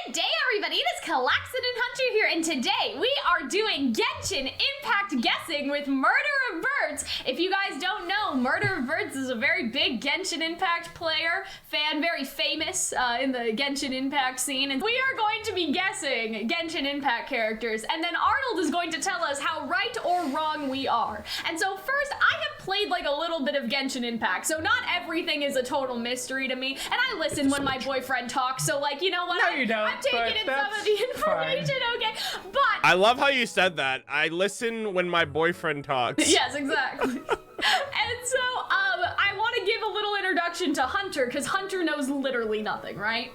Good day, everybody. It is Calxiyn and Hunter here, and today we are doing Genshin Impact Guessing with Murder of Birds. If you guys don't know, Murder of Birds is a very big Genshin Impact player, fan, very famous in the Genshin Impact scene, and we are going to be guessing Genshin Impact characters, and then Arnold is going to tell us how right or wrong we are. And so first, I have played like a little bit of Genshin Impact, so not everything is a total mystery to me, and I listen when my boyfriend talks, so like, you know what? No, you don't. I'm taking in some of the information, okay? But I love how you said that. I listen when my boyfriend talks. yes, exactly. And so, I want to give a little introduction to Hunter, because Hunter knows literally nothing, right?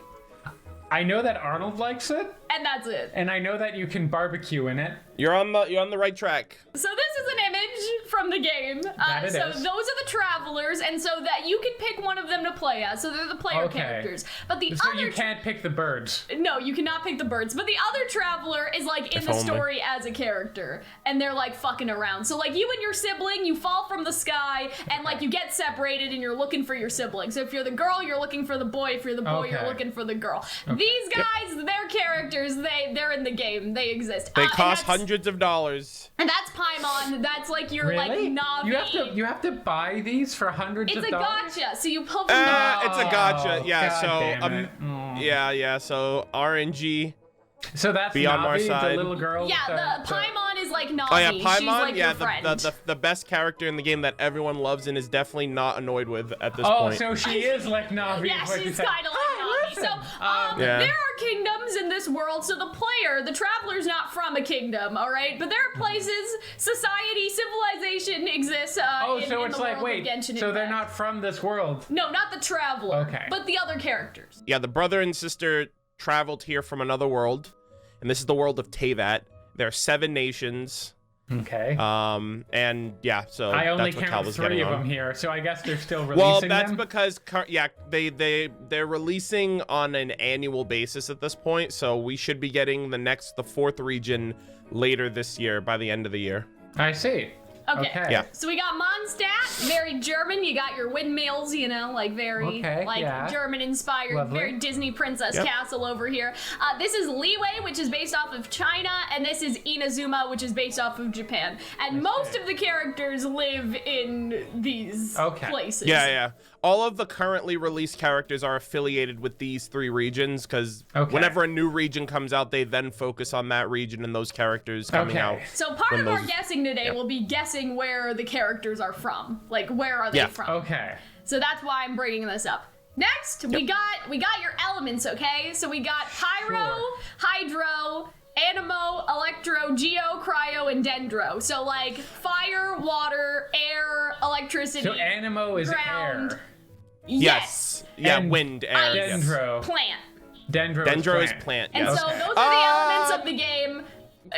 I know that Arnold likes it, And that's it. and I know that you can barbecue in it. You're on the right track. So this is an image from the game. That it so is. those are the travelers, and so that you can pick one of them to play as. So they're the player Okay. characters. But the So other you can't pick the birds. No, you cannot pick the birds. But the other traveler is like in If the only. story as a character, and they're like fucking around. So like you and your sibling, you fall from the sky, and like you get separated, and you're looking for your sibling. So if you're the girl, you're looking for the boy. If you're the boy, you're Okay. looking for the girl. These guys, their characters, they're in the game. They exist. They And cost that's- hundreds of dollars. And that's Paimon. That's like your Really? like Navi. You have to buy these for hundreds It's of a dollars? gotcha. So you pull from It's a gotcha. Yeah. God So damn it. Oh. yeah. So RNG. So that's Be on our Navi, the side. little girl. yeah, with the Paimon is like Navi. Oh yeah, She's Paimon. like Yeah, your friend. the best character in the game that everyone loves and is definitely not annoyed with at this Oh, point. so she is like Navi. Yeah, is what you she's said. kind of like Navi. So, Yeah. there are kingdoms in this world. So the player, the traveler's not from a kingdom, all right? But there are places, society, civilization exists. Oh, in, so in it's the like, world wait, of Genshin so they're Impact. not from this world. No, not the traveler. Okay. But the other characters. Yeah, the brother and sister traveled here from another world, and this is the world of Teyvat. There are 7 nations. Okay. And yeah, so I only that's what Cal count was 3 getting of on. them here, so I guess they're still releasing Well, that's them. because they're releasing on an annual basis at this point, so we should be getting the 4th region later this year by the end of the year. I see. Okay. Yeah. So we got Mondstadt, very German. You got your windmills, you know, like very Okay, like yeah. German inspired, Lovely. very Disney princess Yep. castle over here. This is Liyue, which is based off of China, and this is Inazuma, which is based off of Japan. And most of the characters live in these Okay. places. Yeah. All of the currently released characters are affiliated with these 3 regions because whenever a new region comes out, they then focus on that region and those characters coming out. So part when of our those- guessing today will be guessing where the characters are from. Like, where are they Yeah. from? Okay. So that's why I'm bringing this up. Next, we got your elements, okay? So we got Pyro, Sure. Hydro, Animo, Electro, Geo, Cryo, and Dendro. So like fire, water, air, electricity, So Animo is ground. air. Yes. Yeah, And wind, air. ice, yes. Dendro. plant. Dendro, Dendro is plant, And yes. so those are the elements of the game.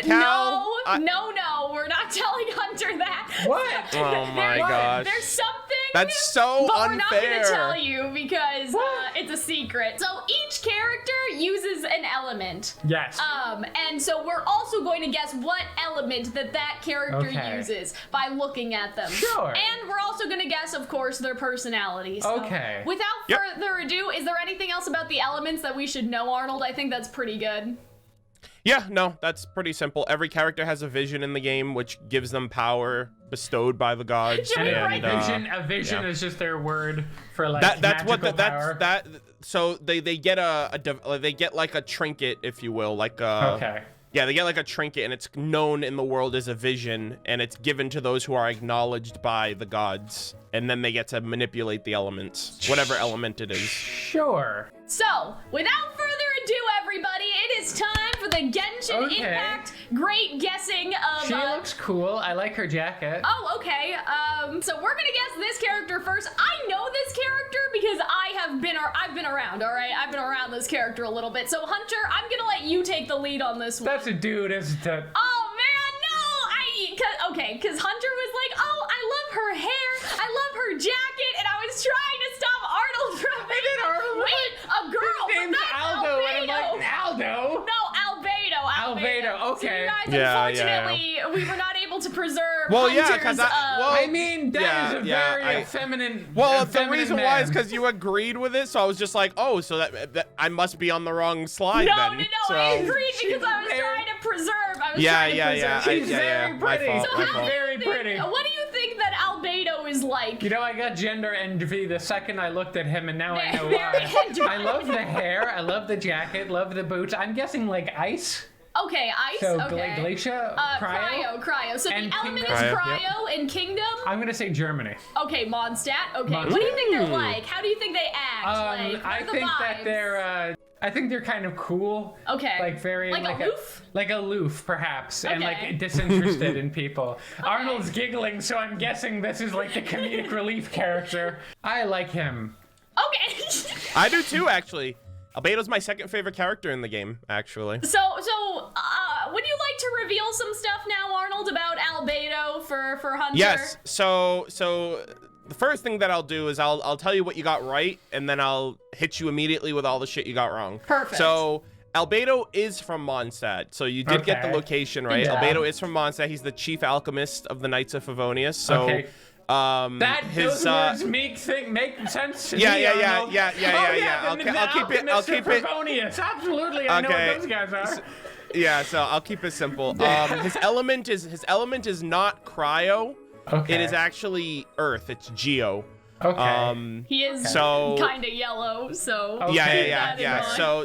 Cal, No, we're not telling Hunter that. What? Oh my There's- gosh. There's something. That's so But we're not unfair. gonna tell you because What? it's a secret. So each character uses an element. Yes. And so we're also going to guess what element that character Okay. uses by looking at them. Sure. And we're also going to guess, of course, their personalities. So Okay. Without Yep. further ado, is there anything else about the elements that we should know, Arnold? I think that's pretty good. Yeah, no, that's pretty simple. Every character has a vision in the game, which gives them power bestowed by the gods. Should we and write a vision yeah. is just their word for like That's what magical power. So they get they get like a trinket, if you will, like a Okay. Yeah, they get like a trinket, and it's known in the world as a vision, and it's given to those who are acknowledged by the gods, and then they get to manipulate the elements, whatever element it is. Sure. So, without further ado, everybody, it is time for the Genshin Okay. Impact Great Guessing of... She looks cool. I like her jacket. Oh, okay. So we're gonna guess this character first. I know this character because I've been around, all right? I've been around this character a little bit. So, Hunter, I'm gonna let you take the lead on this one. That's a dude, isn't it? Oh, man, no! Because Hunter was like, oh, I love her hair, I love her jacket, and I was trying to stop Arnold from it. Arnold. Wait, a girl, His but name's not Aldo, and I'm Albedo. like, Aldo? No, Albedo. Albedo, Okay. So you guys, Yeah, unfortunately, we were not able to preserve Well, yeah, Hunter's, 'cause I mean, that is a very I- effeminate. Well, the effeminate reason man. why is because you agreed with it, so I was just like, oh, so that I must be on the wrong slide No, then. no, So, I agreed because I was very- trying to preserve. I was Yeah, trying to yeah, preserve. yeah. She's very My pretty. fault, So my how fault. do you Very think, pretty. what do you think that Albedo is like? You know, I got gender envy the second I looked at him, and now I know Very why. enjoyable. I love the hair, I love the jacket, love the boots. I'm guessing like ice. Okay, ice. So okay. glacier, Cryo. So And the element kingdom. is Cryo, cryo and kingdom. I'm gonna say Germany. Okay, Mondstadt. Okay, what do you think they're like? How do you think they act? Like, what I are the think vibes? that they're. I think they're kind of cool. Okay. Like very Like aloof? like aloof, perhaps, and Okay. like disinterested in people. Arnold's giggling, so I'm guessing this is like the comedic relief character. I like him. Okay. I do too, actually. Albedo's my second favorite character in the game, actually. So, would you like to reveal some stuff now, Arnold, about Albedo for Hunter? Yes. So the first thing that I'll do is I'll tell you what you got right, and then I'll hit you immediately with all the shit you got wrong. Perfect. So Albedo is from Mondstadt, so you did get the Okay. location right. Yeah. Albedo is from Mondstadt. He's the chief alchemist of the Knights of Favonius. So, Okay. his Those words make sense to Yeah, me. yeah, yeah, Arnold. yeah, yeah, Oh, yeah, yeah. the I'll keep it. I'll Alchemist keep of it. Favonius. Absolutely, I know Okay. what those guys are. Yeah, so I'll keep it simple. His element is not cryo. Okay. It is actually earth. It's geo. Okay. He is So- kind of yellow, so. Okay. Yeah, Keep yeah, that in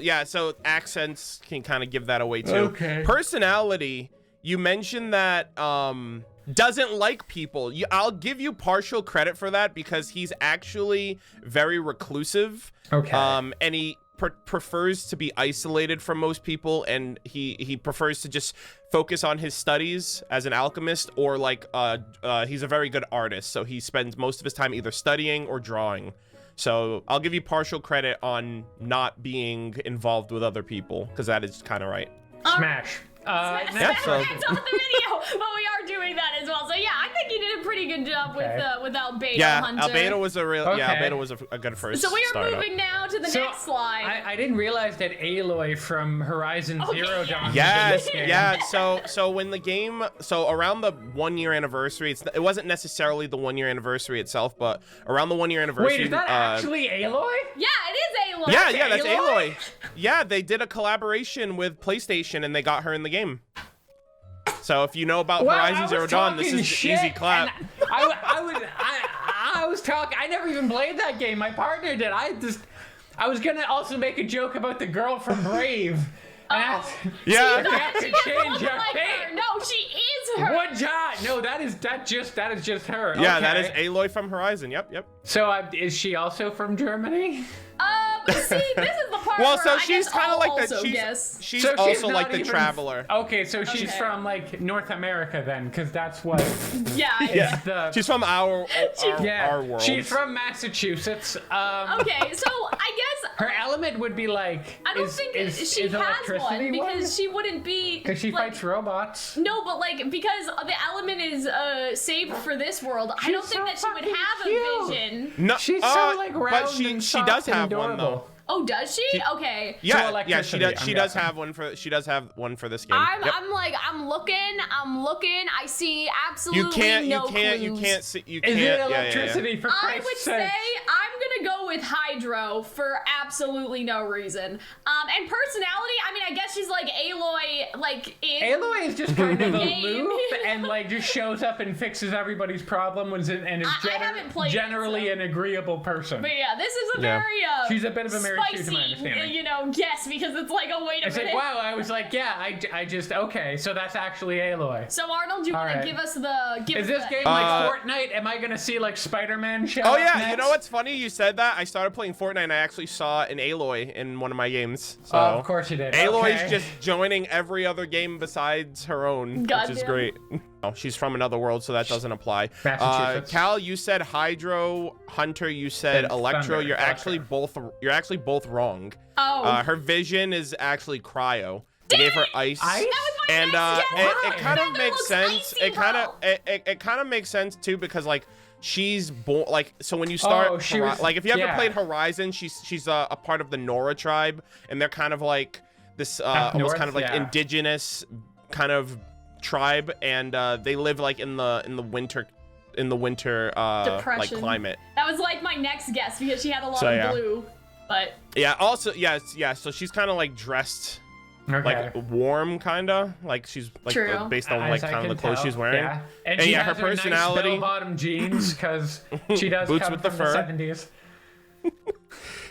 yeah. mind. So accents can kind of give that away too. Okay. Personality, you mentioned that doesn't like people. I'll give you partial credit for that because he's actually very reclusive. Okay. And he prefers to be isolated from most people, and he prefers to just focus on his studies as an alchemist, or like he's a very good artist, so he spends most of his time either studying or drawing. So I'll give you partial credit on not being involved with other people, because that is kind of right. Smash. Yeah, That's so- on the video, but we are doing that as well. So yeah, I think you did a pretty good job Okay. with Albedo, Yeah, Hunter. Albedo was a real. Yeah, Okay. Albedo was a good first. So we are startup. moving now to the So, next slide. I didn't realize that Aloy from Horizon Oh, Zero yeah. Dawn. Yes, was in this game. yeah. So when the game, so around the 1 year anniversary, it wasn't necessarily the 1 year anniversary itselary, but around the 1 year anniversary. Wait, is that actually Aloy? Yeah, it is Aloy. Yeah, that's Aloy? Aloy. Yeah, they did a collaboration with PlayStation and they got her in the game. So if you know about Well, Horizon I Zero was Dawn, this talking is shit, easy clap. and I was talking. I never even played that game. My partner did. I was gonna also make a joke about the girl from Brave. And that's- Yeah. you have to She doesn't change look your like her. name. No, she is her. What job? No, that is just her. Yeah, Okay. that is Aloy from Horizon. Yep. So is she also from Germany? See, this is the part Well, where so I she's guess kind of I'll like the also guess. she's So also not like the even- traveler. Okay, so she's Okay. from like North America then, because that's what. Yeah. Yeah. the- She's from our world. She's from Massachusetts. Okay, so I guess Her element would be like. I don't is, think is, she is has electricity one because she wouldn't be. Because she like, fights robots. No, but like because the element is saved for this world. I don't She's think so that she would fucking have cute. a vision. No, She's so like round but she and she soft does and have one though. adorable. Oh, does she? Okay. Yeah, yeah, she electricity, does. I'm She does guessing. have one for. She does have one for this game. Yep. I'm looking. I see absolutely You can't. no You can't. clues. You can't see. You Is can't. it yeah, electricity for I Christ's would sake? say I'm gonna go with Hydro for absolutely no reason. And personality, I mean, I guess she's like Aloy, like in. Aloy is just kind of Game. aloof and like just shows up and fixes everybody's problem and is I haven't played it, generally so- an agreeable person. But yeah, this is a Yeah. very She's a bit of a Mary Sue, to spicy, my understanding. guess because it's like, oh wait a I said, minute. wow, I was like, yeah, I just, okay, so that's actually Aloy. So Arnold, you want Alright. to give us the? Is this game like Fortnite? Am I gonna see like Spider-Man show Oh up yeah, next? you know what's funny? You said that. I started playing Fortnite and I actually saw an Aloy in one of my games. So Oh, of course you did. Aloy's Okay. just joining every other game besides her own, which is Goddamn. great. Oh, she's from another world, so that doesn't apply. Massachusetts. Cal, you said Hydro. Hunter, you said And Electro. Thunder, You're actually Electro. both wrong. Oh. Her vision is actually cryo. They gave her ice. Ice? That was my And next guess. it kind of Feather makes looks sense. icy, It kind of bro. it kind of makes sense too because like she's born like so when you start Oh, she was- like if you ever yeah. played Horizon, she's a part of the Nora tribe and they're kind of like this almost north, kind of like yeah. indigenous kind of tribe, and they live like in the winter like Depression. climate. That was like my next guess because she had a lot of blue. But yeah, also yeah, so she's kind of like dressed like warm, kind of like she's like based on like kind of the clothes she's wearing. Yeah. And she has her personality, nice bell-bottom jeans because she does boots come with the from fur. the 70s.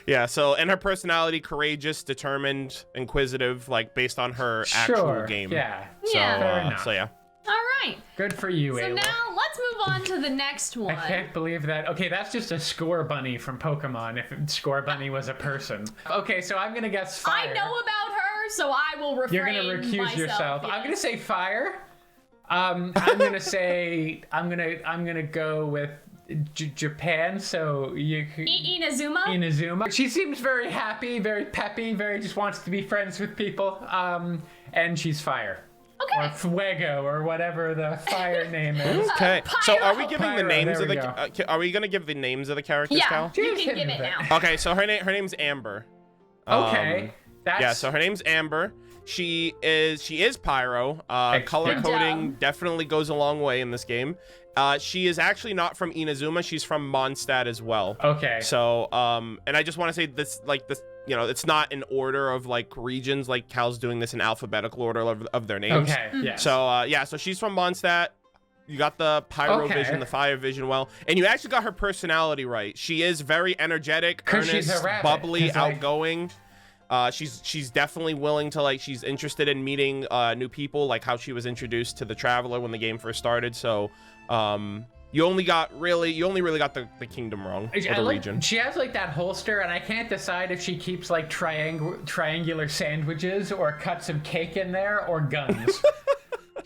Yeah, so and her personality, courageous, determined, inquisitive, like based on her actual game. Yeah. So Fair enough. so yeah. all right. Good for you, So Ayla. now let's move on to the next one. I can't believe that. Okay, that's just a score bunny from Pokemon. If score bunny was a person. Okay, so I'm gonna guess fire. I know about her, so I will refrain. You're gonna recuse myself, yourself. yes. I'm gonna say fire. I'm gonna say I'm gonna go with Japan. So you Inazuma. Inazuma. She seems very happy, very peppy, very just wants to be friends with people. And she's fire. Okay. Or Fuego, or whatever the fire name is. Okay, so are we giving the Pyro, names there of we the? Are we gonna give the names of the characters, Yeah, Cal? you Just can hit give me it with now. Okay, so her name's Amber. Okay. That's Yeah, so her name's Amber. She is pyro. Color Good coding job. definitely goes a long way in this game. She is actually not from Inazuma. She's from Mondstadt as well. okay. So, and I just want to say this, it's not in order of like regions. Like Cal's doing this in alphabetical order of their names. Okay. Yes. So, so she's from Mondstadt. You got the pyro Okay. vision, the fire vision well, and you actually got her personality right. She is very energetic, 'Cause she's earnest, a rabbit, bubbly, 'cause, like- outgoing. She's definitely willing to she's interested in meeting new people, like how she was introduced to the Traveler when the game first started. So you only really got the kingdom wrong, or the region. She has like that holster, and I can't decide if she keeps like triangular sandwiches or cuts of cake in there or guns.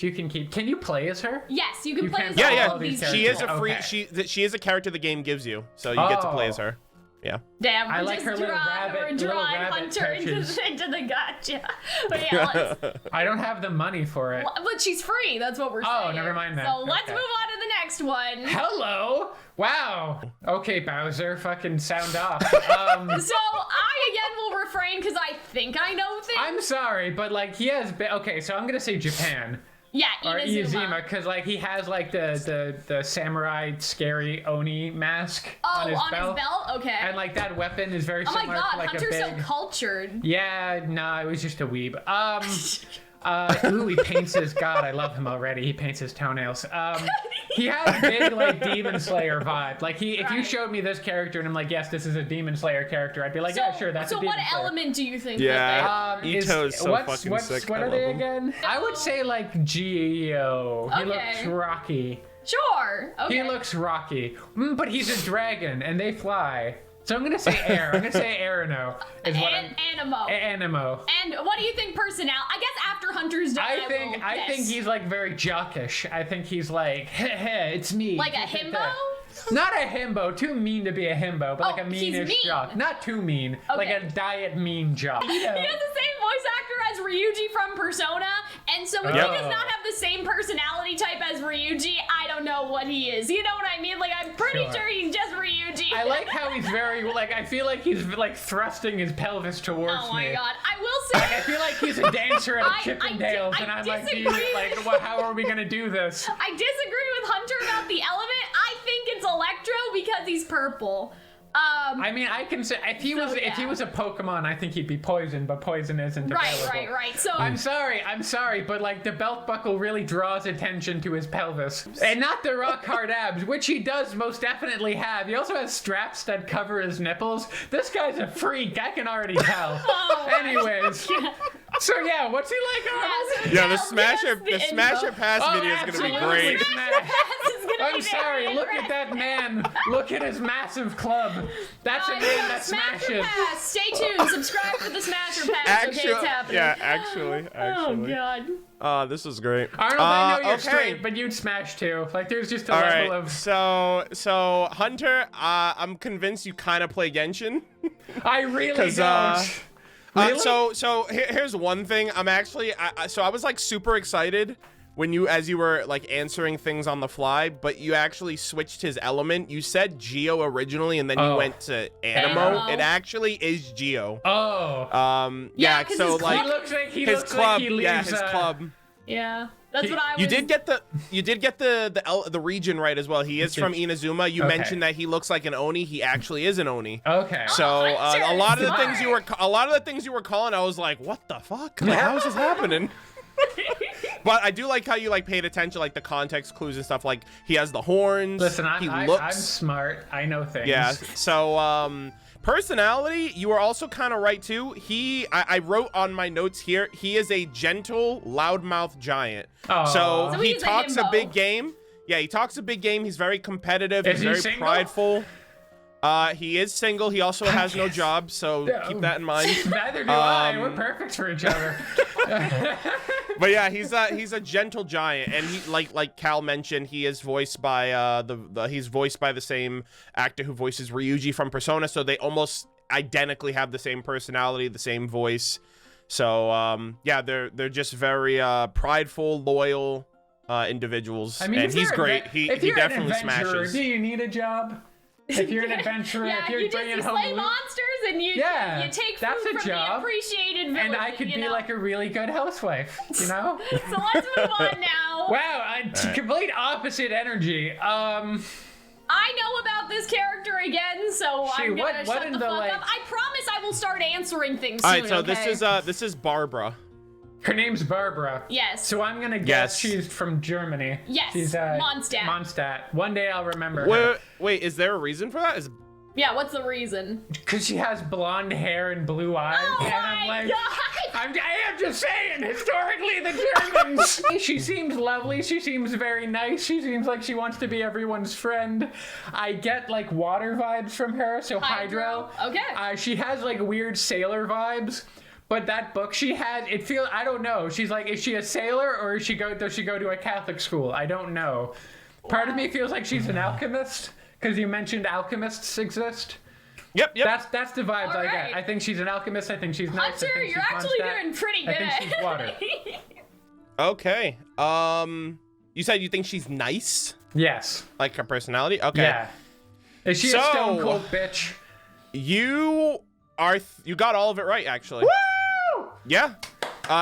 You can keep. Can you play as her? Yes, you can You play can- as Yeah, all of these She is a characters. free. Okay. She is a character the game gives you, so you get to play as her. Yeah. Damn, I we're like just her little rabbit- we're little drawing rabbit Hunter into touches. the gotcha. But yeah, I don't have the money for it. but she's free. That's what we're saying. Oh, never mind then. So let's Okay. move on to the next one. Hello. Wow. Okay, Bowser, fucking sound off. So I again will refrain because I think I know things. I'm sorry, but like he has. Okay, so I'm gonna say Japan. Yeah, Or Inazuma. Izuma, because like he has like the samurai scary Oni mask Oh, on his belt. Okay. And like that weapon is very Oh my similar god, to like Hunter's a so big. cultured. Yeah, nah, it was just a weeb. Ooh, he paints his god. I love him already. He paints his toenails. He has a big like Demon Slayer vibe. Like if you Right. showed me this character and I'm like, yes, this is a Demon Slayer character, I'd be like, So, yeah, sure, that's so a Demon what Slayer. element do you think? Yeah. That Itto is so fucking sick. What I are love they him. again? I would say like Geo. He Okay. looks rocky. Sure. Okay. He looks rocky. But he's a dragon and they fly. So I'm gonna say air. I'm gonna say Arano. Is what I'm. Animo. Animo. And what do you think personality? I guess after Hunter's done, I think guess. he's like very jockish. I think he's like, heh, it's me. Like a himbo? Not a himbo. Too mean to be a himbo, but like a Oh, he's meanish mean. jock. Not too mean. Like Okay. a diet mean jock. He has the same voice actor as Ryuji from Persona, and so if Yep. he does not have the same personality type as Ryuji, I don't know what he is. You know what I mean? Like, I'm pretty Sure. sure he's just Ryuji. I like how he's very like. I feel like he's like thrusting his pelvis towards Oh my me. god. I will say. Like, I feel like he's a dancer at a I Chippendales, and I'm like, disagree. like, what? How are we gonna do this? I disagree with Hunter about the element. I think it's Electro because he's purple. I mean, I can say if he So, if he yeah. was a Pokemon, I think he'd be poison, but poison isn't available. Right. So I'm sorry, but like the belt buckle really draws attention to his pelvis. And not the rock hard abs, which he does most definitely have. He also has straps that cover his nipples. This guy's a freak, I can already tell. Oh, Anyways. So yeah, what's he like? Yeah, the Cal, Smasher give us the Smasher info. Pass Oh, video is gonna be absolutely. great. I'm sorry, look at that man. Look at his massive club. That's a man that Smasher smashes. Pass. Stay tuned. Subscribe for the Smasher Pass. Okay, it's happening. Yeah, actually. Oh god. This is great. Arnold, I know you're okay. straight, but you'd smash too. Like, there's just a All level right, of. so Hunter, I'm convinced you kind of play Genshin. I really 'Cause, don't. Really? So here's one thing. I'm actually, I was like super excited when as you were like answering things on the fly, but you actually switched his element. You said Geo originally, and then you Oh. went to Animo. Animo. It actually is Geo. Oh. Yeah, Yeah, 'cause so his like he looks like he his looks club, like he leaves. yeah, his club. Yeah, that's what I was. You did get the region right as well. He is from Inazuma. You mentioned that he looks like an Oni. He actually is an Oni. Okay. So a lot of the things you were calling, I was like, what the fuck? Like, how is this happening? But I do like how you like paid attention, like the context clues and stuff. Like he has the horns. Listen, I'm smart. I know things. Yeah. So personality, you were also kind of right too. I wrote on my notes here. He is a gentle, loudmouth giant. So he talks a big game. Yeah, he talks a big game. He's very competitive. He's very prideful. He is single. He also has no job, so keep that in mind. Neither do I. We're perfect for each other. But yeah, he's a gentle giant, and he like Cal mentioned, he is voiced by he's voiced by the same actor who voices Ryuji from Persona, so they almost identically have the same personality, the same voice. So yeah, they're just very prideful, loyal individuals, and he's great. He definitely smashes. Do you need a job? If you're an adventurer, if you're bringing home slay monsters and you take food from the appreciated village, and I could be like a really good housewife, you know? So let's move on now. Wow, complete opposite energy. I know about this character again, so I'm gonna shut the fuck up. I promise I will start answering things soon. All right, so this is Barbara. Her name's Barbara. Yes. So I'm gonna guess she's from Germany. Yes. She's Mondstadt. Mondstadt. One day I'll remember her. Wait, is there a reason for that? Yeah, what's the reason? Because she has blonde hair and blue eyes. Oh and I'm like, I am just saying, historically, the Germans. She seems lovely. She seems very nice. She seems like she wants to be everyone's friend. I get like water vibes from her, so Hydro. Okay. She has like weird sailor vibes. But that book she had, I don't know. She's like, is she a sailor or does she go to a Catholic school? I don't know. Part of me feels like she's an alchemist because you mentioned alchemists exist. Yep. That's the vibes I get. I think she's an alchemist. I think she's nice. Hunter, you're actually doing pretty good. I think she's water. Okay. You said you think she's nice? Yes. Like her personality? Okay. Yeah. Is she a stone cold bitch? You got all of it right, actually. Woo! Yeah.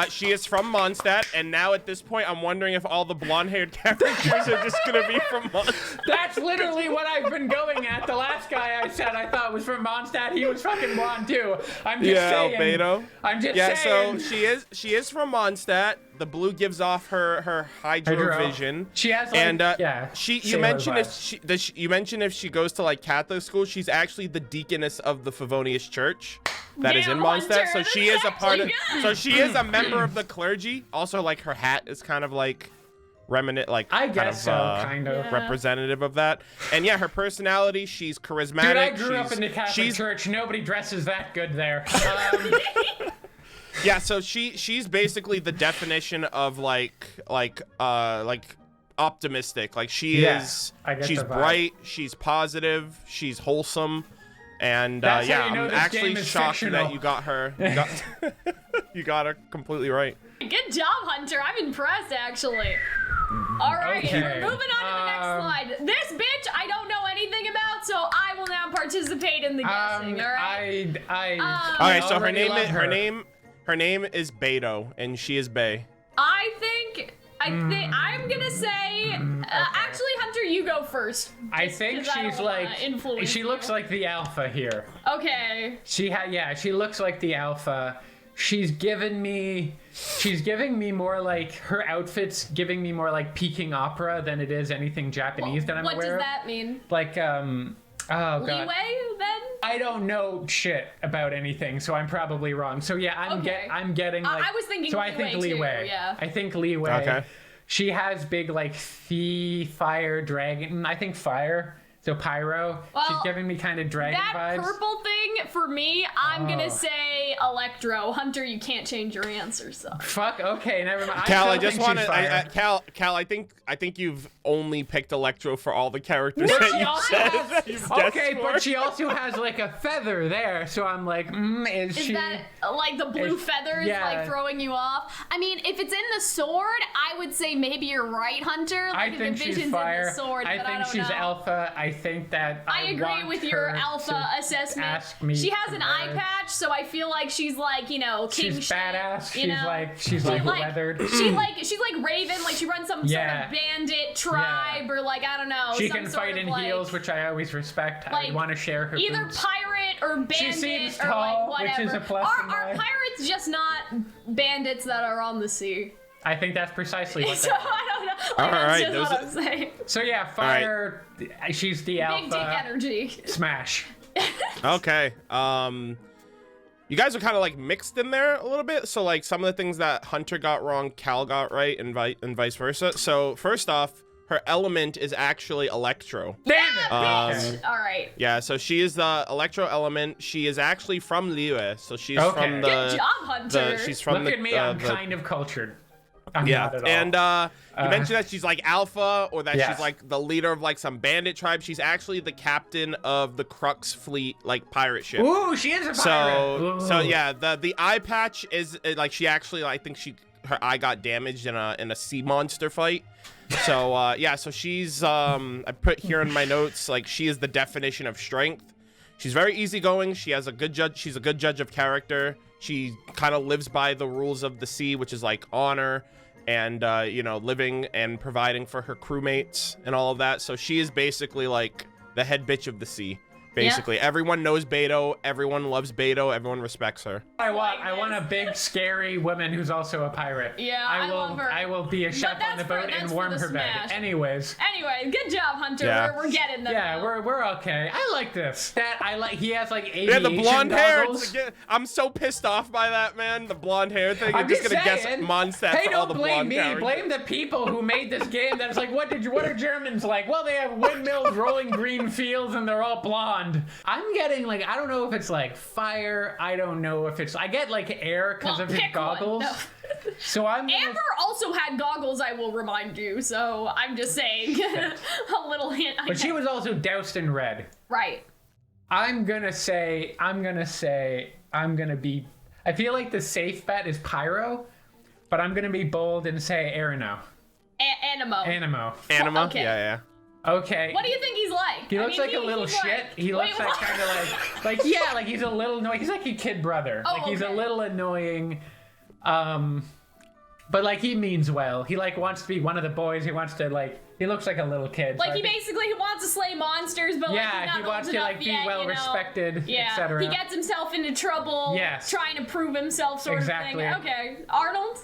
She is from Mondstadt, and now at this point, I'm wondering if all the blonde-haired characters are just gonna be from Mondstadt. That's literally what I've been going at. The last guy I said I thought was from Mondstadt, he was fucking blonde too. I'm just saying. Albedo. I'm just saying. So she is from Mondstadt. The blue gives off her hydro vision. She has like, you mentioned if she goes to like Catholic school, she's actually the deaconess of the Favonius Church that is in Mondstadt. So she is a part of. So she is a member of the clergy. Also, like her hat is kind of like remnant, like I guess kind of representative of that. And yeah, her personality, she's charismatic. Dude, I grew up in the Catholic Church. Nobody dresses that good there. Yeah, so she's basically the definition of like optimistic. Like she's bright, she's positive, she's wholesome, and I'm actually shocked that you got her. You got her completely right. Good job, Hunter. I'm impressed, actually. All right, we're moving on to the next slide. This bitch I don't know anything about, so I will now participate in the guessing. All right. All right. So her name is Beidou, and she is Bae. I think I'm gonna say. Actually, Hunter, you go first. I think she's like. She looks like the alpha here. Okay. She looks like the alpha. She's giving me more like her outfit's giving me more like Peking opera than it is anything Japanese that I'm aware of. What does that mean? Like oh god. Leeway then? I don't know shit about anything, so I'm probably wrong. So yeah, I'm getting like. I was thinking. So I think leeway. Too, yeah. I think leeway. Okay. She has big like fire dragon. I think fire. So pyro. Well, she's giving me kind of dragon vibes. That purple thing for me, I'm gonna say electro. Hunter, you can't change your answer. So. Fuck. Okay, never mind. Cal, I just want to. Cal, I think you've only picked electro for all the characters that you said. Okay, but she also has like a feather there, so I'm like, is she? Is that like the blue feathers like throwing you off? I mean, if it's in the sword, I would say maybe you're right, Hunter. Like, I think she's fire. In the sword, I think she's alpha. I think that I agree want with your her alpha to assessment. ask me She has to an eye merge. patch, so I feel like she's like, you know, king She's shit, badass. you know? She's like weathered. She's like Raven, like she runs some Yeah. sort of bandit tribe or like I don't know. She some can sort fight of, in like, heels, which I always respect. I like, want to share her either boots. pirate or bandit She seems or tall, like which whatever. is a plus in Are my- pirates just not bandits that are on the sea? I think that's precisely what So they I don't know. All Like, that's right, just those what are- I'm saying. So yeah, fire. She's the Big dick alpha. energy. Smash. Okay. You guys are kind of like mixed in there a little bit. So like some of the things that Hunter got wrong, Cal got right, and vice versa. So first off, her element is actually electro. Damn it! Bitch. All right. Yeah, so she is the electro element. She is actually from Liyue, so she's Okay. from the. Good job, Hunter. She's from Look the. at me, I'm kind of cultured. I'm Yeah, not at all. and you mentioned that she's like alpha, or that Yes. she's like the leader of like some bandit tribe. She's actually the captain of the Crux fleet, like pirate ship. Ooh, she is a pirate. So Ooh. yeah, the eye patch is like she actually, I think her eye got damaged in a sea monster fight. So yeah, so she's I put here in my notes, like she is the definition of strength. She's very easygoing. She has a good judge. She's a good judge of character. She kind of lives by the rules of the sea, which is like honor and you know, living and providing for her crewmates and all of that. So she is basically like the head bitch of the sea. Basically, everyone knows Beidou. Everyone loves Beidou. Everyone respects her. I want a big, scary woman who's also a pirate. Yeah, I love her. I will be a chef on the boat and warm her bed. Anyways. Anyway, good job, Hunter. Yeah. We're getting them. Yeah, now. we're okay. I like this. That I like. He has like Yeah, aviation the blonde hair. goggles. I'm so pissed off by that, man. The blonde hair thing. I'm just gonna guess saying. Mondstadt Hey, for all the don't blame blonde me. characters. Blame the people who made this game. That's like, what are Germans like? Well, they have windmills, rolling green fields, and they're all blonde. I'm getting like, I don't know if it's like fire. I don't know if it's. I get like air because Well, of his pick one. goggles. No. So I'm. Gonna, Amber also had goggles, I will remind you, so I'm just saying. A little hint. but she was also doused in red. Right. I'm gonna be. I feel like the safe bet is pyro, but I'm gonna be bold and say Arano. Animo. Anima. Okay. Yeah. Okay. What do you think he's like? He looks like a little he's shit. He looks like what? kind of like yeah, like he's a little annoying. He's like a kid brother. Oh, Like he's a okay. little annoying. But like he means well. He like wants to be one of the boys. He wants to like. He looks like a little kid. Like so he I think- basically wants to slay monsters, but like he's Yeah, not he wants old to enough like be yet, well you know? respected, Yeah, etc. he gets himself into trouble. Yes. Trying to prove himself, sort Exactly. of thing. Okay, Arnold.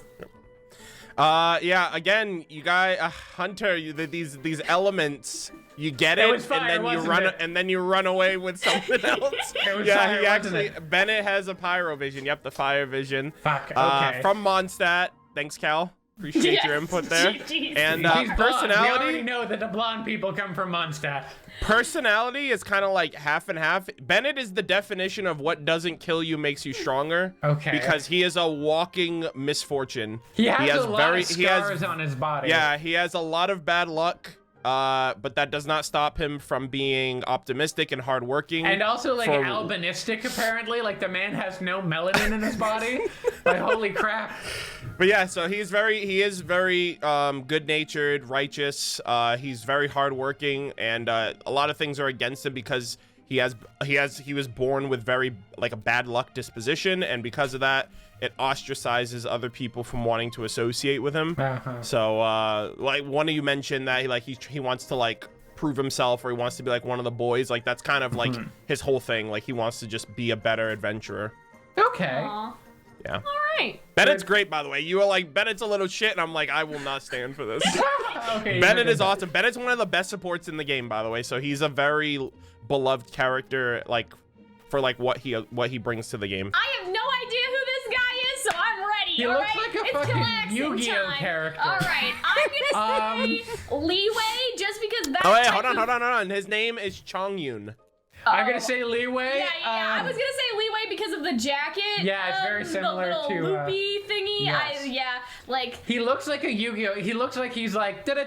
Yeah. Again, you guys, Hunter, these elements. You get it, was fire, and then you wasn't run, it? and then you run away with something else. It was Yeah, fire, he wasn't actually. Bennett has a pyro vision. Yep, the fire vision. Fuck. Okay. From Mondstadt. Thanks, Cal. Appreciate Yes. your input there. Jeez. And He's blonde. We already personality. know that the blonde people come from Mondstadt. Personality is kind of like half and half. Bennett is the definition of what doesn't kill you makes you stronger. Okay. Because he is a walking misfortune. He has a lot of he has- scars on his body. Yeah, he has a lot of bad luck. But that does not stop him from being optimistic and hardworking. And also like for- albinistic apparently. Like the man has no melanin in his body. Like holy crap. But yeah, so he is very good-natured, righteous. He's very hardworking, and a lot of things are against him because he was born with very like a bad luck disposition, and because of that, it ostracizes other people from wanting to associate with him. Uh-huh. So like one of you mentioned that he wants to like prove himself, or he wants to be like one of the boys. Like that's kind of like his whole thing. Like he wants to just be a better adventurer. Okay. Aw. Yeah. All right. Bennett's great, by the way. You were like, Bennett's a little shit, and I'm like, I will not stand for this. Okay. Bennett is awesome. Bennett's one of the best supports in the game, by the way. So he's a very beloved character, like for like what he brings to the game. I have no idea who this guy is, so I'm ready. He all looks right? like a It's fucking Calxiyn Yu-Gi-Oh time. character. All right, I'm gonna say leeway just because that. Oh wait, type hold of- on. His name is Chongyun. I'm gonna say leeway. Yeah. I was gonna say leeway because of the jacket. Yeah, it's very similar the little to, loopy thingy. yes. Like. He looks like a Yu-Gi-Oh. He looks like he's like I'm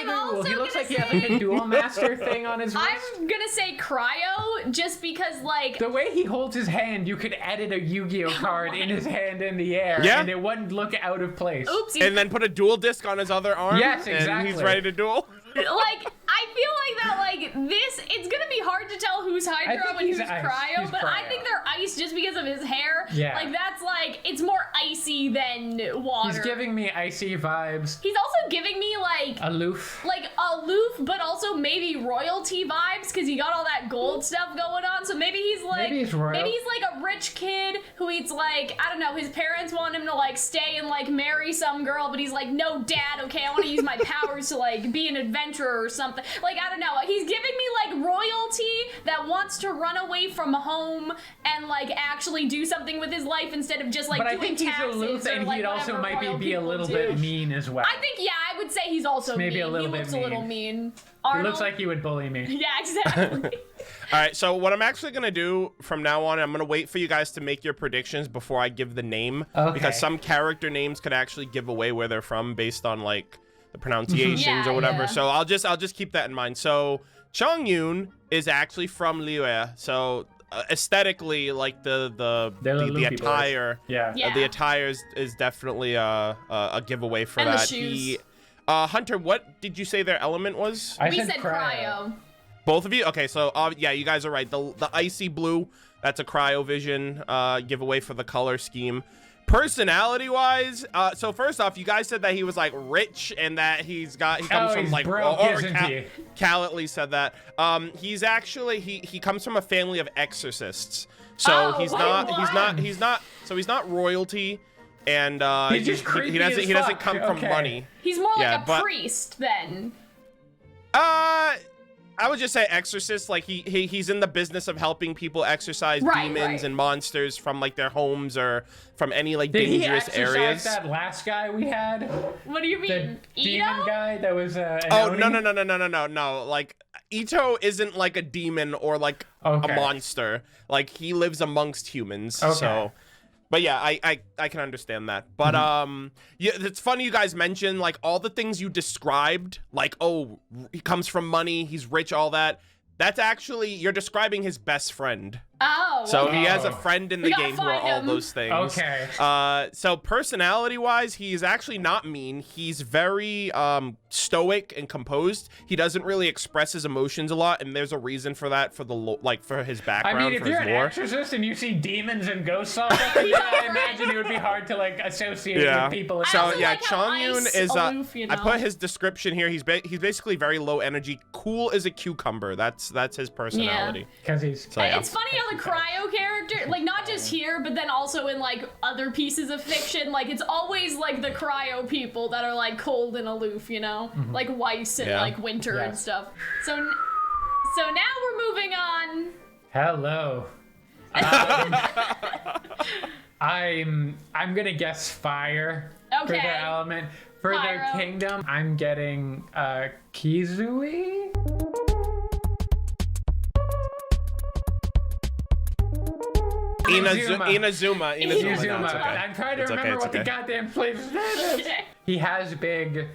also he looks gonna like he has like a dual master thing on his wrist. I'm gonna say cryo just because like. The way he holds his hand, you could edit a Yu-Gi-Oh card in his hand in the air, Yeah. and it wouldn't look out of place. Oopsie. And then put a dual disc on his other arm. Yes, And exactly. he's ready to duel. Like I I feel like that, like, this, it's gonna be hard to tell who's Hydro and who's ice. Cryo, He's but I cryo. think they're ice just because of his hair. Yeah. Like, that's like, it's more icy than water. He's giving me icy vibes. He's also giving me, like Aloof. aloof, but also maybe royalty vibes, because he got all that gold stuff going on, so maybe he's like, Maybe he's royal. maybe he's like a rich kid who eats, like, I don't know, his parents want him to, like, stay and, like, marry some girl, but he's like, no, dad, okay, I want to use my powers to, like, be an adventurer or something. Like, I don't know, he's giving me, like, royalty that wants to run away from home and, like, actually do something with his life instead of just, like, But I doing think he's taxes aloof, or, and like, he also whatever might royal be a people little do. bit mean as well. I think, yeah, I would say he's also Maybe mean. a little he bit looks a little mean. He Arnold? looks like he would bully me. Yeah, exactly. All right, so what I'm actually going to do from now on, I'm going to wait for you guys to make your predictions before I give the name. Okay. Because some character names could actually give away where they're from based on, like, the pronunciations Yeah, or whatever. yeah. So I'll just keep that in mind. So Chongyun is actually from Liyue. So aesthetically, like They're the Luffy boys. attire, Yeah. Yeah. the attire is definitely a giveaway for And the that. shoes. Hunter, what did you say their element was? I We said cryo. Both of you? Okay, so yeah, you guys are right. The icy blue, that's a cryovision giveaway for the color scheme. Personality-wise, so first off, you guys said that he was like rich and that he comes from he's like broke, isn't he? Cal at least said that. He's actually he comes from a family of exorcists. So Oh, he's wait, not royalty, and He's just creepy he doesn't as fuck. come from Okay. money. He's more Yeah, like a but- priest then. I would just say exorcist. Like he's in the business of helping people exorcise Right, demons right. and monsters from like their homes or from any like Did he dangerous exercise areas. that last guy we had? What do you The mean? demon Itto? guy that was an Oh Oni? no! Like Itto isn't like a demon or like Okay. a monster. Like he lives amongst humans. Okay. So, but yeah, I can understand that. But yeah, it's funny you guys mentioned like all the things you described. Like he comes from money, he's rich, all that. That's actually you're describing his best friend. Oh. So okay. he has a Oh. friend in the We gotta game who are find all him. those things. Okay. So personality-wise, he's actually not mean. He's very stoic and composed. He doesn't really express his emotions a lot, and there's a reason for that for for his I background, mean, if for you're his an lore. exorcist and you see demons and ghosts all over, Yeah, I right. imagine it would be hard to like associate Yeah. with people. I So also yeah, like how Chongyun ice is. aloof, you I know. put his description here. He's basically very low energy, cool as a cucumber. That's his personality. Because he's So yeah. It's funny how the cryo character, like not just here, but then also in like other pieces of fiction, like it's always like the cryo people that are like cold and aloof, you know, like Weiss and Yeah. like Winter and Yes. stuff. So now we're moving on. hello. I'm gonna guess fire for Okay. their element. For their Pyro. kingdom, I'm getting Kizui. Inazuma. Inazuma. No, it's okay. I'm trying to It's okay, remember it's what the okay. goddamn place is. He has big.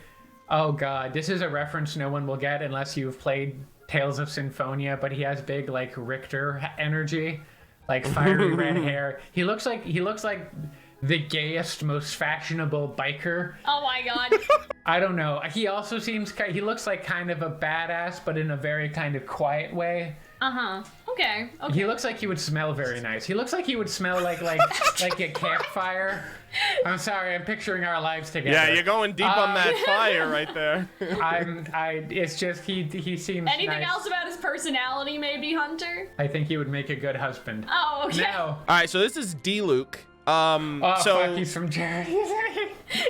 Oh god, this is a reference no one will get unless you've played Tales of Symphonia. But he has big like Richter energy, like fiery red hair. He looks like the gayest, most fashionable biker. Oh my god. I don't know. He also seems he looks like kind of a badass, but in a very kind of quiet way. Okay. He looks like he would smell very nice. He looks like he would smell like a campfire. I'm sorry, I'm picturing our lives together. Yeah, you're going deep on that fire right there. It's just he seems Anything nice. else about his personality, maybe, Hunter? I think he would make a good husband. Oh, okay. Now, All right, so this is Diluc. oh So fuck, he's from Jared.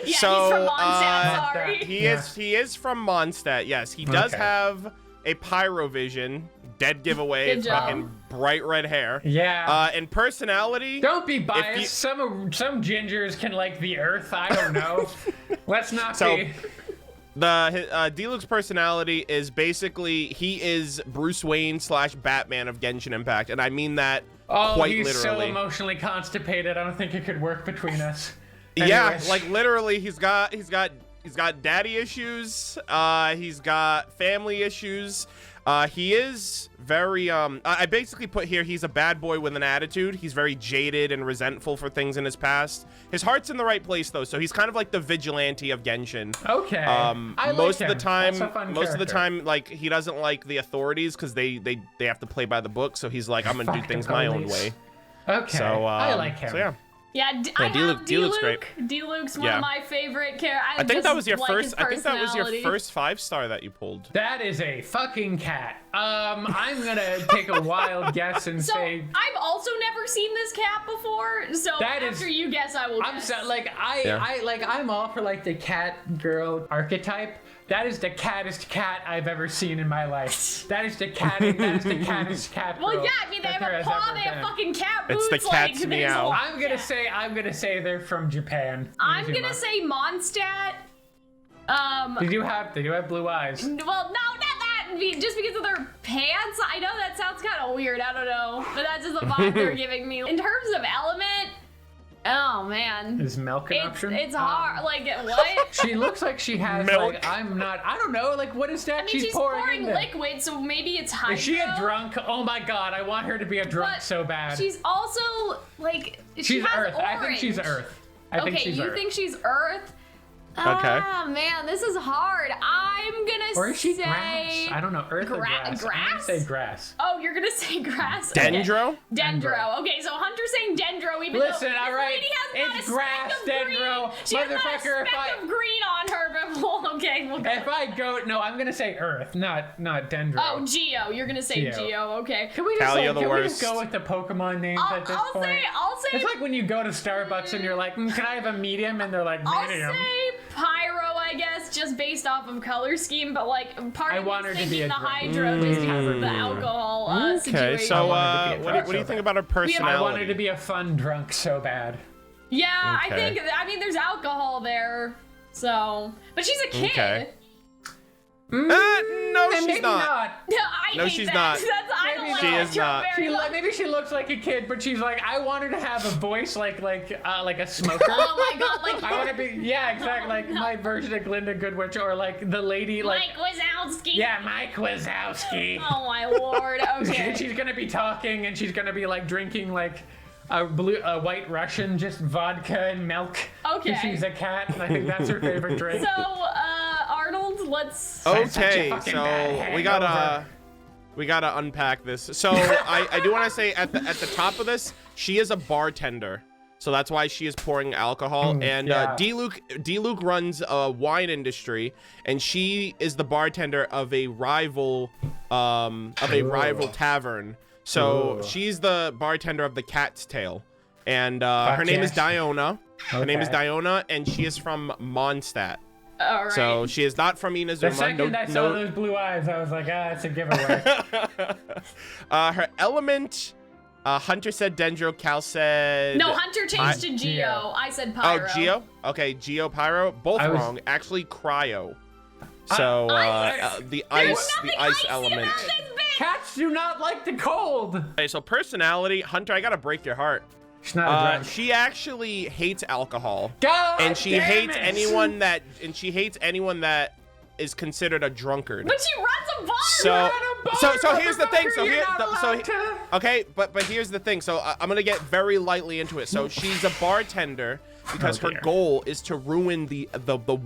Yeah, So, he's from Mondstadt, sorry. he is from Mondstadt. Yes, he does Okay. have a pyrovision. Dead giveaway. Good job. Fucking bright red hair. Yeah. And personality. Don't be biased. you- Some gingers can like the earth. I don't know. Let's not So- be. The Diluc's personality is basically he is Bruce Wayne / Batman of Genshin Impact, and I mean that Oh, quite he's so literally. emotionally constipated. I don't think it could work between us. Yeah, Anyways. like literally, he's got daddy issues. He's got family issues. He is very, I basically put here, he's a bad boy with an attitude. He's very jaded and resentful for things in his past. His heart's in the right place, though, so he's kind of like the vigilante of Genshin. Okay. I like most him. of the time, That's a fun most of the character. time, like, he doesn't like the authorities because they have to play by the book, so he's like, I'm gonna do Fuck things the my own police. way. Okay. So, I like him. So, yeah. Yeah, I have Diluc's great. Diluc's one Yeah. of my favorite characters. I think that was your first. His I think that was your personality. first 5-star that you pulled. That is a fucking cat. I'm gonna take a wild guess and So say I've also never seen this cat before. So That is- after you guess, I will I'm guess. so, like Yeah. I'm all for like the cat girl archetype. That is the cattest cat I've ever seen in my life. That is the cattest cat girl. Well, yeah, I mean they that have there a has paw, ever they have been. fucking cat It's boots. the cat's like, there's meow. a- I'm gonna say they're from Japan. I'm gonna say Mondstadt. They do have blue eyes. Well, no, not that. Just because of their pants. I know that sounds kind of weird. I don't know, but that's just the vibe they're giving me. In terms of element, oh man, Is milk an option? it's hard. Like what? She looks like she has Milk. like I don't know, like what is that I mean, she's she's pouring pouring in there? liquid, so maybe it's hydro. Is she a drunk? Oh my god, I want her to be a drunk But so bad. She's also like she She's has Earth. Orange. I think she's Earth. I think Okay, she's you Earth. think she's Earth? Okay. Ah, man, this is hard. I'm gonna Or is she say grass? I don't know. Earth or grass? I'm gonna grass? say grass. Oh, you're gonna say grass. Okay. Dendro? Dendro. Okay, so Hunter's saying Dendro, even Listen, though all this right, lady has not it's a grass, speck of green. Dendro. She has not a Motherfucker, speck of green on her before. Okay, we'll go. If I go, no, I'm gonna say Earth, not Dendro. Oh, Geo. You're gonna say Geo. Geo. Okay. Can we just Callie, like, you're the can we worst. just go with the Pokemon names at this I'll point? say. It's like when you go to Starbucks and you're like, can I have a medium? And they're like, I'll medium. say Pyro, I guess, just based off of color scheme, but like part I of want me is her to be thinking a the drunk. Hydro just because of the alcohol situation. Okay, so I wanted to be a what do drunk you so think bad. about her personality? I want her to be a fun drunk so bad. Yeah, Okay. I mean, there's alcohol there, so. But she's a kid. Okay. No, And she's maybe not. Yeah, I No, hate she's that. not. I don't Maybe like she that is trope not. very much. Maybe she looks like a kid, but she's like, I want her to have a voice like a smoker. Oh my god, like I want to be, yeah, exactly, like my version of Glinda Goodwitch, or like the lady, like, Mike Wazowski. yeah, Mike Wazowski. Oh my lord. Okay. She's gonna be talking, and she's gonna be like drinking like a white Russian, just vodka and milk. Okay. 'Cause she's a cat, and I think that's her favorite drink. So, Arnold, let's. Such a Okay, fucking so bad we gotta unpack this. So I do want to say at the top of this, she is a bartender, so that's why she is pouring alcohol. And yeah. Diluc runs a wine industry, and she is the bartender of a rival tavern. So Ooh. she's the bartender of the Cat's Tail, and her name is yes. Diona. Her name is Okay. Diona, and she is from Mondstadt. All right. So she is not from The Inazuma. second I saw those blue eyes, I was like, it's a giveaway. Her element, Hunter said Dendro, Cal said... No, Hunter changed to Geo. Geo. I said Pyro. Oh, Geo? Okay, Geo Pyro. Both I was- wrong. Actually, Cryo. So, the There's ice nothing icy element. about this bitch. Cats do not like the cold. Okay, so personality, Hunter, I gotta break your heart. She's not a drunk. She actually hates alcohol. God And she damn hates it. anyone that is considered a drunkard. But she runs a bar. So, You're at a bar, so here's the thing. So motherfucker, here, you're not allowed to. okay, but here's the thing. So I'm gonna get very lightly into it. So she's a bartender because Oh, her dear. goal is to ruin the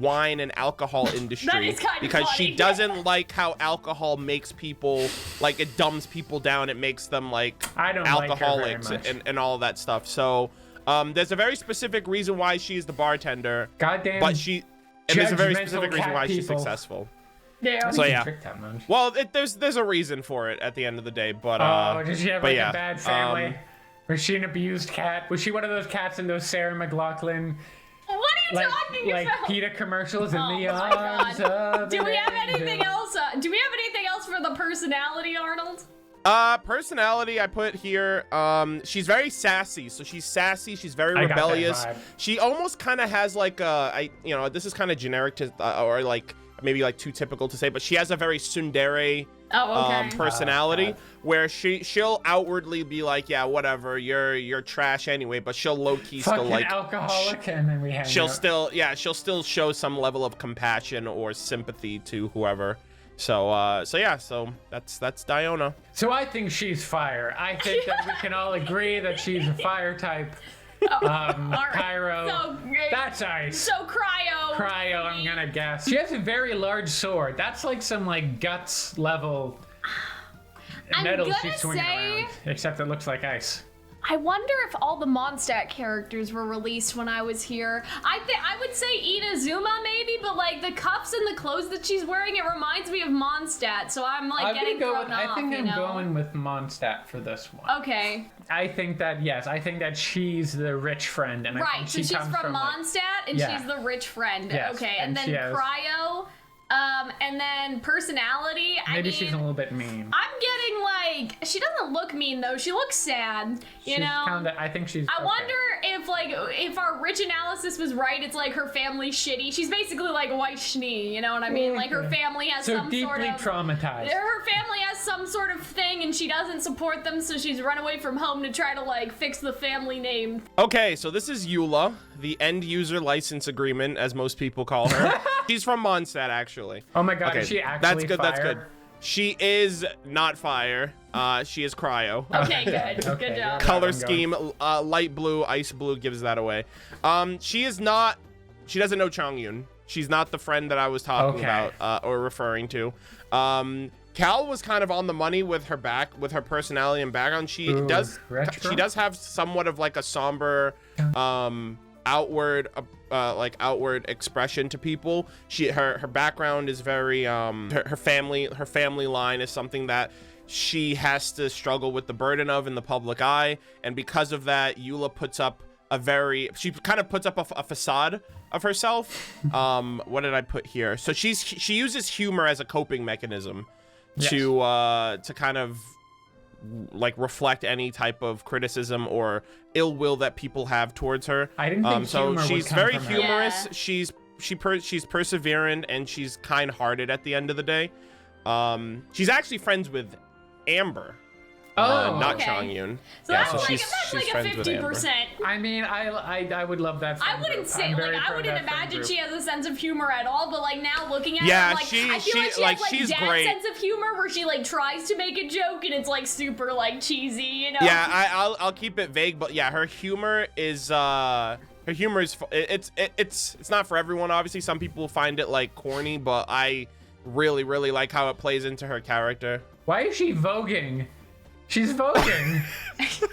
wine and alcohol industry is kinda because she funny. doesn't like how alcohol makes people like it dumbs people down. It makes them like I don't like her very alcoholics much. and all of that stuff. So there's a very specific reason why she's the bartender. Goddamn. But there's a very judgmental specific reason cat why she's people. successful. There. So yeah. Trick that much. Well, there's a reason for it at the end of the day, but Oh, did she have but like yeah, a bad family? Was she an abused cat? Was she one of those cats in those Sarah McLachlan What are you talking like about? PETA commercials in Oh the my arms God. of Do we have an anything angel? else? Do we have anything else for the personality, Arnold? personality I put here, she's very sassy. So she's sassy, she's very I got that rebellious. vibe. She almost kind of has like this is kind of generic to or like maybe like too typical to say, but she has a very tsundere Oh, okay. personality God. where she'll outwardly be like, yeah, whatever, you're trash anyway, but she'll low-key still Fucking like alcoholic, and then we hang she'll out. still show some level of compassion or sympathy to whoever. So so that's Diona. So I think she's fire. I think that we can all agree that she's a fire type. All right. Pyro. So, That's ice. So cryo. Cryo, I'm gonna guess. She has a very large sword. That's like some like guts level metal she's swinging around. Except it looks like ice. I wonder if all the Mondstadt characters were released when I was here. I would say Inazuma maybe, but like the cuffs and the clothes that she's wearing, it reminds me of Mondstadt. So I'm like getting thrown off. I think I'm going with Mondstadt for this one. Okay. I think that she's the rich friend, and right. So she's from Mondstadt, and yeah. she's the rich friend. Yes, okay, and then cryo. And then personality. Maybe she's a little bit mean. I'm getting like, she doesn't look mean though. She looks sad, you know? I think she's. I wonder if our rich analysis was right. It's like her family's shitty. She's basically like white schnee, you know what I mean? Like her family has some sort of. So deeply traumatized. Her family has some sort of thing, and she doesn't support them, so she's run away from home to try to like fix the family name. Okay, so this is Eula, the end user license agreement, as most people call her. She's from Mondstadt, actually. Oh my god, okay, is she actually that's good. fire? That's good. She is not fire. She is cryo. Okay, good. Okay, good job. Color scheme, light blue, ice blue gives that away. She is not. She doesn't know Chongyun. She's not the friend that I was talking about or referring to. Cal was kind of on the money with her personality and background. She does have somewhat of like a somber outward expression to people. Her background is very her family line is something that she has to struggle with the burden of in the public eye, and because of that, Eula puts up she kind of puts up a facade of herself. What did I put here? So she uses humor as a coping mechanism to kind of like reflect any type of criticism or ill will that people have towards her. I didn't think so humor she's would come very from her. humorous. Yeah. She's perseverant, and she's kind-hearted at the end of the day. She's actually friends with Amber. Not Chongyun. So that's like a 50%. I mean, I would love that. I wouldn't say I wouldn't imagine she has a sense of humor at all. But like now looking at her, I feel like she has like she's dad's great. sense of humor where she like tries to make a joke and it's like super like cheesy, you know? Yeah, I'll keep it vague, but yeah, her humor is it's not for everyone. Obviously, some people find it like corny, but I really like how it plays into her character. Why is she voguing? She's voguing.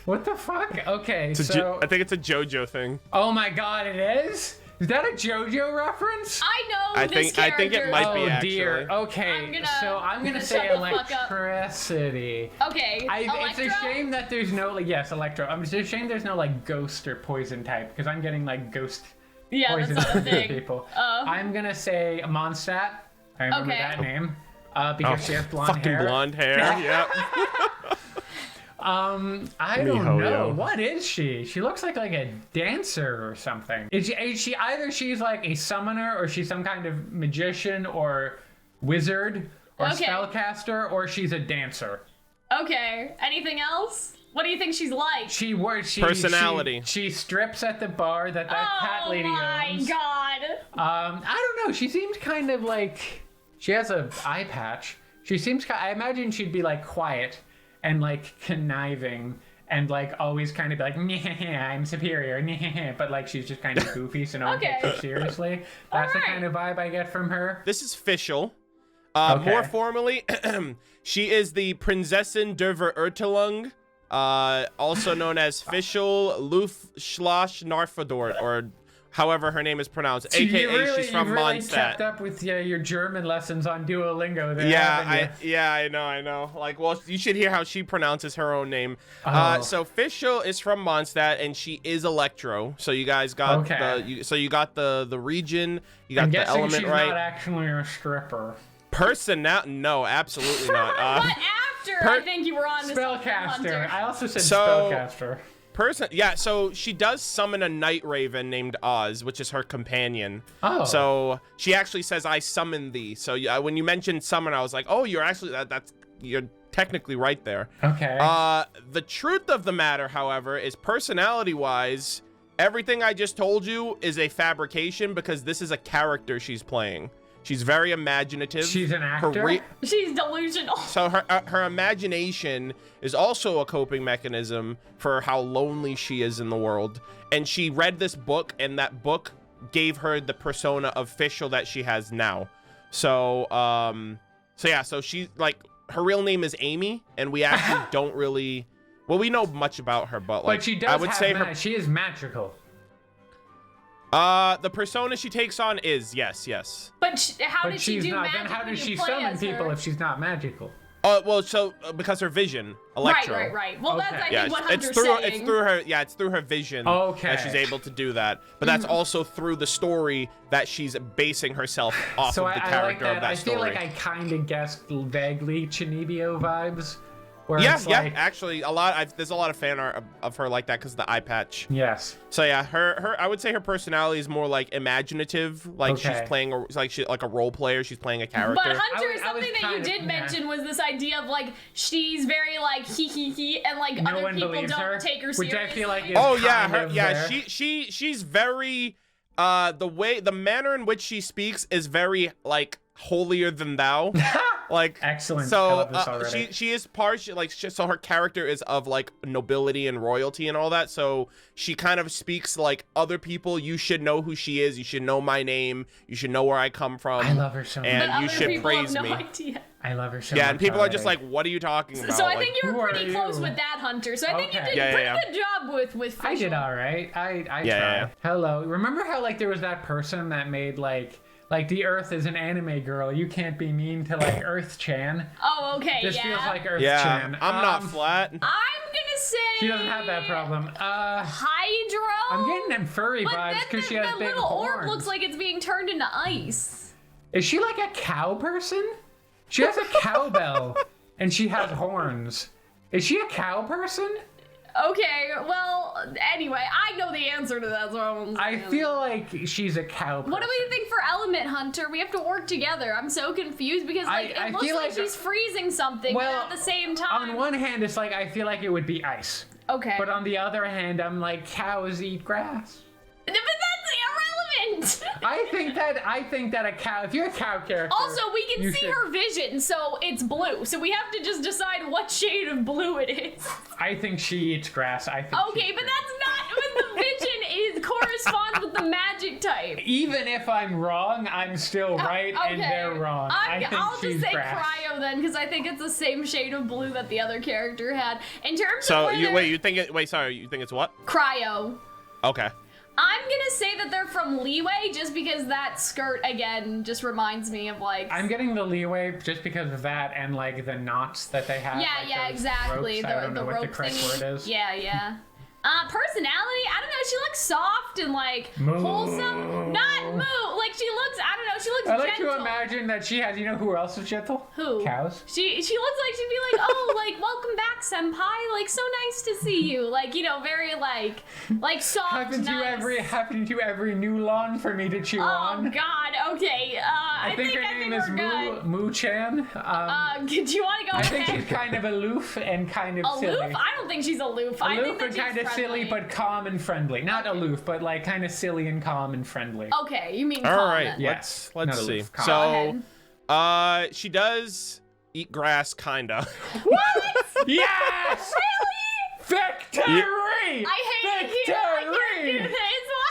What the fuck? Okay, so I think it's a JoJo thing. Oh my god, it is? Is that a JoJo reference? I know I this think it might be actually. Dear. Okay, so I'm gonna say electricity. Okay. It's a shame that there's no electro. It's a shame there's no like ghost or poison type, because I'm getting like ghost poison that's not a thing. people. I'm gonna say Mondstadt. I remember that name. Because she has blonde hair. Blonde hair. Yeah. I don't know. What is she? She looks like a dancer or something. Is she either she's like a summoner, or she's some kind of magician or wizard or spellcaster, or she's a dancer. Okay. Anything else? What do you think she's like? Personality. She strips at the bar that cat lady owns. Oh my god. I don't know. She seems kind of like she has an eye patch. She seems. I imagine she'd be like quiet and like conniving and like always kind of be like, I'm superior, but like she's just kind of goofy, so no one takes her seriously. That's the kind of vibe I get from her. This is Fischl. More formally, she is the Prinzessin der Verurteilung, also known as Fischl Luftschloss Narfadort, or however her name is pronounced, aka she's from Mondstadt. Kept up with your German lessons on Duolingo there. I know. Like, well, you should hear how she pronounces her own name. So Fischl is from Mondstadt, and she is Electro. So you guys got you got the region, you got the element she's right. Not actually a stripper. No, absolutely not. What after? I think you were on this spellcaster. I also said spellcaster. So she does summon a night raven named Oz, which is her companion. Oh. So she actually says, "I summon thee." So when you mentioned summon, I was like, "Oh, you're actually you're technically right there." Okay. The truth of the matter, however, is personality-wise, everything I just told you is a fabrication because this is a character she's playing. She's very imaginative. She's an actor? She's delusional. So her imagination is also a coping mechanism for how lonely she is in the world. And she read this book, and that book gave her the persona of Fischl that she has now. So so she's like, her real name is Amy, and we actually don't really, well, we know much about her, but like, But she does I would say she is magical. the persona she takes on is yes. But how did she she's do not. magic Then how when does you she play summon as people her? if she's not magical? Well, so because her vision, Electro. Right. Well, that's I Okay. think what Hunter's saying. It's through her vision Okay. that she's able to do that. But that's also through the story that she's basing herself off of the character of that story. I feel like I kind of guessed vaguely Chinibio vibes. Where Yeah, it's yeah. like, Actually, there's a lot of fan art of her like that because of the eye patch. Yes. So yeah, her I would say her personality is more like imaginative, like she's Okay. playing like a role player. She's playing a character. But Hunter, I was something that you kind of- did mention was this idea of like she's very like he, and like No other one people believes don't her, take her which seriously. I feel like is Oh yeah, kind her, of yeah. there. She's very the manner in which she speaks is very like holier than thou. Like Excellent. I So love this already. she is partial like so her character is of like nobility and royalty and all that. So she kind of speaks like other people. You should know who she is. You should know my name. You should know where I come from. I love her so much. And But you other should people praise have no me. idea. I love her so Yeah, much. and people are just already. like, "What are you talking about?" So I Like, think you who were are pretty you? close with that, Hunter. So I think you Okay. did Yeah, a pretty yeah. good job with Fischl. I did all right. I Yeah, tried. yeah. Hello. Remember how like there was that person that made like the Earth is an anime girl. You can't be mean to like Earth Chan. Oh, okay, This yeah. feels like Earth yeah, Chan. I'm not flat. I'm gonna say She doesn't have that problem. Hydro. I'm getting them furry But vibes then because she has the big little orb horns. looks like it's being turned into ice. Is she like a cow person? She has a cowbell and she has horns. Is she a cow person? Okay, well, anyway, I know the answer to that, so I'm I feel like she's a cow person. What do we think for Element Hunter? We have to work together. I'm so confused because like I it looks feel like like- she's freezing something, Well, but at the same time. On one hand, it's like I feel like it would be ice. Okay. But on the other hand, I'm like cows eat grass. But that's irrelevant. I think that a cow, if you're a cow character. Also, we can you see should- her vision, so it's blue. So we have to just decide what shade of blue it is. I think she eats grass. I think. Okay, but that's not what the vision is. Corresponds with the magic type. Even if I'm wrong, I'm still right, and they're wrong. I think I'll she's just say grass. cryo then, because I think it's the same shade of blue that the other character had. In terms So of you whether- you think it's what? cryo. Okay. I'm gonna say that they're from Leeway, just because that skirt again just reminds me of like. I'm getting the leeway just because of that and like the knots that they have. Yeah, like yeah, those exactly. Ropes. I don't know the what the rope correct thingy. word is. Yeah, yeah. Personality, I don't know. She looks soft and like Moo. wholesome. Not moo. Like she looks. I don't know. She looks I like gentle. to imagine that she has. You know who else is gentle? Who? Cows. She looks like she'd be like, oh, like welcome back, senpai. Like so nice to see you. Like very like soft. Haven't you every new lawn for me to chew Oh on? God. Okay. I think her name is we're good. Moo Chan. Do you want to go? I think ahead? she's kind of aloof and kind of Aloof? silly. I don't think she's aloof. I think Aloof that and she's kind of silly, friendly. but calm and friendly. Not aloof, but like kind of silly and calm and friendly. Okay, you mean All calm right. then. Yes. Let's Not see. aloof, calm. Go So, ahead. she does eat grass, kinda. Yes! Victory! I hate it here. I can't do this.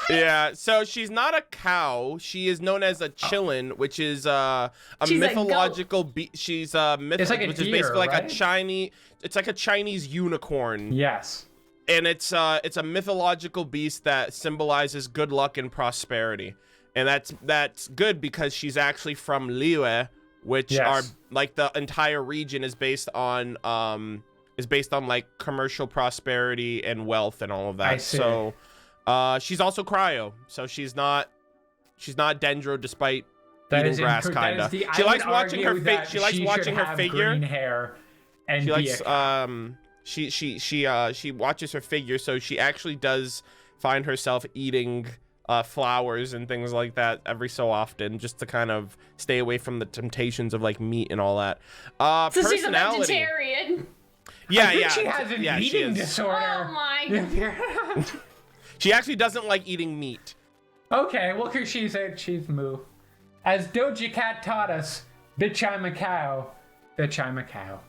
Why? Yeah. So she's not a cow. She is known as a chillin, which is a She's a mythological. She's a myth, It's like a which deer, is basically like right? a Chinese. It's like a Chinese unicorn. Yes. And it's a mythological beast that symbolizes good luck and prosperity, and that's good because she's actually from Liyue, which Yes. are like the entire region is based on like commercial prosperity and wealth and all of that. I see. So she's also cryo, so she's not dendro despite eating grass kind of. She likes watching her face. She likes watching her figure. Green hair and She be likes a she watches her figure, so she actually does find herself eating flowers and things like that every so often, just to kind of stay away from the temptations of like meat and all that. So she's a Personality. vegetarian. Yeah, I think yeah. she has an yeah, she eating is. disorder. Oh my. She actually doesn't like eating meat. Okay, well, cause she's moo. As Doja Cat taught us, bitch I'm a cow. Bitch I'm a cow.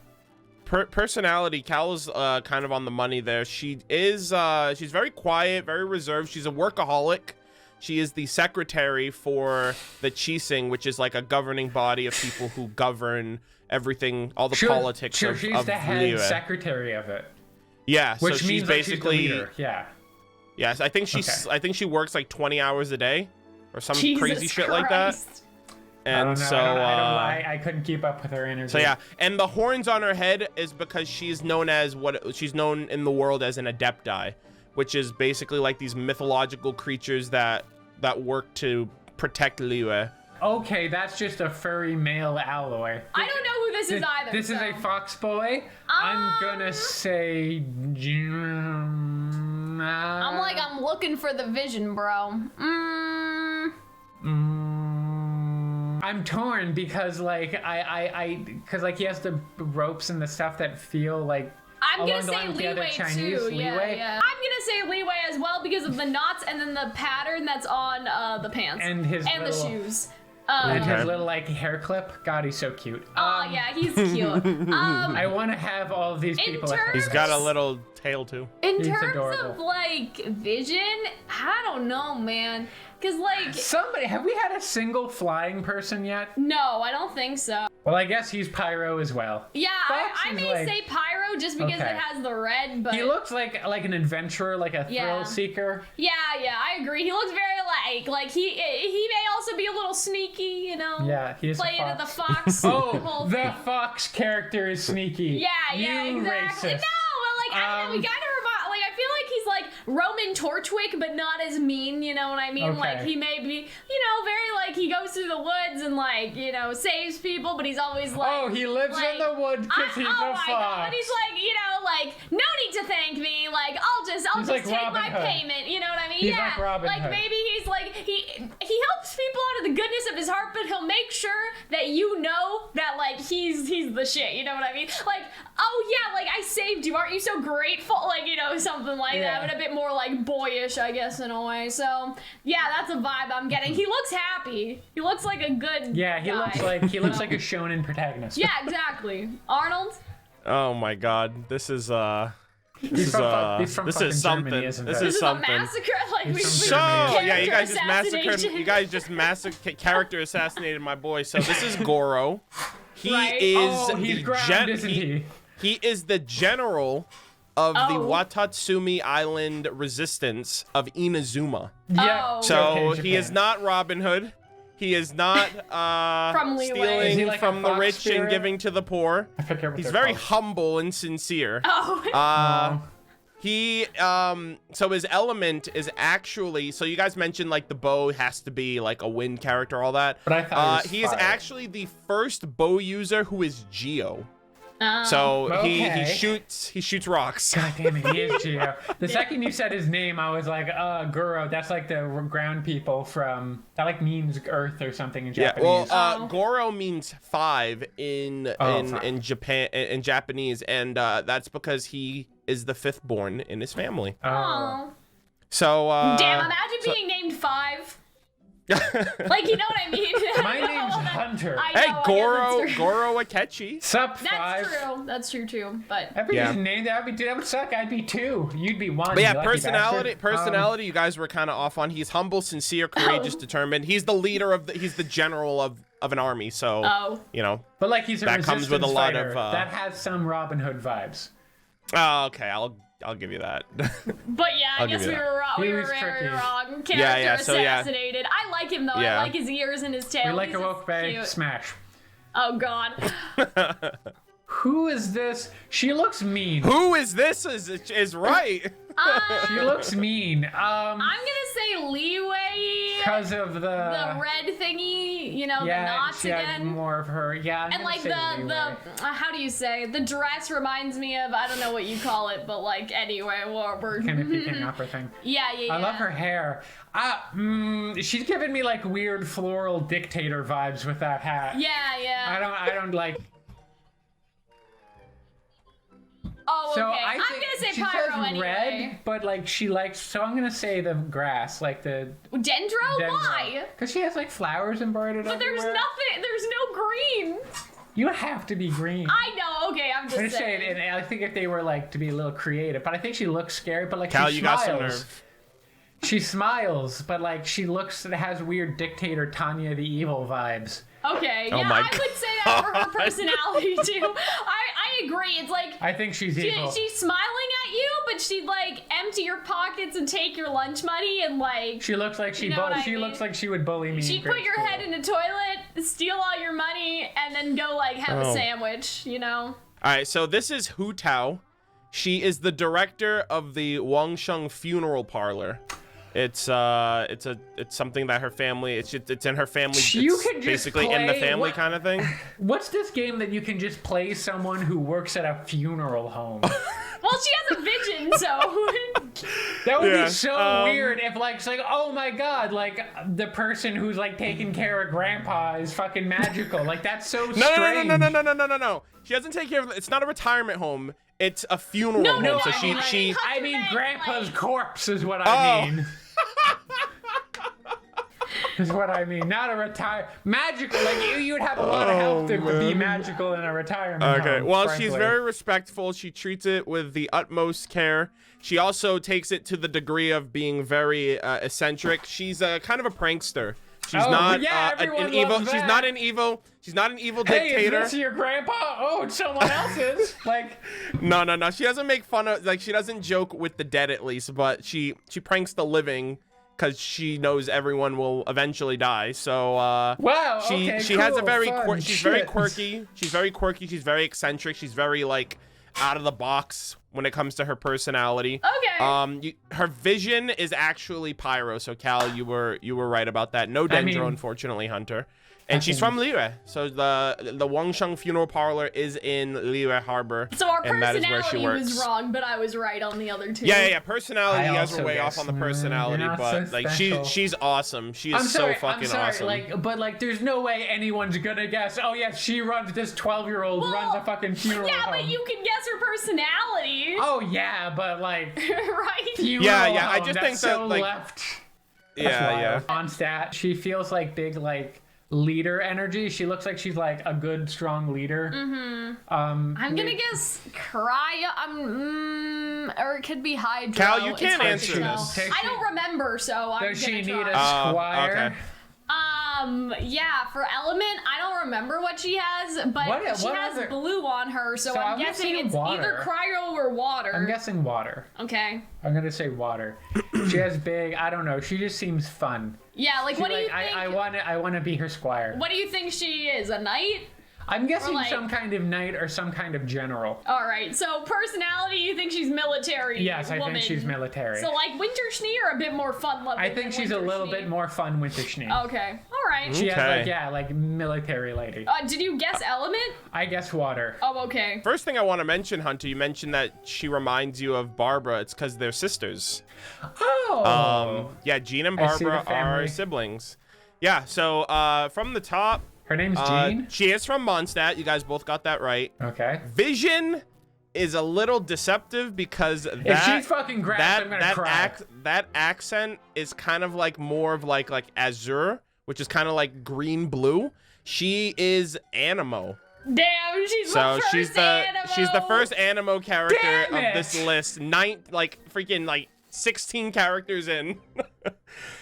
Personality, Cal's kind of on the money there. She is she's very quiet, very reserved. She's a workaholic. She is the secretary for the Keqing, which is like a governing body of people who govern everything, all the politics of she's the head Liyue. Secretary of it. Yeah, Which so she's means basically she's the leader. Yeah. Yes, I think I think she works like 20 hours a day or some crazy shit like that. And I don't know, so I couldn't keep up with her energy. So yeah, and the horns on her head is because she's known as she's known in the world as an adepti, which is basically like these mythological creatures that work to protect Liyue. Okay, that's just a furry male Aloy. I don't know who this is either. This is a fox boy. I'm gonna say. I'm looking for the vision, bro. I'm torn because like because like he has the ropes and the stuff that feel like. I'm gonna say Liyue too. Yeah. I'm gonna say Liyue as well because of the knots and then the pattern that's on the pants and the shoes. And his little like hair clip. God, he's so cute. Oh yeah, he's cute. I want to have all of these people. He's got a little tail too. In terms of like vision, I don't know, man. Cause like have we had a single flying person yet? No, I don't think so. Well, I guess he's Pyro as well. Yeah, I may say Pyro just because it has the red, but he looks like an adventurer, like a thrill seeker. Yeah, I agree. He looks very like he may also be a little sneaky, you know. Yeah, he's play into the fox. Oh, the fox character is sneaky. Yeah, you exactly. Racist. No, but like I don't know, we kind of I feel like he's like Roman Torchwick, but not as mean, you know what I mean? Okay. Like he may be, very like he goes through the woods and like, saves people, but he's always like, oh, he lives in the woods because he's a fox. God. But he's like, no need to thank me. Like I'll just like take Robin my Hood. payment. You know what I mean? He's yeah. like Robin Hood. Maybe he's like he helps people out of the goodness of his heart, but he'll make sure that you know that like he's the shit. You know what I mean? Like, oh yeah, like I saved you. Aren't you so grateful? Like something like that, but a bit more like boyish, I guess, in a way. So yeah, that's a vibe I'm getting. He looks happy. He looks like a good Yeah, he guy. looks like a shonen protagonist. Yeah, exactly. Arnold. Oh my God, this is He's from this is something. Germany, isn't This it? is something. A massacre. Like we So yeah, you guys just massacred. Character assassinated my boy. So this is Gorou. He Right. is he's the ground, isn't he? He is the general of the Watatsumi Island resistance of Inazuma. Yeah. So he is not Robin Hood. He is not From Liyue. stealing Is he like from a the fox rich spirit? and giving to the poor. I forget what He's they're very called. humble and sincere. Oh. He so his element is actually, so you guys mentioned like the bow has to be like a wind character, all that. But I thought he is fire. actually the first bow user who is Geo. So he shoots rocks. God damn it, he is Geo. The second you said his name, I was like, Gorou, that's like the ground people from, that like means earth or something in Japanese. Well, Gorou means 5 in Japan, in Japanese, and that's because he is the 5th born in his family. Oh. So Damn, imagine being named 5. Like, you know what I mean? My name's Hunter. Hey, Gorou Akechi. Sup, 5. That's true. That's true too. But If we just named that would suck. I'd be 2. You'd be 1. But yeah, you lucky bastard. personality. You guys were kind of off on. He's humble, sincere, courageous, determined. He's the leader of he's the general of an army. So you know. But like he's a that comes with a lot fighter. of that has some Robin Hood vibes. Oh, okay. I'll give you that. But yeah, I guess we were wrong. We were very wrong. Character assassinated. I like him though. I like his ears and his tail. We like He's a woke bay. cute. Smash. Oh God. Who is this? She looks mean. Who is this? Is right. She looks mean. I'm gonna say Liyue. Because of the red thingy, the knots she again. had more of her. Yeah, And like the how do you say, the dress reminds me of, I don't know what you call it, but like anyway, we're kind of picking up her thing. Yeah. I love her hair. She's giving me like weird floral dictator vibes with that hat. Yeah. I don't like. Oh Oh, So okay. I I'm think gonna say she pyro says anyway. red, but like she likes. So I'm gonna say the grass, like the Dendro? Why? Because she has like flowers embroidered. But there's everywhere. nothing. There's no green. You have to be green. I know. Okay, I'm just I'm just saying. saying, and I think if they were like to be a little creative, but I think she looks scary. But like Cal, she you smiles. got some nerve. She smiles, but like she looks, has weird dictator Tanya the Evil vibes. Okay, Oh yeah, my I would say that for her personality too. I agree. It's like I think she's evil. she's smiling at you, but she'd like empty your pockets and take your lunch money and like She looks like You know what I she mean? looks like she would bully me. she'd in grade put your school. head in a toilet, steal all your money, and then go like have a Oh. sandwich. You know? All right, so this is Hu Tao. She is the director of the Wangsheng Funeral Parlor. It's something that her family. It's in her family. You It's can just basically in the play- family what- kind of thing. What's this game that you can just play someone who works at a funeral home? Well, she has a vision, so That would Yeah, be so weird if like it's like, oh my god, like the person who's like taking care of grandpa is fucking magical. Like that's so strange. No. She doesn't take care of. It's not a retirement home. It's a funeral No, home. no, so I mean, like, she. I mean Like- grandpa's corpse is what I Oh. mean. Is what I mean. Not a magical. Like you would have a lot of help to be magical in a retirement Okay. home, Well, frankly. she's very respectful. She treats it with the utmost care. She also takes it to the degree of being very eccentric. She's kind of a prankster. She's Oh, not yeah, an everyone evil. loves She's that. not an evil. She's not an evil Hey, dictator. is this your grandpa? Oh, it's someone else's. Like, No. She doesn't make fun of. Like, she doesn't joke with the dead at least, but she pranks the living because she knows everyone will eventually die. So wow. she okay, she has a cool, very fun, she's very shit. quirky. She's very quirky. She's very eccentric. She's very like out of the box when it comes to her personality. okay. Her vision is actually pyro. So Cal, you were right about that. No Dendro, mean- unfortunately, Hunter. And she's from Liyue. So the Wangsheng Funeral Parlor is in Liyue Harbor. So our and that is where she personality works. was wrong, but I was right on the other two. Yeah. Personality, I you guys also were way guess, off on the you're personality, not but so like special. she's awesome. She is I'm sorry, so fucking I'm sorry, awesome. like there's no way anyone's gonna guess. Oh yes, she runs. This 12-year-old Well, runs a fucking funeral Yeah, home. but you can guess her personality. Oh yeah, but like right? funeral Yeah, I home, just that's think that, so like- left. yeah. On stat, she feels like big like leader energy. She looks like she's like a good strong leader. I'm gonna guess Cryo. Or it could be Hydro. Cal, you It's can't hard answer to tell. this. Does I don't remember, so I'm Does she gonna need a try. squire? Okay. Yeah, for Element, I don't remember what she has, but What she has other- blue on her, so So I'm I'm guessing guessing it's water. either Cryo or water. I'm guessing water. Okay. I'm gonna say water. She has big. I don't know. She just seems fun. Yeah, like what do you Like, think? I want to be her squire. What do you think she is? A knight? I'm guessing like- some kind of knight or some kind of general. All right. So personality, you think she's military? Yes, I woman. think she's military. So like Winter Schnee or a bit more fun loving. I think she's a little bit more fun with the Schnee. Okay. All right. She has Okay. like military lady. Did you guess Element? I guess water. Oh, okay. First thing I want to mention, Hunter, you mentioned that she reminds you of Barbara. It's because they're sisters. Oh. Yeah, Jean and I see the Barbara are family. siblings. Yeah, so from the top, Her name's Jean. she is from Mondstadt. You guys both got that right. Okay. Vision is a little deceptive because that, If she's fucking grass, I'm gonna cry. that accent is kind of like more of like azure, which is kind of like green blue. She is Animo. Damn, she's So the first she's the Animo. first Animo character Damn of this it! list. Freaking 16 characters in. So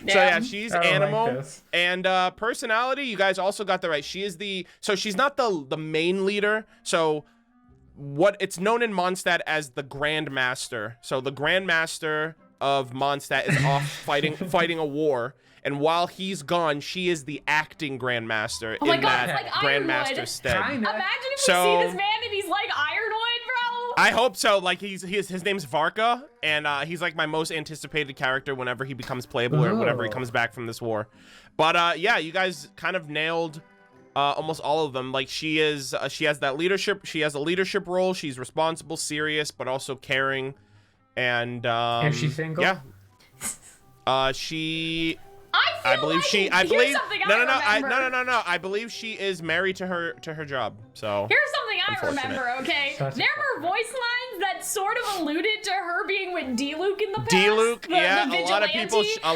yeah, Damn. she's I don't like Animo. this. And personality, you guys also got that right. She is she's not the main leader. So what it's known in Mondstadt as the Grand Master. So the Grand Master of Mondstadt is off fighting a war. And while he's gone, she is the acting Grand Master Oh my in God, that it's like Grand Ironwood. Master's stead. Kinda. Imagine if So- we see this man and he's like Ironwood, bro. I hope so. Like his name's Varka, and he's like my most anticipated character whenever he becomes playable or whenever he Ooh. comes back from this war. But yeah, you guys kind of nailed almost all of them. Like she has that leadership. She has a leadership role. She's responsible, serious, but also caring. And Is she single? Yeah. She. I I believe like, she. I here's believe. something No. I remember. I believe she is married to her job. So. Here's something I remember, okay? There were voice lines that sort of alluded to her being with Diluc in the past. Diluc, the yeah, a lot of people ship them.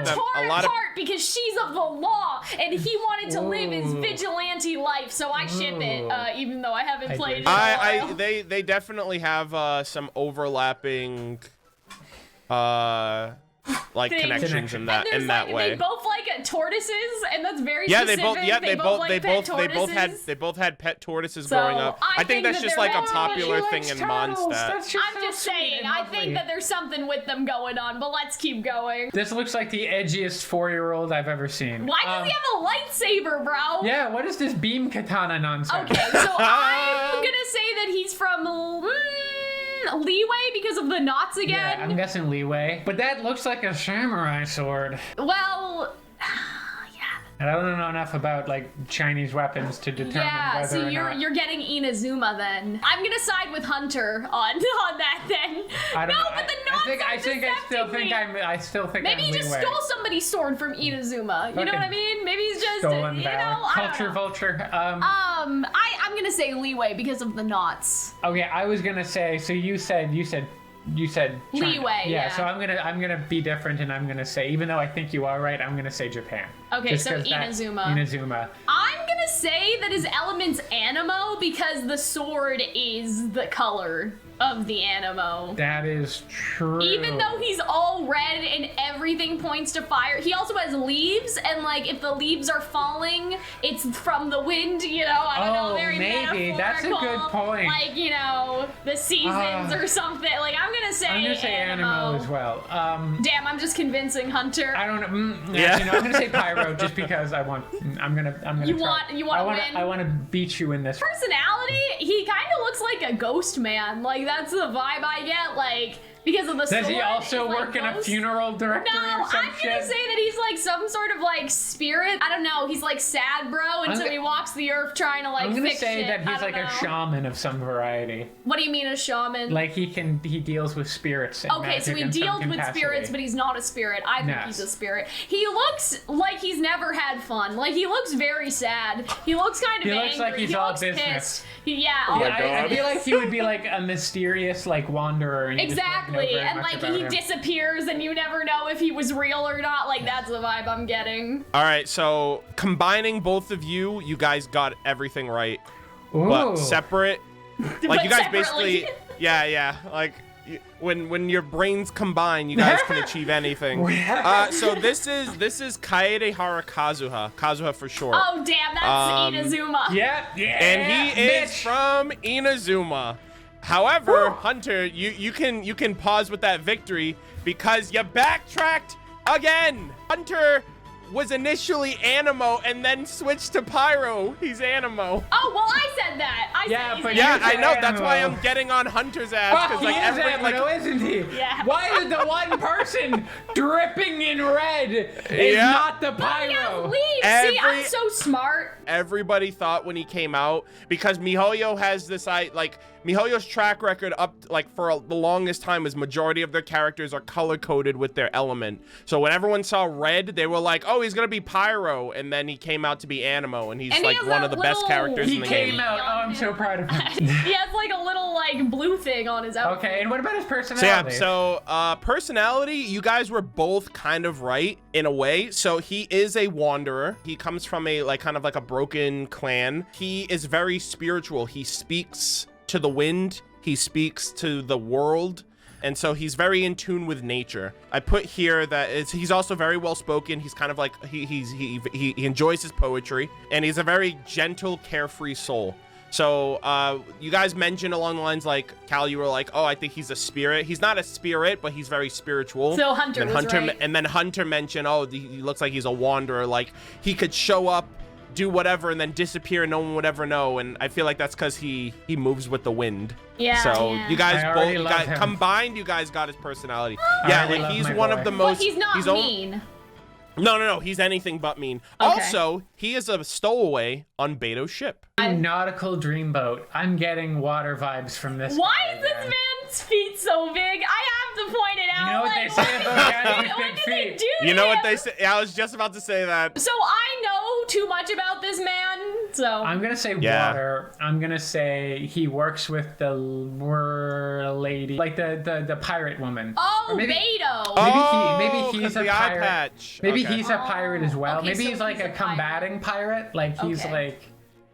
They were torn apart because she's of the law, and he wanted to live his vigilante life, so I ship it, even though I haven't played it in a while. They definitely have some overlapping connections in that way. They both like tortoises, and that's very they specific. both had pet tortoises growing up. I think that's just like a popular thing in Mondstadt. I'm just saying, I think that there's something with them going on, but let's keep going. This looks like the edgiest 4-year-old I've ever seen. Why does he have a lightsaber, bro? Yeah, what is this beam katana nonsense? Okay, so I'm gonna say that he's from Leeway because of the knots again. Yeah, I'm guessing Leeway. But that looks like a samurai sword. Well, And I don't know enough about like Chinese weapons to determine whether or not. you're getting Inazuma then. I'm gonna side with Hunter on that then. I don't know. But the knots I still think maybe he just Leeway. stole somebody's sword from Inazuma. You know what I mean? Maybe he's just Stolen you know, valor. I don't Culture know. vulture. I'm gonna say Leeway because of the knots. Okay, I was gonna say. So you said China. Leeway, yeah. So I'm gonna be different, and I'm gonna say, even though I think you are right, I'm gonna say Japan. Okay, Just so 'cause Inazuma. Inazuma. I'm gonna say that his element's Anemo because the sword is the color of the Anemo. That is true. Even though he's all red and everything points to fire, he also has leaves, and like if the leaves are falling, it's from the wind, you know, I don't know, very maybe. That's a good metaphorical, point. like, you know, the seasons or something. Like I'm gonna say Anemo as well. Damn, I'm just convincing Hunter. I don't know. You know, I'm gonna say Pyro just because I'm gonna You try. want to win? I want to beat you in this. Personality, he kind of looks like a ghost man. Like that's the vibe I get. Like because of the sword. Does he also work in a funeral directory No, or some I'm shit? gonna say that he's like some sort of like spirit. I don't know. He's like sad, bro, and so he walks the earth trying to like. I'm gonna fix say shit. that he's like a shaman of some variety. What do you mean a shaman? Like he deals with spirits. And Okay, so he magic in some deals with capacity. spirits, but he's not a spirit. I think he's a spirit. He looks like he's never had fun. Like he looks very sad. He looks kind of angry. He looks like he's he all looks business. pissed. I feel like he would be like a mysterious like wanderer. And Exactly, and like he disappears, and you never know if he was real or not. Like that's the vibe I'm getting. All right, so combining both of you guys got everything right. Ooh. But separate, like But you guys separately. basically, yeah, like when your brains combine, you guys can achieve anything. So this is Kaede Kazuha for short. Oh damn, that's Inazuma. Yeah, And he is from Inazuma. However, Hunter, you can pause with that victory because you backtracked again. Hunter was initially Anemo and then switched to Pyro. He's Anemo. Oh well, I said that. I I know. That's why I'm getting on Hunter's ass because like Anemo, isn't he? Yeah. Why is the one person dripping in red is not the Pyro? See, I'm so smart. Everybody thought when he came out because MiHoYo has this MiHoYo's track record up like for the longest time is majority of their characters are color coded with their element. So when everyone saw red, they were like, "Oh, he's gonna be Pyro," and then he came out to be Anemo, and he's like one of the best characters in the game. He came out. Oh, I'm so proud of him. He has like a little like blue thing on his outfit. Okay, and what about his personality? So personality, you guys were both kind of right in a way. So he is a wanderer. He comes from a kind of a broken clan. He is very spiritual. He speaks to the wind. He speaks to the world. And so he's very in tune with nature. I put here that he's also very well spoken. He's kind of like he enjoys his poetry, and he's a very gentle, carefree soul. So you guys mentioned along the lines like Cal, you were like, "Oh, I think he's a spirit." He's not a spirit, but he's very spiritual. So Hunter was right. And then Hunter mentioned, "Oh, he looks like he's a wanderer. Like he could show up, do whatever, and then disappear, and no one would ever know." And I feel like that's because he moves with the wind. Yeah. So you guys him. combined, you guys got his personality. He's my one boy. of the most. But he's not mean. No, he's anything but mean. Okay. Also, he is a stowaway on Beidou's ship. Nautical dreamboat. I'm getting water vibes from this. Why is this man's feet so big? I have to point it out. You know what they say about guys with when big did they feet? do You know this? what they say? I was just about to say that. So I know too much about this man So I'm gonna say water. I'm gonna say he works with the lady, like the pirate woman. Oh, Or maybe, Beidou. maybe he's a the eye pirate. patch. Maybe Okay. he's a pirate as well. Okay, Maybe so he's like he's a a pirate. combating pirate. Like he's Okay. like,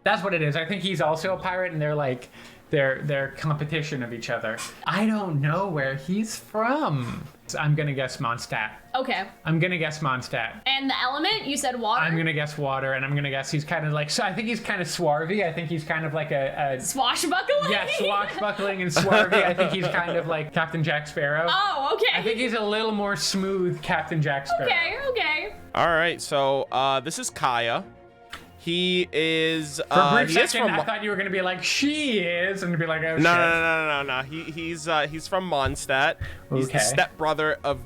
that's what it is. I think he's also a pirate, and they're like, they're competition of each other. I don't know where he's from. So I'm gonna guess Mondstadt. Okay. I'm gonna guess Mondstadt. And the element, you said water? I'm gonna guess water, and I'm gonna guess he's kind of like. So I think he's kind of swarthy. I think he's kind of like a Swashbuckling? yeah, swashbuckling and swarthy. I think he's kind of like Captain Jack Sparrow. Oh, okay. I think he's a little more smooth Captain Jack Sparrow. Okay. All right, so this is Kaeya. He is. For a brief he is second, from. I thought you were gonna be like, she is, and be like, oh shit. No. He's from Mondstadt. He's the Okay. stepbrother of.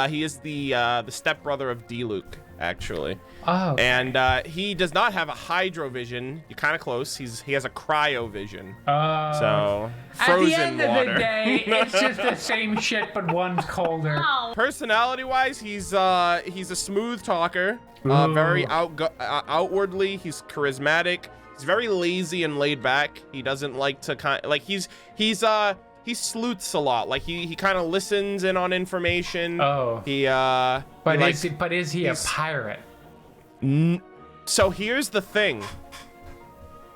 He is the stepbrother of Diluc, actually. Oh. Okay. And he does not have a hydrovision. You're kind of close. He has a cryovision. So frozen at the end water. of the day, it's just the same shit, but one's colder. Oh. Personality-wise, he's a smooth talker. Very outwardly, he's charismatic. He's very lazy and laid back. He doesn't like to he sleuths a lot. Like he kind of listens in on information. Oh. But is he a pirate? So here's the thing.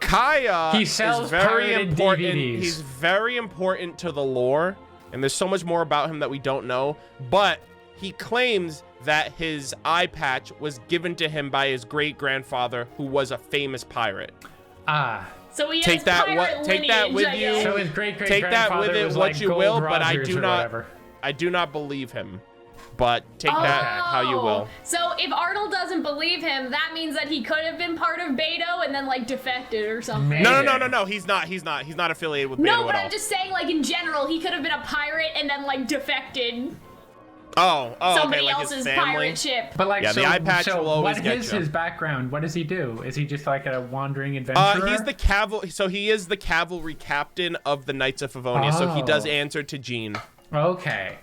Kaeya He sells is very pirated important. DVDs. He's very important to the lore, and there's so much more about him that we don't know. But he claims that his eye patch was given to him by his great-grandfather, who was a famous pirate. Ah. So he Take has that pirate take that lineage, with I you. guess. So his great Take that with grandfather it was what like you Gold will, but I Rogers do or not. whatever. I do not believe him. But take that how you will. So if Arnold doesn't believe him, that means that he could have been part of Beidou and then like defected or something. Maybe. No. He's not affiliated with Beidou No, at but all. I'm just saying, like in general, he could have been a pirate and then like defected Oh, somebody okay, like his else's family. pirate ship. But like, Yeah, so, the eye patch so will always what get is you. his background? What does he do? Is he just like a wandering adventurer? He's the cavalry. So he is the cavalry captain of the Knights of Favonia. So he does Oh. answer to Jean. Okay.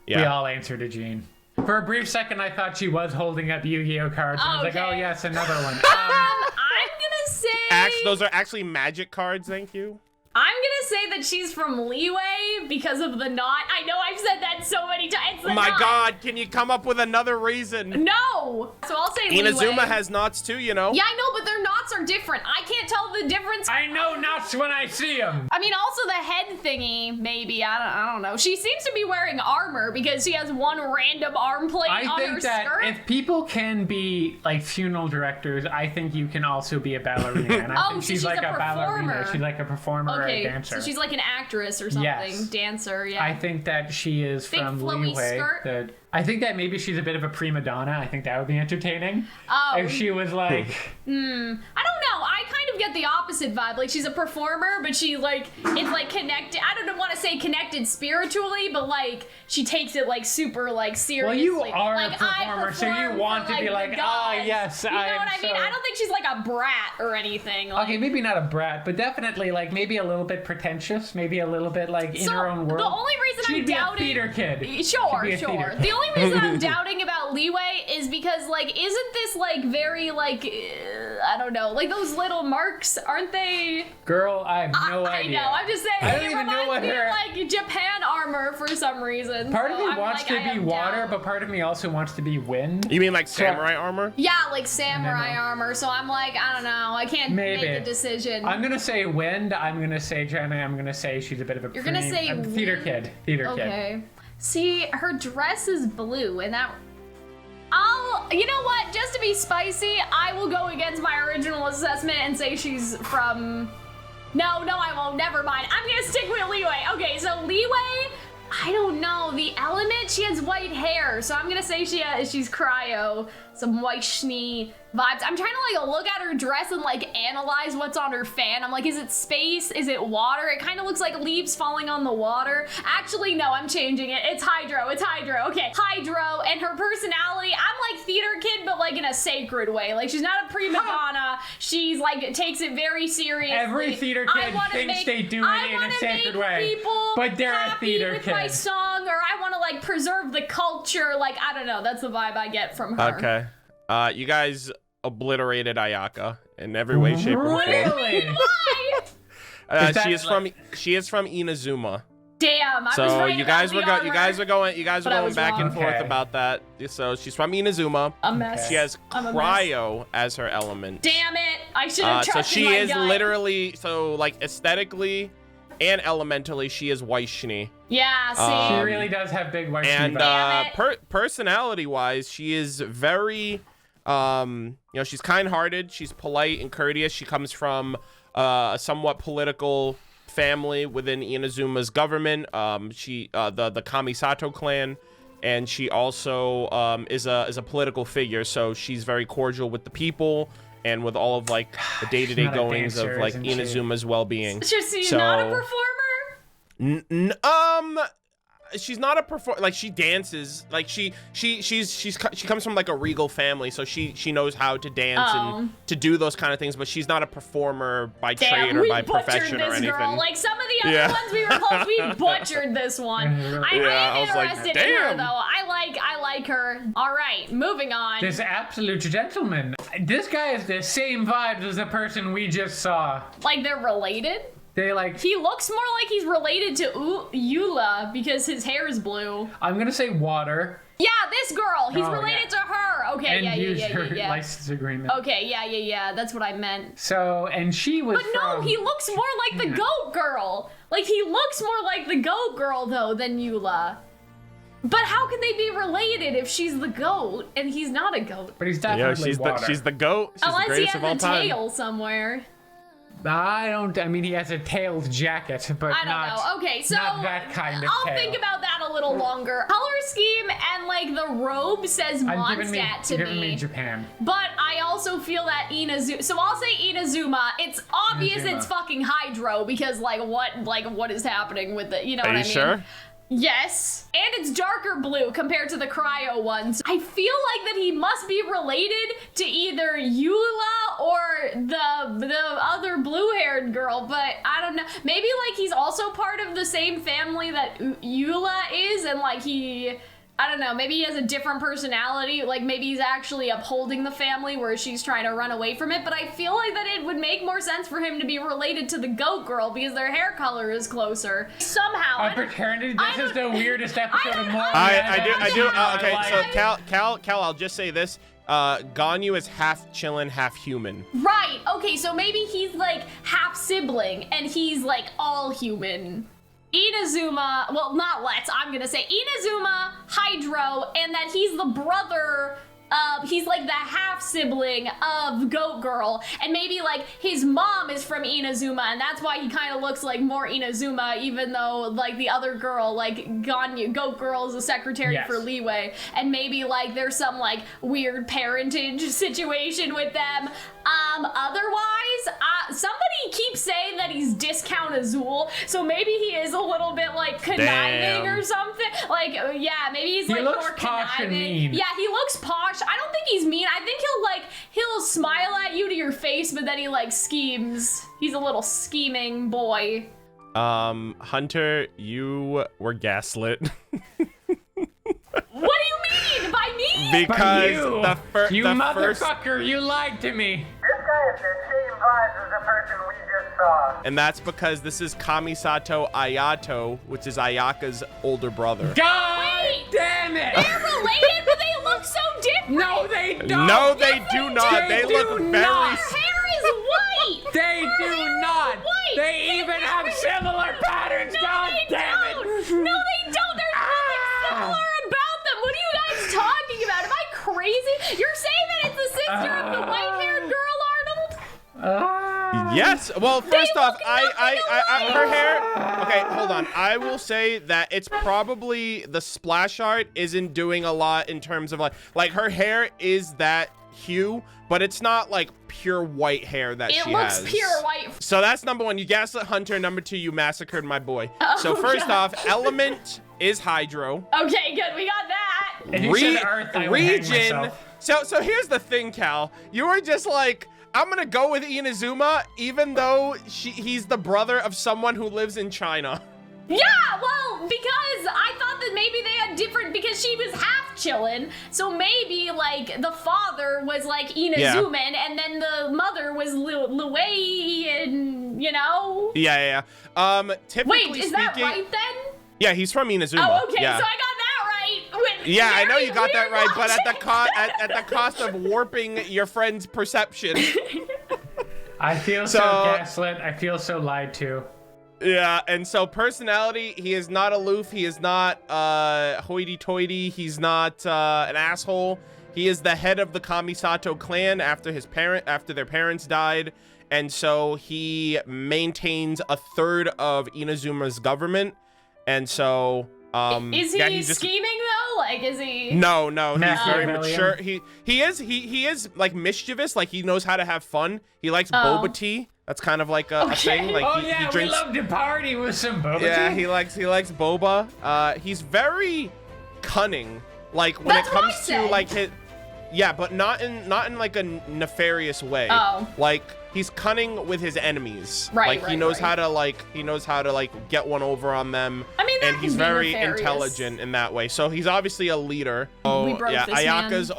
We Yeah. all answer to Jean. For a brief second, I thought she was holding up Yu-Gi-Oh cards. And I was like, Okay. oh yes, another one. I'm gonna say Those are actually magic cards. Thank you. I'm gonna say that she's from Leeway because of the knot. I know I've said that so many times. Oh my God! Can you come up with another reason? No! So I'll say Leeway. Inazuma has knots too, you know. Yeah, I know, but their knots are different. I can't tell the difference. I know knots when I see them. I mean, also the head thingy, maybe. I don't know. She seems to be wearing armor because she has one random arm plate I on her think that skirt. if people can be like funeral directors, I think you can also be a ballerina. And I Oh, think so she's she's like a a ballerina. performer. She's like a performer or a Okay, dancer. so she's like an actress or something. Yes. Dancer, yeah. I think that she is Big from flowy Leeway. skirt. I think that maybe she's a bit of a prima donna. I think that would be entertaining. Oh. If she was like, I don't know. I kind of get the opposite vibe. Like she's a performer, but she like it's like connected. I don't want to say connected spiritually, but like she takes it like super like seriously. well, you are like, a performer, so you want to be like, the oh gods. yes, You know I'm what I mean? so- I don't think she's like a brat or anything. Like, Okay, maybe not a brat, but definitely like maybe a little bit pretentious, maybe a little bit like in so her own world. the only reason She'd I'm be doubting a theater kid. Sure, She'd be a sure. theater kid. The only reason I'm doubting about Leeway is because like isn't this like very like I don't know, like those little marks, aren't they? Girl, I have no I idea. know. I'm just saying. I don't it even know reminds what me her- of, like Japan armor for some reason. Part of so me I'm wants like, to I be have water, doubt. but part of me also wants to be wind. You mean like samurai armor? Yeah, like samurai No. armor. So I'm like, I don't know. I can't Maybe. make a decision. I'm gonna say wind. I'm gonna say Jenna. I'm gonna say she's a bit of a. You're gonna say a theater wind? kid. Theater kid. Okay. See, her dress is blue, and that. You know what? Just to be spicy, I will go against my original assessment and say she's from. No, I won't. Never mind. I'm gonna stick with Leeway. Okay, so Leeway. I don't know. The element, she has white hair, so I'm gonna say she's cryo. Some white schnee vibes. I'm trying to like look at her dress and like analyze what's on her fan. I'm like, is it space? Is it water? It kind of looks like leaves falling on the water. Actually, no, I'm changing it. It's hydro. Okay, hydro. And her personality, I'm like theater kid, but like in a sacred way. Like she's not a prima donna. She's like takes it very seriously. Every theater kid thinks they do it in a sacred way, but they're a happy theater with kid. my song, or I want to like preserve the culture. Like I don't know. That's the vibe I get from her. Okay. You guys obliterated Ayaka in every way, shape, or form. Really? Why? She is from Inazuma. Damn, I was So right you guys about were the you guys armor. were going back wrong. and forth Okay. about that. So she's from Inazuma. A mess. She has I'm a mess. cryo as her element. Damn it! I should have So trusted she my is gut. literally like aesthetically and elementally she is Weishni. Yeah, see. She really does have big white And teeth. Damn it. personality wise, she is very she's kind-hearted, she's polite and courteous. She comes from a somewhat political family within Inazuma's government. She the Kamisato clan, and she also is a political figure, so she's very cordial with the people and with all of like the day-to-day not a goings dancer, of like isn't she? Inazuma's well-being. She's not a performer? She's not a performer. Like she dances. Like she comes from like a regal family, so she knows how to dance and to do those kind of things. But she's not a performer by trade or we by butchered profession or this anything. girl. Like some of the other ones we were close, we butchered this one. I am was like, interested in her damn. though. I like her. All right, moving on. This absolute gentleman. This guy has the same vibes as the person we just saw. Like they're related. They like. He looks more like he's related to Eula because his hair is blue. I'm gonna say water. Yeah, this girl. He's Oh, related yeah. to her. Okay, And use her yeah. license agreement. Okay, yeah. That's what I meant. So, and she was. But no, from- he looks more like the goat girl. Like he looks more like the goat girl though than Eula. But how can they be related if she's the goat and he's not a goat? But he's Yeah, definitely she's water. the goat. She's the Unless he greatest has of all a time. tail somewhere. I mean, he has a tailed jacket, but I don't not. know. Okay, so not that kind of I'll tail. think about that a little longer. Color scheme and like the robe says I'm giving Mondstadt me Japan. But I also feel that Inazuma. So I'll say Inazuma. It's obvious Inazuma. it's fucking Hydro because what is happening with it? You know Are what you I mean? sure? Yes, and it's darker blue compared to the cryo ones. I feel like that he must be related to either Eula or the other blue-haired girl, but I don't know. Maybe like he's also part of the same family that Eula is, and like I don't know, maybe he has a different personality, like maybe he's actually upholding the family where she's trying to run away from it, but I feel like that it would make more sense for him to be related to the goat girl because their hair color is closer. Somehow. A paternity. This is the weirdest episode of more. I do. Okay, Like, so Cal, I'll just say this. Ganyu is half Chillin, half human. Right, okay, so maybe he's like half sibling and he's like all human. Inazuma, well, I'm gonna say Inazuma, Hydro, and that he's the brother of, he's like the half sibling of Goat Girl, and maybe like his mom is from Inazuma, and that's why he kind of looks like more Inazuma, even though like the other girl, like Ganyu, Goat Girl is a secretary Yes. for Leeway, and maybe like there's some like weird parentage situation with them. Otherwise, somebody keeps saying that he's Discount Azul, so maybe he is a little bit like conniving Damn. or something. Like, yeah, maybe he's He like looks more posh and conniving. mean. Yeah, he looks posh. I don't think he's mean. I think he'll smile at you to your face, but then he like schemes. He's a little scheming boy. Hunter, you were gaslit. What do you mean by me? Because you, the first motherfucker, you lied to me. This guy has the same vibes as the person we just saw. and that's because this is Kamisato Ayato, which is Ayaka's older brother. God Wait. damn it! They're related, but they look so different. No, they don't. No, they do not. They They look do very not. Her hair is white. They Her do hair is not. white. They even have similar patterns. No, God they damn don't. it! No, they don't. There's nothing similar about them. What are you guys talking about? Am I crazy? You're saying that it's the sister of the white-haired girl, Arnold? Yes. Well, first off, look I her hair. Okay, hold on. I will say that it's probably the splash art isn't doing a lot in terms of like her hair is that hue, but it's not like pure white hair that It she looks has. pure white. So that's number one. You gaslit Hunter. Number two, you massacred my boy. So first God. off, element is Hydro. Okay, good. We got that. If you said Earth, I would hang Region. myself. So here's the thing, Cal. You were just like, I'm gonna go with Inazuma, even though he's the brother of someone who lives in China. Yeah, well, because I thought that maybe they had different, because she was half chillin', so maybe, like, the father was, like, Inazuman, and then the mother was Luwei, and, you know? Yeah. Typically Wait, is that right, then? Yeah, he's from Inazuma. Oh, okay, yeah. so I got that right. Yeah, I know you got that right, but at the the cost of warping your friend's perception. I feel so gaslit. I feel so lied to. Yeah, and so personality, he is not aloof. He is not hoity-toity. He's not an asshole. He is the head of the Kamisato clan after their parents died, and so he maintains a third of Inazuma's government. And so is he scheming though? Like, is he? No, he's very Machiavellian. mature. He is like mischievous. Like, he knows how to have fun. He likes boba tea. That's kind of like a thing. Like, he drinks. We love to party with some boba Yeah, tea. he likes boba. He's very cunning. Like, when That's it comes what I to said. like his, yeah, but not in like a nefarious way. Oh. Like, he's cunning with his enemies. Right, Like, he knows right. how to get one over on them. I mean, that and can he's be very nefarious. intelligent in that way. So he's obviously a leader. Oh, We broke yeah, this Ayaka's man.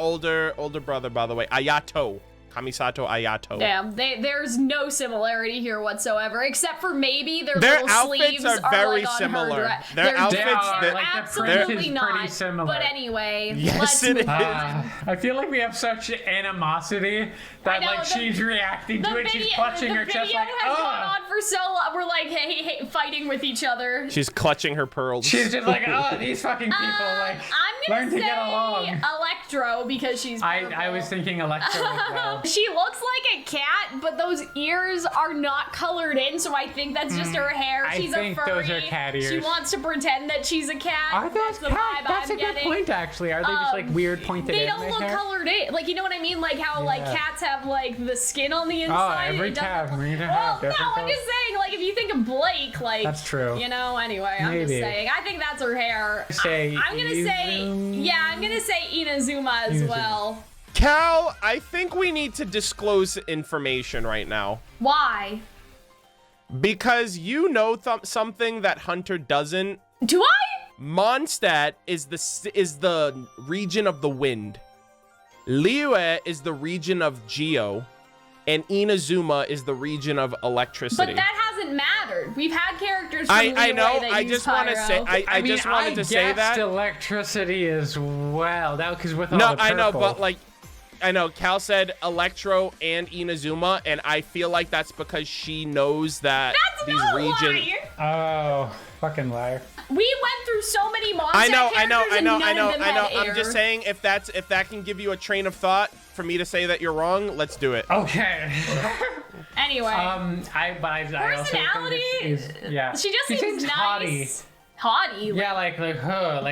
older brother, by the way, Ayato. Kamisato Ayato. Damn, there's no similarity here whatsoever, except for maybe their Their little outfits sleeves are very like on similar. her dress. Their outfits- they're like, the absolutely print is not. pretty similar. But anyway, Yes, let's it move is. on. I feel like we have such animosity that I know, like she's reacting to it. She's clutching her chest like, has gone on for so long. We're like, hey, fighting with each other. She's clutching her pearls. She's just like, oh, these fucking people like I'm learn gonna to get along. say Electro because she's. I was thinking Electro as well. She looks like a cat, but those ears are not colored in, so I think that's just her hair. I She's think a furry. those are cat She ears. wants to pretend that she's a cat. Are That's those the cat? vibe That's I'm a good getting. point, actually. Are they just like weird pointed They in don't look hair? colored in. Like, you know what I mean? Like how like Yeah. cats have like the skin on the inside. every It doesn't- cat we need to Well, have no, different I'm colors. just saying. Like, if you think of Blake, like That's true. You know. Anyway, I'm just Maybe. saying. I think that's her hair. Say I'm gonna say. Izum- Yeah, I'm gonna say Inazuma as Inazuma. well. Cal, I think we need to disclose information right now. Why? Because you know something that Hunter doesn't. Do I? Mondstadt is the region of the wind. Liyue is the region of geo. And Inazuma is the region of electricity. But that hasn't mattered. We've had characters from I know. that I use just want to pyro. say. I mean, just wanted to say guessed that. electricity as well. That because with all No, the I know, purple. but like, I know Cal said Electro and Inazuma, and I feel like that's because she knows that That's these no regions. Oh, fucking liar. We went through so many monster I know. characters and none of them had I'm just air. saying, if that can give you a train of thought for me to say that you're wrong, let's do it. Okay. Anyway, I also think personality. it's, yeah. She just She seems nice. haughty. Haughty. Yeah, like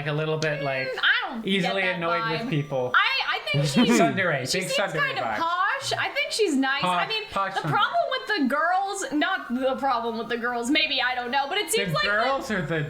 a little bit like I don't easily get that annoyed vibe. with people. I think she's. Tsundere, She big seems Tsundere kind of vibe. posh. I think she's nice. I mean, Posh the Tsundere. problem with the girls, not the problem with the girls, maybe, I don't know, but it The seems like girls or the.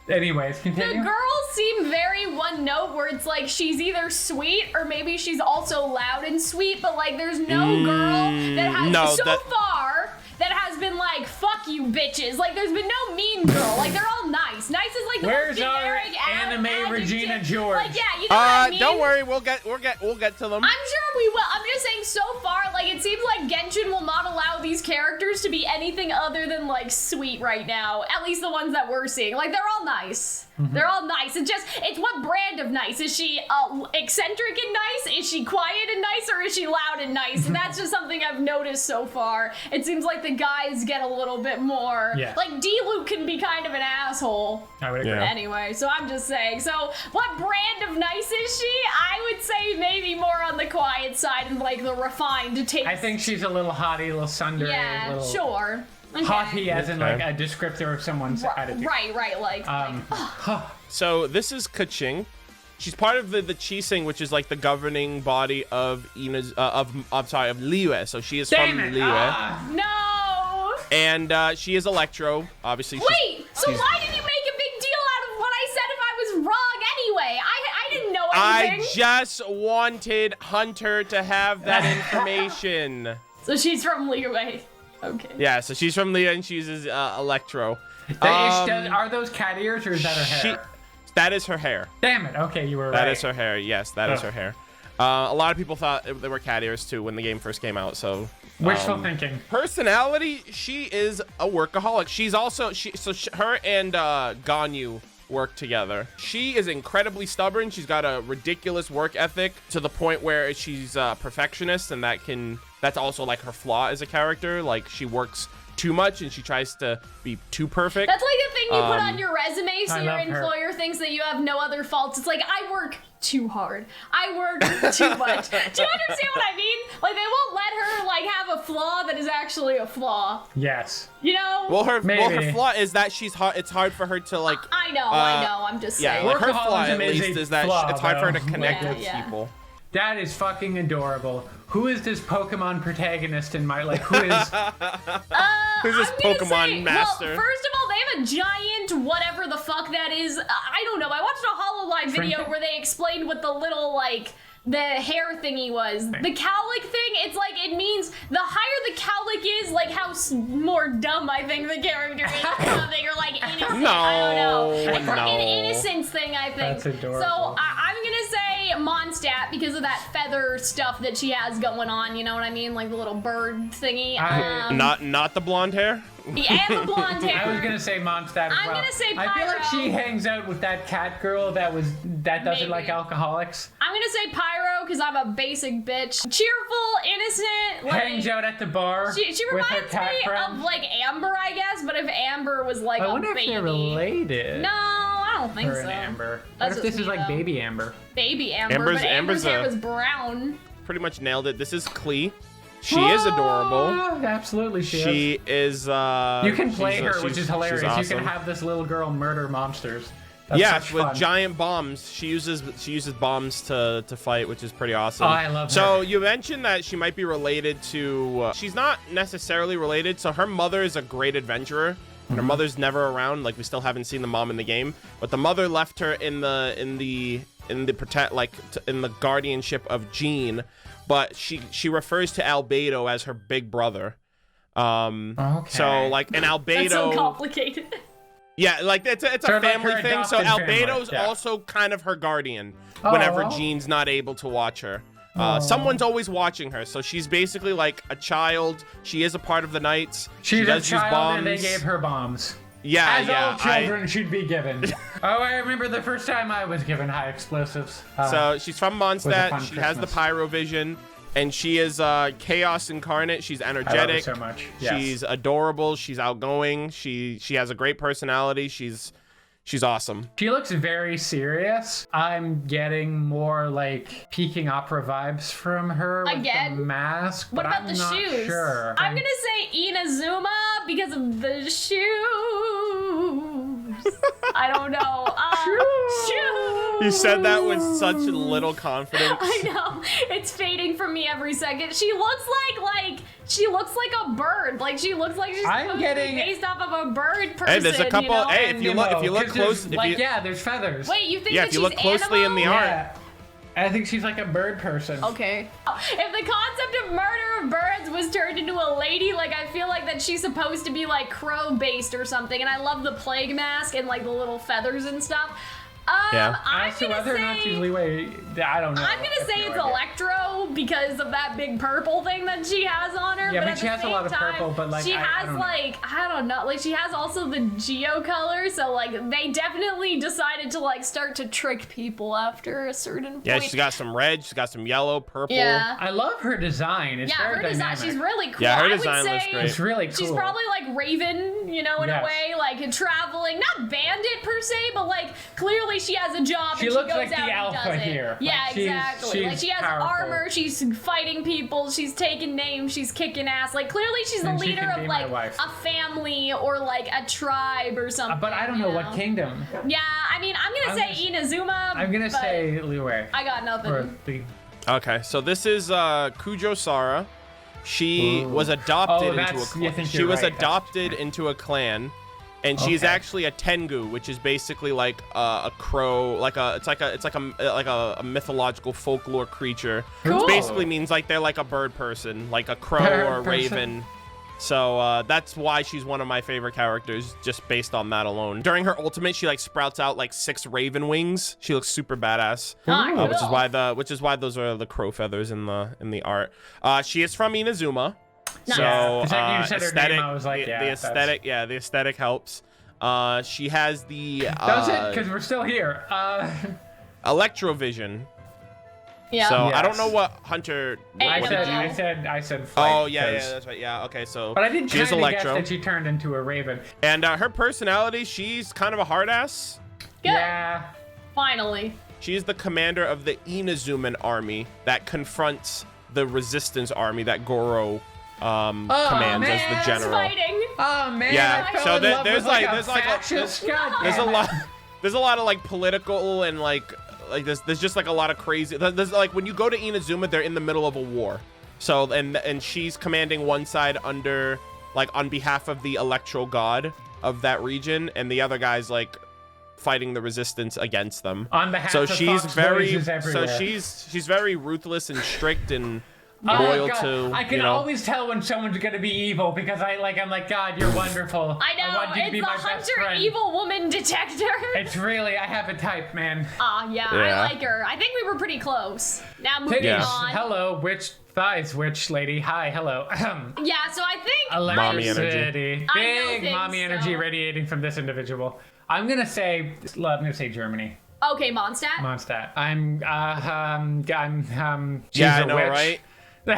Anyways, the continue. girls seem very one note where it's like she's either sweet or maybe she's also loud and sweet, but like there's no girl that has no, so that- far that has been like, fuck you bitches. Like there's been no mean girl. Like they're all nice. Nice is like the Where's most our generic anime adjective. Regina George? Like yeah, you know what I mean? Don't worry, we'll get to them. I'm sure we will. I'm just saying so far, like it seems like Genshin will not allow these characters to be anything other than like sweet right now. At least the ones that we're seeing. Like they're all nice. They're all nice. It's what brand of nice? Is she eccentric and nice? Is she quiet and nice? Or is she loud and nice? And that's just something I've noticed so far. It seems like the guys get a little bit more. Yeah. Like Diluc can be kind of an asshole. I would agree. Yeah. Anyway, so I'm just saying. So, what brand of nice is she? I would say maybe more on the quiet side and like the refined taste. I think she's a little haughty, little tsundere, Yeah, little sure. Okay. haughty as in like Okay. a descriptor of someone's attitude. Right, like. So this is Keqing. She's part of the Qiqi, which is like the governing body of of Liyue. So she is Damn from it! Liyue. No! And she is Electro, obviously. Wait, so why did you make a big deal out of what I said if I was wrong anyway? I didn't know anything. I just wanted Hunter to have that information. So she's from Liyue. Okay. Yeah, so she's from Liyue and she uses Electro. Are those cat ears or is that her hair? That is her hair. Damn it. Okay, you were right. That is her hair. Yes, that is her hair. A lot of people thought they were cat ears too when the game first came out. So wishful thinking. Personality, she is a workaholic. She's also her and Ganyu work together. She is incredibly stubborn. She's got a ridiculous work ethic to the point where she's a perfectionist, and that's also like her flaw as a character. Like she works too much and she tries to be too perfect. That's like the thing you put on your resume so your love employer thinks that you have no other faults. It's like, I work too hard. I work too much. Do you understand what I mean? Like, they won't let her like have a flaw that is actually a flaw. Yes. You know? Well, her flaw is that it's hard for her to like. I know. I'm just saying. Yeah, like her flaw at least is that it's hard for her to connect with people. That is fucking adorable. Who is this Pokemon protagonist in my who is? Who's this Pokemon master? Well, first of all, they have a giant whatever the fuck that is. I don't know. I watched a HoloLive video where they explained what the little the hair thingy was. The cowlick thing, it's like, it means the higher the cowlick is, like how more dumb I think the character is or something, or like innocent. No, I don't know. Like no. an innocence thing, I think. That's adorable. So I'm gonna say Mondstadt because of that feather stuff that she has going on, you know what I mean? Like the little bird thingy. Not the blonde hair? And the blonde hair. I was gonna say Mondstadt as well. I'm gonna say Pyro. I feel like she hangs out with that cat girl that doesn't like alcoholics. I'm gonna say Pyro because I'm a basic bitch. Cheerful, innocent. Hangs out at the bar. She with her reminds cat me friend. of like Amber, I guess, but if Amber was like I wonder a baby. if they're related. No, I don't think Her so. and Amber. That's What if this just is me, like though. baby Amber? Baby Amber, but Amber's hair was brown. Pretty much nailed it. This is Klee. She is adorable. Absolutely, she is. You can play her, which is hilarious. Awesome. You can have this little girl murder monsters. That's such with fun. giant bombs. She uses bombs to fight, which is pretty awesome. Oh, I love her. So you mentioned that she might be related to. She's not necessarily related. So her mother is a great adventurer. And her mother's never around. Like we still haven't seen the mom in the game, but the mother left her in the guardianship of Jean. But she refers to Albedo as her big brother. Okay. So like an Albedo. That's so complicated. Yeah, like it's a Sort of like family her thing. So adopted family, Albedo's yeah. also kind of her guardian whenever Oh. Jean's not able to watch her. Someone's always watching her, so she's basically like a child. She is a part of the Knights. She's she does a child use bombs. and they gave her bombs. Yeah, As yeah. all children should be given. Oh, I remember the first time I was given high explosives. So she's from was a Mondstadt. fun She has the Christmas. Pyrovision, and she is Chaos incarnate. She's I love her energetic. so much. Yes. She's adorable. She's outgoing. She has a great personality. She's awesome. She looks very serious. I'm getting more like Peking opera vibes from her with Again? the mask. What but about I'm the not shoes? Sure. I'm gonna say Inazuma because of the shoes. I don't know. Shoes. You said that with such little confidence. I know. It's fading from me every second. She looks like a bird. Like she looks like she's I'm supposed getting- to be based off of a bird person. Hey, there's a couple. You know? Hey, if you look 'cause close, there's, yeah, there's feathers. Wait, you think Yeah, that if you she's look closely in the animal? art. Yeah. I think she's like a bird person. Okay. If the concept of Murder of Birds was turned into a lady, like I feel like that she's supposed to be like crow based or something. And I love the plague mask and like the little feathers and stuff. Yeah. I'm As to gonna whether or not she's Leeway, I don't know. I'm gonna say it's Electro because of that big purple thing that she has on her. Yeah, but but at she the has a same lot of time, purple, but, like, she I has don't know. like I don't know, like she has also the Geo color. So like they definitely decided to like start to trick people after a certain point. Yeah, she's got some red. She's got some yellow, purple. Yeah. I love her design. It's Yeah, very her design, dynamic. she's really cool. Yeah, her I design would looks say great. It's really cool. she's probably like Raven, you know, in a Yes. way, like traveling, not bandit per se, but like clearly she has a job She and looks she goes like the out and alpha does it. here. Yeah, Like, she's- exactly. Like she's she has powerful. armor, she's fighting people, she's taking names, she's kicking ass. Like clearly she's the And she leader can of be my like wife. a family or like a tribe or something. But I don't you know what kingdom. Yeah, I mean, I'm gonna say Inazuma. I'm gonna but say Liwei. I got nothing. Or the Okay, so this is Kujo Sara. She was adopted Oh, into a that's- you think she you're was right, adopted into a clan, and she's Okay. actually a Tengu, which is basically like a crow, like a mythological folklore creature. Cool. Which basically means like they're like a bird person, like a crow Bird or a person. raven. So that's why she's one of my favorite characters, just based on that alone. During her ultimate, she like sprouts out like 6 raven wings. She looks super badass, which is why those are the crow feathers in the art. She is from Inazuma, so the second you said her aesthetic. name, I was like, yeah, the aesthetic, the aesthetic helps. She has the That's it, because we're still here. Electrovision. Yeah. So Yes. I don't know what Hunter. I said flight. Oh yeah, 'cause- that's right. Yeah, okay. So But I did she is kind of guess Electro, that she turned into a raven. and her personality, she's kind of a hard ass. Good. Yeah. Finally. She's the commander of the Inazuman army that confronts the resistance army that Gorou commands as man, the It's general. fighting. Oh man. Yeah, I fell so in love there's with, like a there's like fascist. God there's a damn it. lot there's a lot of like political and like there's just like a lot of crazy. There's like when you go to Inazuma, they're in the middle of a war. So and she's commanding one side under like on behalf of the electoral god of that region, and the other guy's like fighting the resistance against them. On behalf So of she's Fox very voices everywhere. she's very ruthless and strict and Oh my loyal God. to I can always tell when someone's gonna be evil because I'm like, God, you're wonderful. I know. want you to It's be the my best Hunter friend. evil woman detector. It's really, I have a type, man. Yeah, Yeah. I like her. I think we were pretty close. Now moving Titties. on. Hello, witch thighs, witch lady. Hi, hello. Yeah, so I think Mommy energy. Electricity. I know Big things, mommy energy so- radiating from this individual. I'm gonna say Germany. okay, Mondstadt. Mondstadt. She's Yeah, I a know, witch. right? Is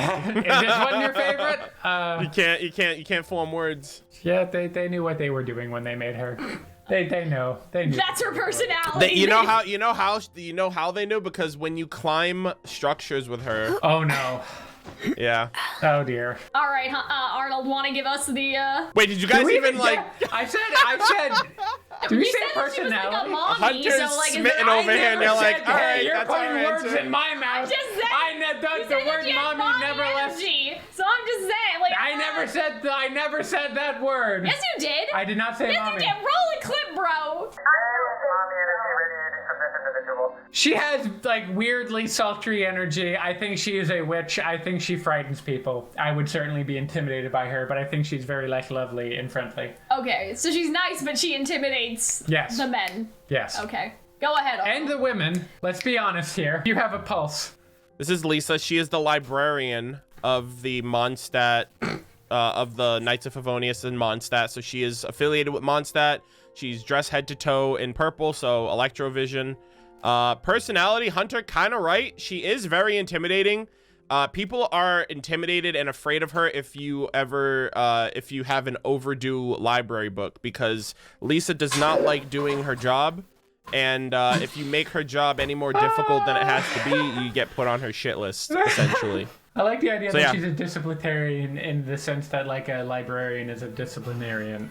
this one your favorite? You can't form words. Yeah, they knew what they were doing when they made her. They know. They knew. That's her personality. You know how they knew, because when you climb structures with her, Oh no. yeah. Oh dear. All right, Arnold, want to give us the? Wait, did you guys even like? I said. Did we You say said that she was like a personality? mommy, Hunter's so like, is smitten it, over here, and you're like, all right, you're that's putting our words answer. in my mouth. just saying. The You said word that she had mommy never left. energy, so I'm just saying, like. I never said that word. Yes, you did. I did not say Yes, mommy. you did. Roll a clip, bro. Mommy energy radiating from this individual. She has like weirdly sultry energy. I think she is a witch. I think she frightens people. I would certainly be intimidated by her, but I think she's very like lovely and friendly. Okay, so she's nice, but she intimidates Yes. the men. Yes. Okay, go ahead. And the women. Let's be honest here. You have a pulse. This is Lisa. She is the librarian of the Mondstadt, of the Knights of Favonius in Mondstadt. So she is affiliated with Mondstadt. She's dressed head to toe in purple, so Electrovision. Personality, Hunter, kind of right. She is very intimidating. People are intimidated and afraid of her if you have an overdue library book, because Lisa does not like doing her job. And if you make her job any more difficult than it has to be, you get put on her shit list, essentially. I like the idea So, that yeah. she's a disciplinarian in the sense that like a librarian is a disciplinarian.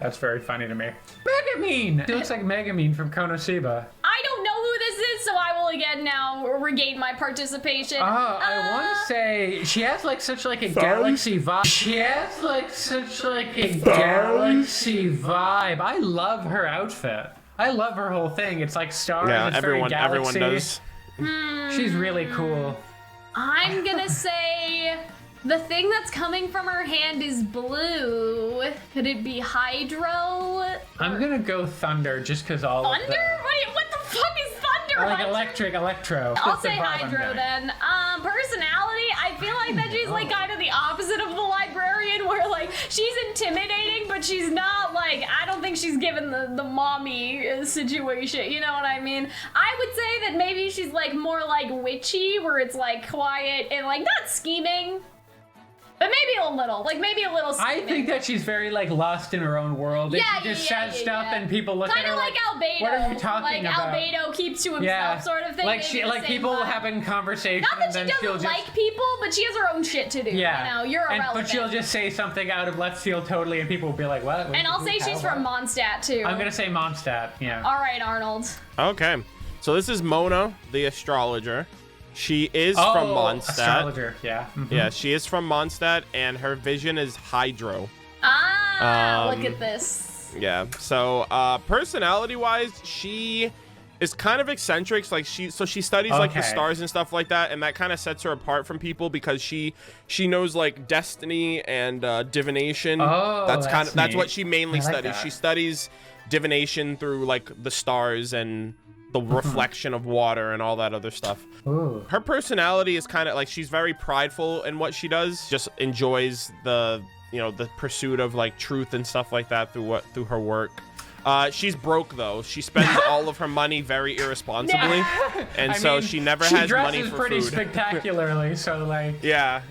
That's very funny to me. Megamine! She looks like Megamine from Konosuba. I don't know who this is, so I will again now regain my participation. I want to say she has like such like a galaxy vibe. She has like such like a galaxy vibe. I love her outfit. I love her whole thing. It's like stars. Yeah, it's very everyone galaxy. does. She's really cool. I'm gonna say the thing that's coming from her hand is blue. Could it be hydro? I'm gonna go thunder just because all Thunder? of the... What the fuck is thunder? Like Hunter? electro. I'll That's the say vibe I'm hydro getting. then. Personality, I feel like that she's like kind of the opposite of the librarian, where like she's intimidating, but she's not like, I don't think she's given the mommy situation, you know what I mean? I would say that maybe she's like more like witchy, where it's like quiet and like not scheming, but maybe a little I scheming. think that she's very like lost in her own world. Yeah, she just yeah, says yeah, stuff yeah. and people look at Kind her of like Albedo. what are you talking like about? Albedo keeps to himself, Yeah, sort of thing. like maybe she, the like same people vibe. having conversation Not that and she then she'll doesn't just like people, but she has her own shit to do. yeah. You know, you're irrelevant. But she'll just say something out of left field totally, and people will be like, "What?" And I'll say she's from Mondstadt too. I'm gonna say Mondstadt. Yeah. All right, Arnold. Okay, so this is Mona, the astrologer. She is from Mondstadt. Astrologer. Yeah. Mhm. Yeah, she is from Mondstadt, and her vision is hydro. Look at this. Yeah, so personality-wise, she is kind of eccentric. Like she studies like the stars and stuff like that, and that kind of sets her apart from people because she knows like destiny and divination. Oh, that's what she mainly like studies. that. She studies divination through like the stars and the reflection of water and all that other stuff. Ooh. Her personality is kind of like she's very prideful in what she does. Just enjoys the pursuit of like truth and stuff like that through her work. She's broke though. She spends all of her money very irresponsibly, and she never has money for pretty food. spectacularly, so like. Yeah.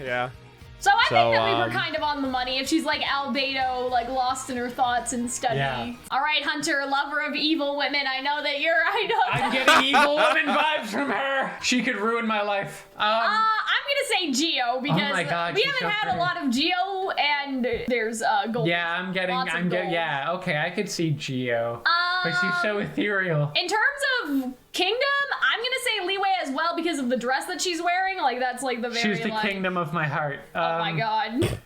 So I think that we were kind of on the money if she's like Albedo, like lost in her thoughts and study. Yeah. All right, Hunter, lover of evil women. I know I'm getting evil woman vibes from her. She could ruin my life. I'm gonna say Geo because oh my God, we she's haven't so had pretty. a lot of Geo, and there's gold. Yeah, I'm getting gold. Yeah, okay, I could see Geo. But she's so ethereal. In terms of kingdom, I'm gonna say Leeway as well because of the dress that she's wearing. Like that's like the very. She's the kingdom of my heart. Oh my God.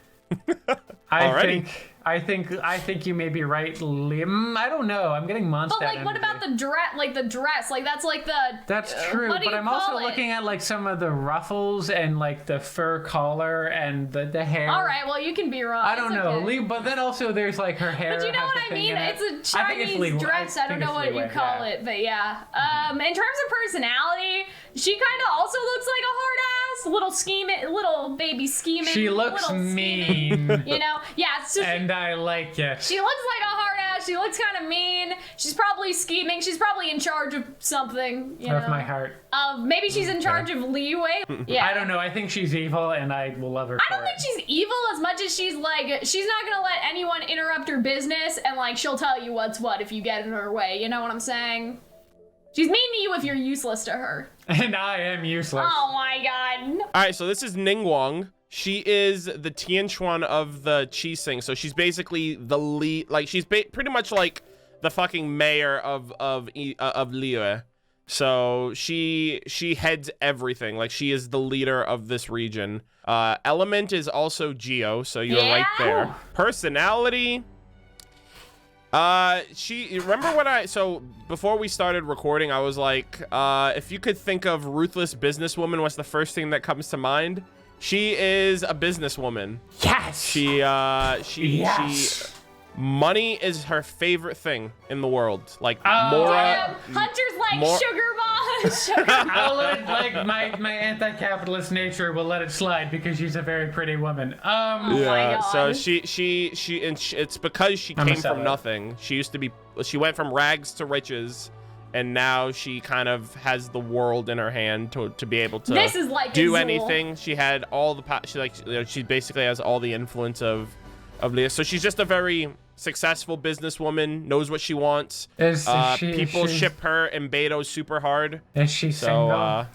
I think you may be right, Lim. I don't know. I'm getting Mondstadt. But like, what energy. about the dress? Like the dress, like that's like the. That's true, what do but you I'm also call it? looking at like some of the ruffles and like the fur collar and the hair. All right, well you can be wrong. I don't It's know, okay. but then also there's like her hair. But you know has what the I thing mean? in it. It's a I think it's Chinese dress. I don't know what you call it, but yeah. In terms of personality, she kind of also looks like a hard ass, little baby scheming. She looks little mean. scheming, you know? Yeah. So And I like it. she looks like a hard ass. She looks kind of mean. She's probably scheming. She's probably in charge of something. You know? Of my heart. Maybe she's in charge of Leeway. Yeah. I don't know. I think she's evil, and I will love her. I don't think she's evil as much as she's like, she's not gonna let anyone interrupt her business, and like she'll tell you what's what if you get in her way. You know what I'm saying? She's mean to you if you're useless to her. And I am useless. Oh my God. All right, so this is Ningguang. She is the Tianquan of the Qiqi, so she's basically the lead. Like she's pretty much like the fucking mayor of Liyue. So she heads everything. Like she is the leader of this region. Element is also Geo, so you're right there. Personality. So before we started recording, I was like, if you could think of ruthless businesswoman, what's the first thing that comes to mind? She is a businesswoman. Yes. Money is her favorite thing in the world. Like Damn, Hunter's like sugar bomb. I'll let my anti-capitalist nature will let it slide because she's a very pretty woman. my God. So it's because she came from nothing. She went from rags to riches, and now she kind of has the world in her hand to be able to This is like do Azul. anything. She had all the she basically has all the influence of Leah. So she's just a very successful businesswoman, knows what she wants. People ship her and Beidou super hard. Is she single?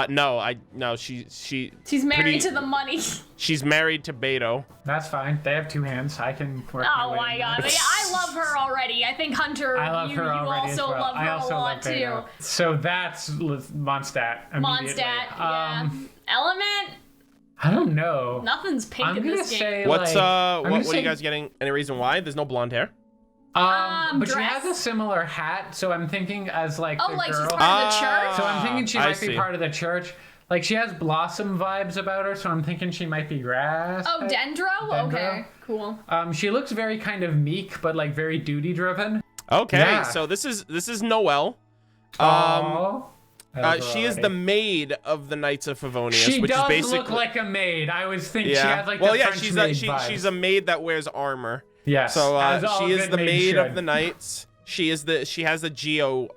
No, she's married to the money. She's married to Beidou. That's fine. They have two hands. I can work my Oh way my in God. that. But yeah, I love her already. I think Hunter, I love you her already also as well. love her I also a lot love too. Beidou. So that's Mondstadt. immediately. Mondstadt, yeah. Element, I don't know. nothing's pink I'm in gonna this game. say What's like, what are you guys getting? Any reason why? There's no blonde hair. But she dress? has a similar hat, so I'm thinking as like the like girl. she's part of the church? So I'm thinking she I might be see. part of the church. Like she has blossom vibes about her, so I'm thinking she might be grass. Oh, Dendro? Dendro? Okay, cool. She looks very kind of meek, but like very duty driven. Okay, Yeah. so this is Noelle. She is the maid of the Knights of Favonius, She which does is basically look like a maid. I was thinking she has like the French she's maid she's a maid that wears armor. Yes. So as all she is good the maids maid should. of the knights. She has the Geo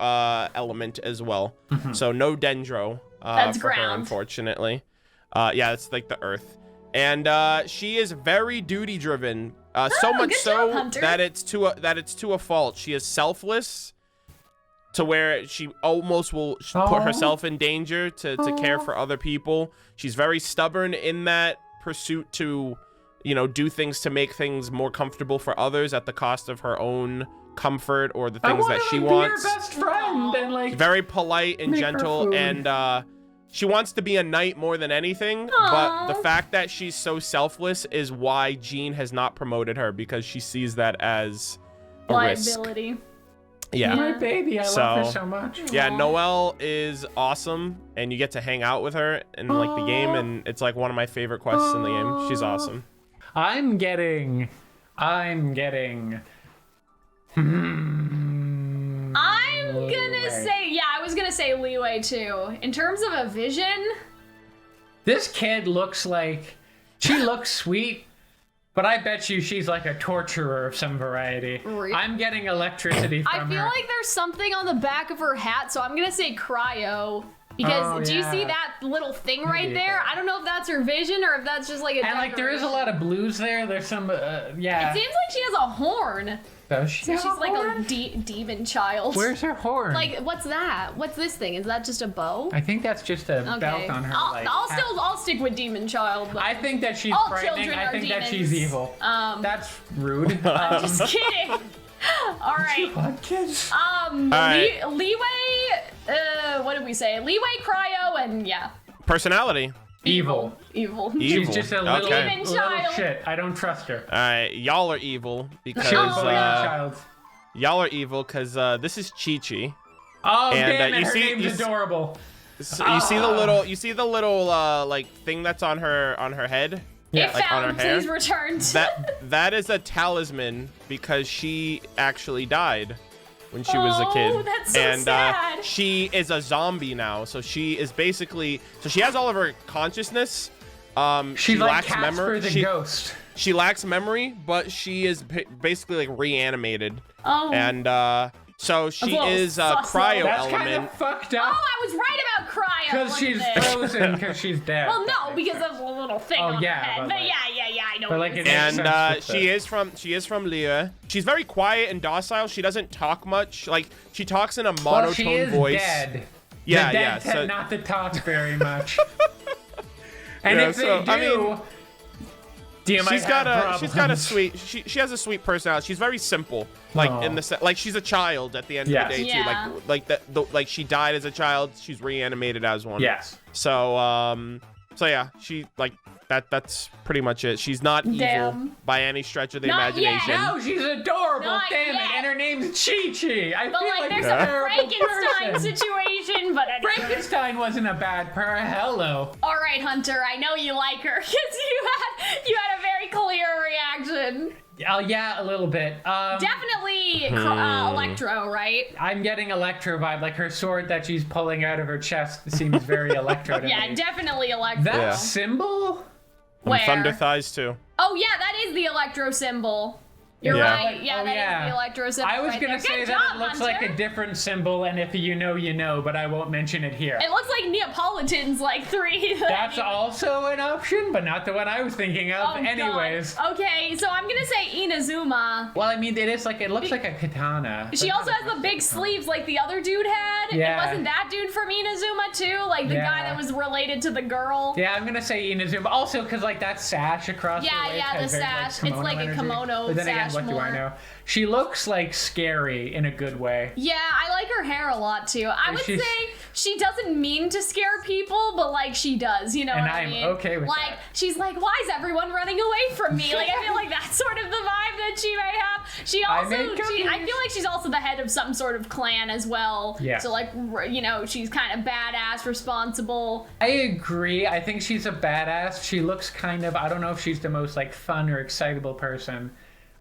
element as well. Mm-hmm. So no Dendro That's for her, ground. unfortunately. Yeah, it's like the earth. And she is very duty driven. So much good so job, Hunter. that it's to a fault. She is selfless to where she almost will put herself in danger to care for other people. She's very stubborn in that pursuit to, do things to make things more comfortable for others at the cost of her own comfort or the things that she wants. Be your best friend and like Very polite and Make her gentle, food. and she wants to be a knight more than anything. But the fact that she's so selfless is why Jean has not promoted her, because she sees that as a risk. Liability. Yeah. My baby, I love her so much. Yeah, Aw. Noelle is awesome, and you get to hang out with her in like the game, and it's like one of my favorite quests in the game. She's awesome. I'm getting. I'm gonna say, yeah, I was gonna say Leeway too. In terms of a vision, This kid looks like. She looks sweet, but I bet you she's like a torturer of some variety. Really? I'm getting electricity from her. I feel like there's something on the back of her hat, so I'm gonna say Cryo. Because do you see that little thing right there? I don't know if that's her vision or if that's just like a And like there is a decoration. lot of blues there. There's some, yeah. It seems like she has a horn. Does she? So she's like a demon child. Where's her horn? Like, what's that? What's this thing? Is that just a bow? I think that's just a belt on her. I'll stick with demon child. But I think that she's all frightening. children I are think that demons. she's evil. That's rude. I'm just kidding. All right. What, kids? right. Leeway. What did we say? Leeway, Cryo, and yeah, Personality. Evil. evil. She's just a little, Okay. Demon little child. shit. I don't trust her. All right, y'all are evil because She was bullying a yeah. child. y'all are evil because this is Qiqi. Oh, And, damn it, you her see- name's you s- adorable. So you see the little like thing that's on her head. If like on her found, hair? please return. That is a talisman because she actually died when she was a kid. Oh, that's so and sad. she is a zombie now. So she is basically she has all of her consciousness. She's she like lacks Casper memory. the ghost. She lacks memory, but she is basically like reanimated. Oh. And so she little is a sus cryo That's kind element. of fucked Oh, up. I was right about Cryo. Because Look she's at this. frozen because she's dead. Well, no, because of the little thing on yeah, her head. but But like- yeah, I know. but what like you're it saying. makes And sense with she is from Liyue. She's very quiet and docile. She doesn't talk much. Like she talks in a well, monotone she is voice. dead. Yeah, the dead yeah, tend so- not to talk very much. And Yeah, if they so, do, I mean, you might She's got have a problems. sweet she has a sweet personality. She's very simple. Like Aw. in the like she's a child at the end Yes. of the day too. Yeah. Like she died as a child. She's reanimated as one. Yes. So so yeah, she like that's pretty much it. She's not evil Damn. by any stretch of the Not yet. imagination. No, she's adorable. Not Damn yet. it. And her name's Qiqi. I But feel like, like there's a a terrible Frankenstein person. situation. But anyway. Frankenstein wasn't a bad hello. All right, Hunter. I know you like her because you had a very clear reaction. Oh yeah, a little bit. Definitely Electro, right? I'm getting Electro vibe. Like her sword that she's pulling out of her chest seems very Electro to Yeah, me. definitely Electro. That Yeah. symbol? Where? Thunder thighs too. Oh yeah, that is the Electro symbol. You're Yeah. right. Yeah, Oh, that is yeah. the Electro symbol. I was right gonna there. say Good that job, it looks Hunter. like a different symbol, and if you know, but I won't mention it here. It looks like Neapolitan's like 3. That's also an option, but not the one I was thinking of. Oh, God. Anyways. Okay, so I'm gonna say Inazuma. Well, I mean, it looks like a katana. She but also not has the big sleeves like the other dude had. Yeah. And wasn't that dude from Inazuma too? Like the guy Yeah. that was related to the girl. Yeah, I'm gonna say Inazuma. Also, because like that sash across Yeah, her waist yeah, has the very, sash. It's like a energy. kimono But then again, sash what do I more. know? She looks like scary in a good way. Yeah, I like her hair a lot too. I would she's- say she doesn't mean to scare people, but like she does, you know And what I I'm mean? okay with like, that. she's like, why is everyone running away from me? Like, I feel like that's sort of the vibe that she may have. She also, make I cookies. feel like she's also the head of some sort of clan as well. Yeah. So like, you know, she's kind of badass, responsible. I agree. I think she's a badass. She looks kind of, I don't know if she's the most like fun or excitable person.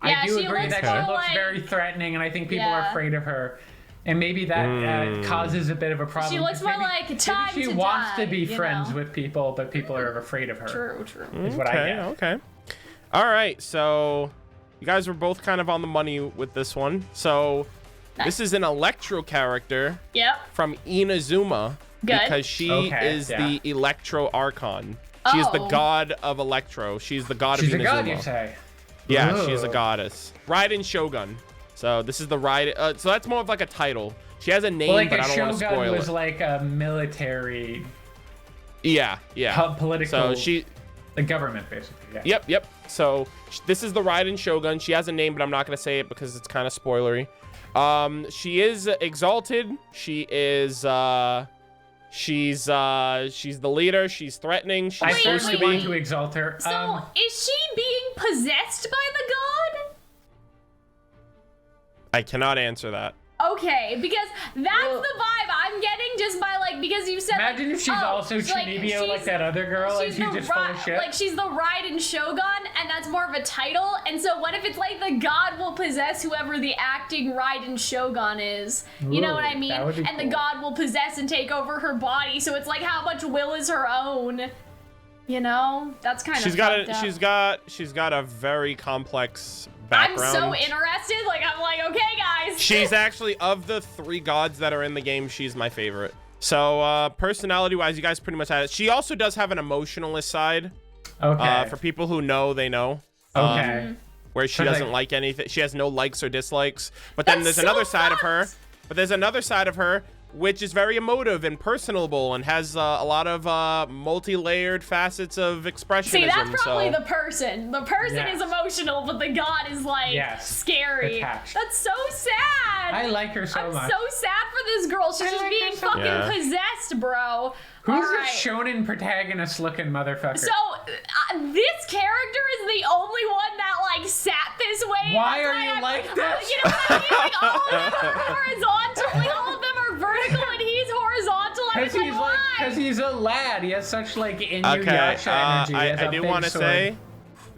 Yeah, I do she agree looks that more she looks like- very threatening, and I think people are Yeah. afraid of her. And maybe that causes a bit of a problem. She looks 'cause more maybe- like time maybe she to wants die, to be you friends know? with people, but people are afraid of her. True. Is what I get. Okay. All right. So you guys were both kind of on the money with this one. So this is an Electro character Yep. from Inazuma Good. because she Okay, is yeah. the Electro Archon. She is the Oh. god of Electro. She's the god She's of a Inazuma. god, you say? Yeah, she is a Ooh. goddess. Raiden Shogun. So this is the Raiden. So that's more of like a title. She has a name, Well, like but a I don't want to shogun spoil was it. like a military, Yeah. political, So she. the government, basically. Yeah. Yep. So this is the Raiden Shogun. She has a name, but I'm not gonna say it because it's kind of spoilery. She is exalted. She is she's the leader. She's threatening. She's I Wait, supposed certainly to want be. to exalt her. So is she being possessed by the god? I cannot answer that. Okay, because that's the vibe I'm getting just by like, because you said Imagine if she's also Chunibyo like that other girl, like she's just full of shit. Like she's the Raiden Shogun, and that's more of a title. And so what if it's like the god will possess whoever the acting Raiden Shogun is? You know what I mean? And cool. the god will possess and take over her body. So it's like how much will is her own. You know, that's kind of she's got a very complex background. I'm so interested. Like I'm like, okay, guys. She's actually, of the 3 gods that are in the game, she's my favorite. So personality-wise, you guys pretty much had it. She also does have an emotionalist side. Okay. For people who know, they know. Okay. Where she doesn't like anything. She has no likes or dislikes. But then there's another side of her. But there's another side of her which is very emotive and personable and has a lot of multi-layered facets of expressionism. See, that's probably the person. The person Yes. is emotional, but the god is like scary. Attached. That's so sad. I like her so much. I'm so sad for this girl. She's just being fucking possessed, bro. Who's this shonen protagonist looking motherfucker? So, this character is the only one that, like, sat this way. Why are you like this? You know what I mean? Like, all of them are horizontal. Like, all of them are vertical, and he's horizontal. I was like, why? Because he's a lad. He has such, like, Inuyasha energy. I do want to say,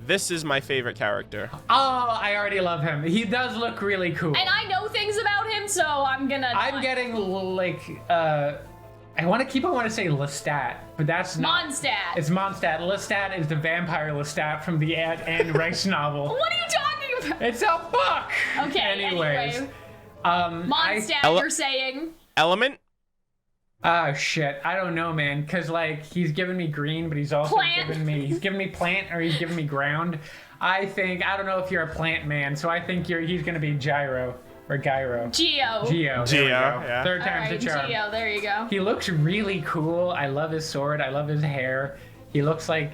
this is my favorite character. Oh, I already love him. He does look really cool. And I know things about him, so I'm gonna... I'm getting, like, I want to say Lestat, but that's not. Mondstadt. It's Mondstadt. Lestat is the vampire Lestat from the Anne Rice novel. What are you talking about? It's a book! Okay, Anyways. Mondstadt, you're saying? Element? Oh, shit. I don't know, man. Because, like, he's giving me green, but he's also giving me plant, or he's giving me ground. I don't know if you're a plant man, so I think he's going to be Gyro. Or Gyro. Geo. Geo, yeah. Third time's the charm. Geo, there you go. He looks really cool. I love his sword. I love his hair. He looks like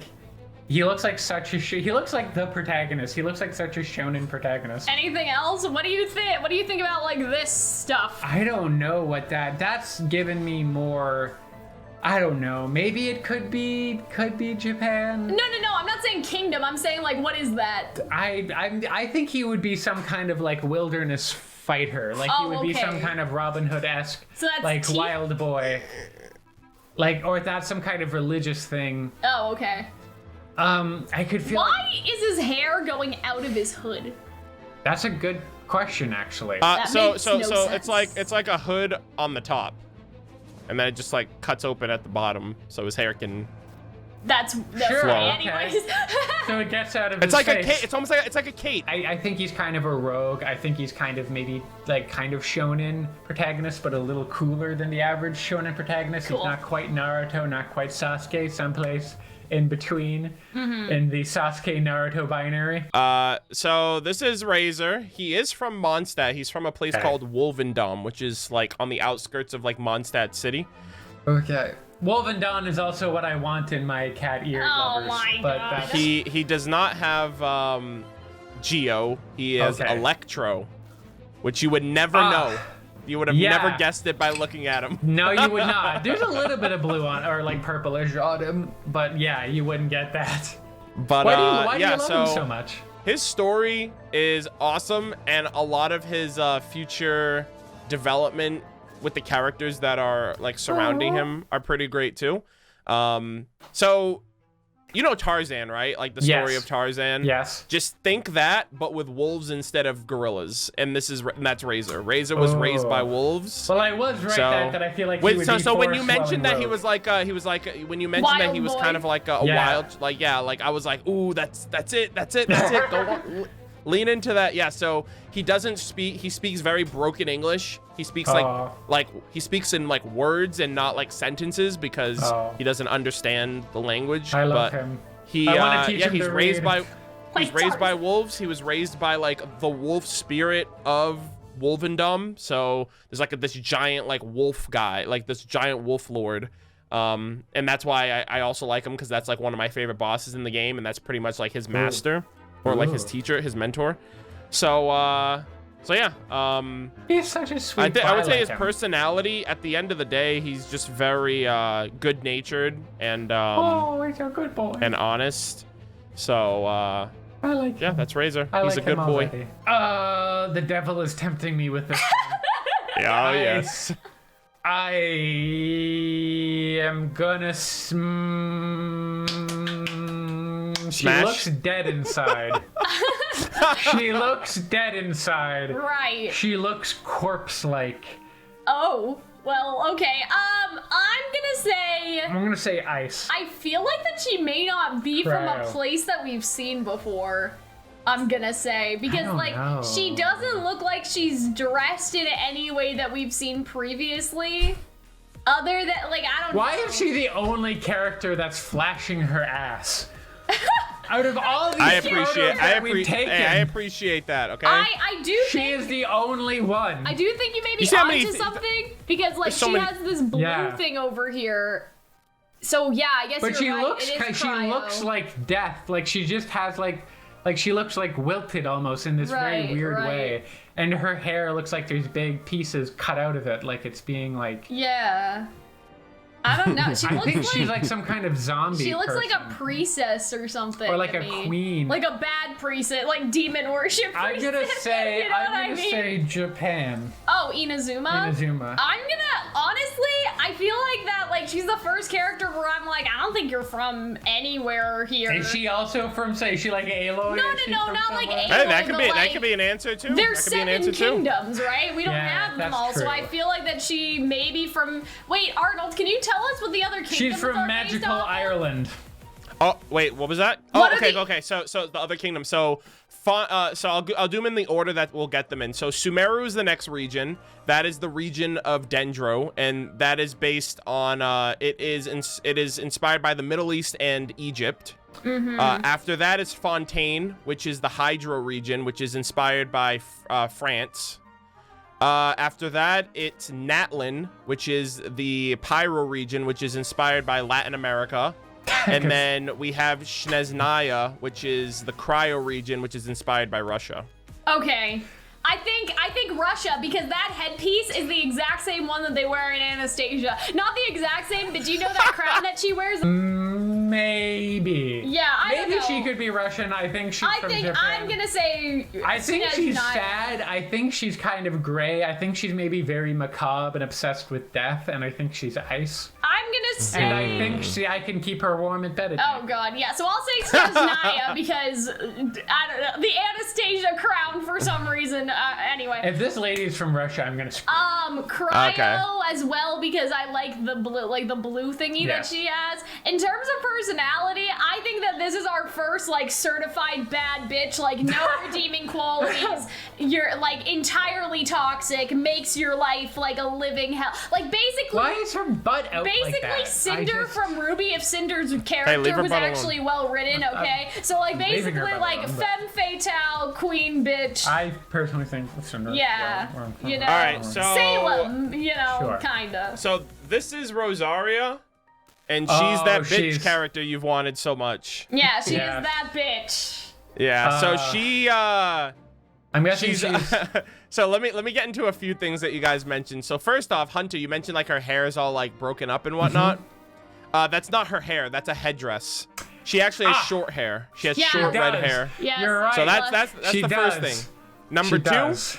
such a he looks like the protagonist. He looks like such a shonen protagonist. Anything else? What do you think? What do you think about like this stuff? I don't know what that's given me more. I don't know. Maybe it could be Japan. No. I'm not saying kingdom. I'm saying like, what is that? I think he would be some kind of like wilderness fighter. Like he would be some kind of Robin Hood-esque, so that's like wild boy. Like, or that's some kind of religious thing. Oh, okay. I could feel. Why is his hair going out of his hood? That's a good question, actually. So it's like a hood on the top, and then it just like cuts open at the bottom, so his hair can. That's sure. Funny. Anyways. So it gets out of it's his like face. it's almost like it's like a cape. I think he's kind of a rogue. I think he's kind of maybe like kind of shonen protagonist, but a little cooler than the average shonen protagonist. Cool. He's not quite Naruto, not quite Sasuke, someplace in between in the Sasuke Naruto binary. So this is Razor. He is from Mondstadt. He's from a place called Wolvendom, which is like on the outskirts of like Mondstadt City. Okay. Wolvendon is also what I want in my cat ear lovers. My but God. He does not have Geo. He has Electro, which you would never know. You would have never guessed it by looking at him. No, you would not. There's a little bit of blue on, or like purplish on him, but yeah, you wouldn't get that. But why do you love him so much? His story is awesome, and a lot of his future development with the characters that are like surrounding him are pretty great too. So you know Tarzan, right? Like the story of Tarzan. Yes. Just think that, but with wolves instead of gorillas. And that's Razor. Razor was raised by wolves. Well, I was right that I feel like he would be so when you forest mentioned that rogue. he was like when you mentioned that he was kind of like a wild, like I was like, ooh, that's it. Go on. Lean into that. Yeah, so he doesn't speak, he speaks very broken English. He speaks he speaks in like words and not like sentences because he doesn't understand the language. I love him. He's raised by wolves. He was raised by like the wolf spirit of Wolvendom. So there's like this giant like wolf guy, like this giant wolf lord. And that's why I also like him, because that's like one of my favorite bosses in the game, and that's pretty much like his master. Or like his teacher, his mentor. So yeah. He's such a sweet I would say his personality, at the end of the day, he's just very good-natured and he's a good boy. And honest. So I like him. Yeah, that's Razor. He's a good boy. The devil is tempting me with this one. Oh, yes. I am gonna She Smash? looks dead inside. She looks dead inside. Right. She looks corpse-like. Oh, well, okay. I'm gonna say ice. I feel like that she may not be from a Cryo. place that we've seen before. I'm gonna say, because don't like know. she doesn't look like she's dressed in any way that we've seen previously. Other than like I don't know. Why is she the only character that's flashing her ass? Out of all these I photos appreciate. that we've taken, I appreciate that. Okay. I do she think is the only one. I do think you may be You see how many onto something because like There's so she many- has this blue Yeah. thing over here. So yeah, I guess But you're she right. looks It is she cryo. looks like death. Like she just has like she looks like wilted almost in this Right, very weird right. way. And her hair looks like there's big pieces cut out of it, like it's being like Yeah. I don't know. She I looks think like she's like some kind of zombie. she looks like a person. priestess or something. Or like to a me. queen. Like a bad priestess, like demon worship I'm priestess. gonna say you know what I mean? say Japan. Oh, Inazuma? Inazuma. I'm gonna, honestly, I feel like that, like, she's the first character where I'm like, I don't think you're from anywhere here. Is she also from is she like Aloy? No, Is she no, from not like somewhere? Aloy. Hey, that could but, be like, that could be an answer too. There's that could be an 7 answer too. kingdoms, right? We don't Yeah, have them that's all, so true. I feel like that she may be from. Wait, Arnold, can you tell us what the other kingdoms She's from are based magical off of? Ireland. Oh wait, what was that? What Oh, are okay, the- okay. So the other kingdom. So I'll do them in the order that we'll get them in. So Sumeru is the next region. That is the region of Dendro, and that is based on it is inspired by the Middle East and Egypt. After that is Fontaine, which is the Hydro region, which is inspired by France. After that, it's Natlin, which is the Pyro region, which is inspired by Latin America. And then we have Snezhnaya, which is the Cryo region, which is inspired by Russia. Okay. I think Russia, because that headpiece is the exact same one that they wear in Anastasia. Not the exact same, but do you know that crown that she wears? Maybe. Yeah, I don't Maybe know. she could be Russian. I think she's I from think Japan. I'm gonna say. I think she's Snezhnaya. sad. I think she's kind of gray. I think she's maybe very macabre and obsessed with death. And I think she's ice. I'm gonna say. And I think I can keep her warm and bedded. Oh god, yeah. So I'll say Snezhnaya because I don't know the Anastasia crown for some reason. Anyway. If this lady is from Russia, I'm gonna. Cryo Okay. as well because I like the blue thingy that Yes. she has. In terms of personality, I think that this is our first like certified bad bitch, like no redeeming qualities. You're like entirely toxic, makes your life like a living hell. Like basically Why is her butt out Basically, like that? Cinder from Ruby, if Cinder's leave character her was butt alone. actually well written, okay? So, like, leaving her basically, butt like, alone, but- femme fatale, queen bitch. I personally think Cinder. Yeah, you know. All right, so Salem, you know, Sure. kinda. So this is Rosaria, and she's Oh, that bitch she's- character you've wanted so much. Yeah, she Yeah. is that bitch. Yeah. So she I'm guessing she's so let me get into a few things that you guys mentioned. So first off, Hunter, you mentioned like her hair is all like broken up and whatnot. That's not her hair. That's a headdress. She actually has short hair. She has Yeah. short She red does. hair. Yes. You're right. So that's She the first does. thing. Number She two, does.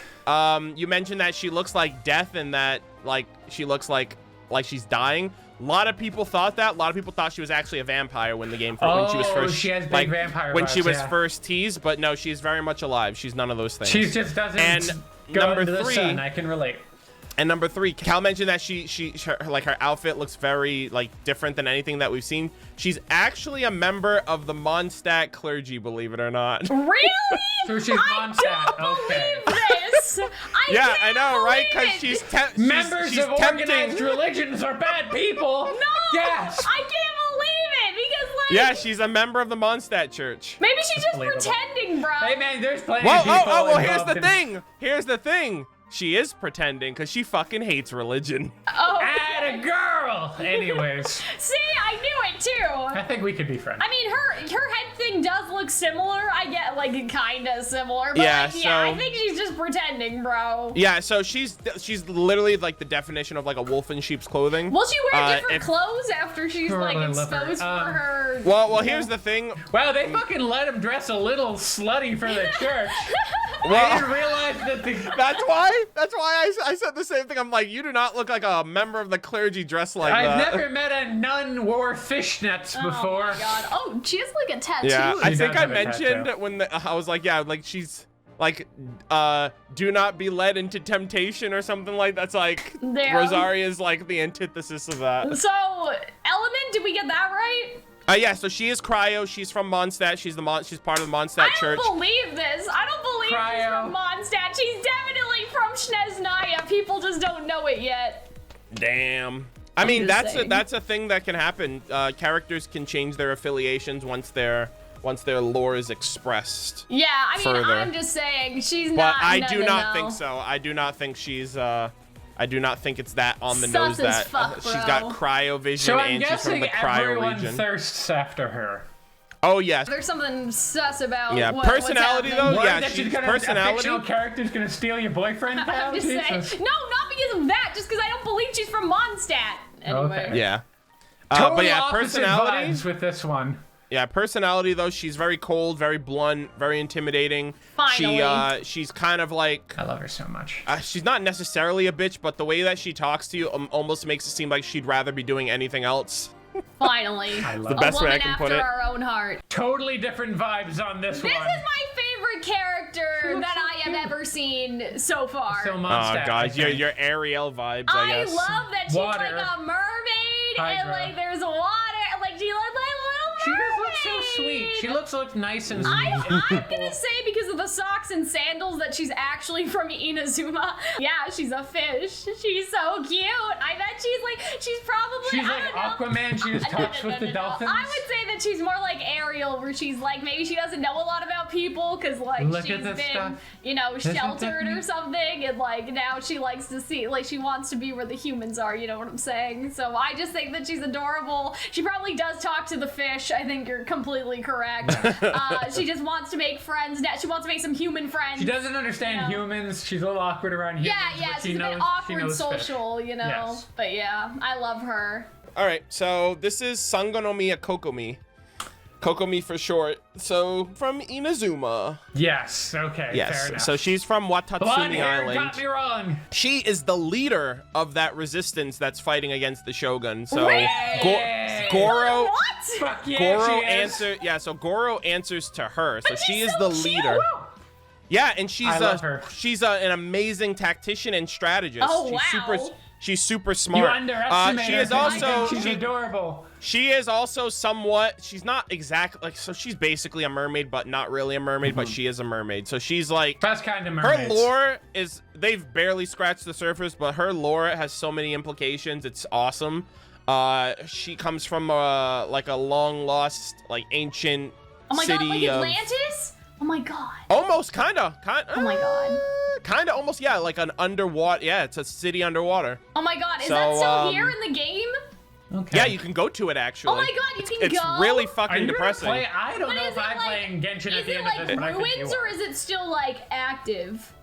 you mentioned that she looks like death and that like she looks like she's dying. A lot of people thought that. A lot of people thought she was actually a vampire when the game when she was Oh, first she has big like vampire when she vibes, was yeah. first teased, but no, she's very much alive. She's none of those things. She just doesn't And go number into the three- sun. I can relate. And number three, Cal mentioned that her outfit looks very like different than anything that we've seen. She's actually a member of the Mondstadt clergy, believe it or not. Really? So she's I Mondstadt. don't Okay. believe this. Yeah, I can't know, right? believe Because it. she's Members she's of organized religions are bad people. No, Yes. I can't believe it because like Yeah, she's a member of the Mondstadt church. maybe she's just Believable. pretending, bro. Hey man, there's plenty Well, of people. well, here's involved the in- thing. Here's the thing. She is pretending because she fucking hates religion. Oh, Add a girl. Anyways. see, I knew it. like too. I think we could be friends. I mean, her head thing does look similar. I get like kind of similar, but Yeah, I so- think she's just pretending, bro. Yeah, so she's literally like the definition of like a wolf in sheep's clothing. Will she wear different if- clothes after she's like Totally love her. exposed for her? Well, here's the thing. Wow, they fucking let him dress a little slutty for the church. I Well, didn't realize that the... that's why I said the same thing. I'm like, you do not look like a member of the clergy dressed like that. I've never met a nun wore fishnets before. Oh my god. Oh, she has like a tattoo. Yeah, I She think does I have a mentioned tattoo. when I was like, yeah, like she's like, do not be led into temptation or something like that's like Damn. Rosaria is like the antithesis of that. So, Element, did we get that right? Yeah, so she is Cryo. She's from Mondstadt. She's part of the Mondstadt I church. don't believe this. I don't believe she's Cryo. from Mondstadt. She's definitely from Snezhnaya. People just don't know it yet. Damn. I mean, just saying. that's a thing that can happen. Characters can change their affiliations once their lore is expressed. Yeah, I mean, Further. I'm just saying she's But not. I no, do no, not no. think so. I do not think she's. I do not think it's that on the Sus nose as that fuck, she's bro. got cryo vision So I'm and she's from guessing the cryo everyone region. thirsts after her. Oh yes. There's something sus about Yeah, what's personality, happening. though, What, yeah, that she's she's gonna, personality- a fictional character's gonna steal your boyfriend now? I'm just Jesus. saying. No, not because of that. Just because I don't believe she's from Mondstadt. Anyway. Okay. Yeah. Totally but yeah, opposite personality. vibes with this one. Yeah, personality though, she's very cold, very blunt, very intimidating. Finally. She's kind of like I love her so much. she's not necessarily a bitch, but the way that she talks to you almost makes it seem like she'd rather be doing anything else. Finally. I love The it. best a way I woman can after put it. our own heart. Totally different vibes on this This is one. my favorite character that I have ever seen so far. Still Oh Mondstadt, god, I think. your Ariel vibes, I I guess. love that she's Water. like a mermaid and Hydra. like there's water. Like she looks like a little She mermaid. does look so sweet. She looks nice and I'm sweet. gonna say because of the socks and sandals that she's actually from Inazuma. Yeah, she's a fish. She's so cute. I bet she's probably. She's I like don't know. Aquaman. She just No, talks no, with no, the no. dolphins. I would say that she's more like Ariel, where she's like maybe she doesn't know a lot about people because like Look she's at this been stuff. sheltered or something, and like now she likes to see like she wants to be where the humans are. You know what I'm saying? So I just think that she's adorable. She probably does talk to the fish. I think you're completely correct. She just wants to make friends. She wants to make some human friends. She doesn't understand You know. humans. She's a little awkward around humans. Yeah, but she she's a knows, bit she awkward knows fish. social, you know. Yes. But yeah, I love her. All right, so this is Sangonomiya Kokomi. Kokomi for short. So from Inazuma. Yes. Okay. Fair Yes. enough. So she's from Blonde Watatsumi hair Island. got me wrong. She is the leader of that resistance that's fighting against the Shogun. So Yay! Gorou What? Fuck yeah, Gorou she is. so Gorou answers to her. So But she she's is so the cute. leader. Yeah, and she's I love her. she's an amazing tactician and strategist. Oh, She's wow. she's super You smart. underestimate she her. is I think also she's adorable. she is also somewhat, she's not exactly like, so she's basically a mermaid but not really a mermaid, but she is a mermaid. So she's like, Best kind of her mermaids. lore is, they've barely scratched the surface, but her lore has so many implications. It's awesome. She comes from like a long lost, like ancient Oh my city god, like of Atlantis? Oh my god. almost kind Oh my god. of almost, yeah, like an underwater, yeah, it's a city underwater. Oh my god, is So, that still here in the game? Okay. Yeah, you can go to it actually. Oh my god, you can It's go? really Are fucking you depressing. gonna play? I don't But know is if it I'm like, playing Genshin at is the it end like of this, but I think you ruins or are. is it still like active?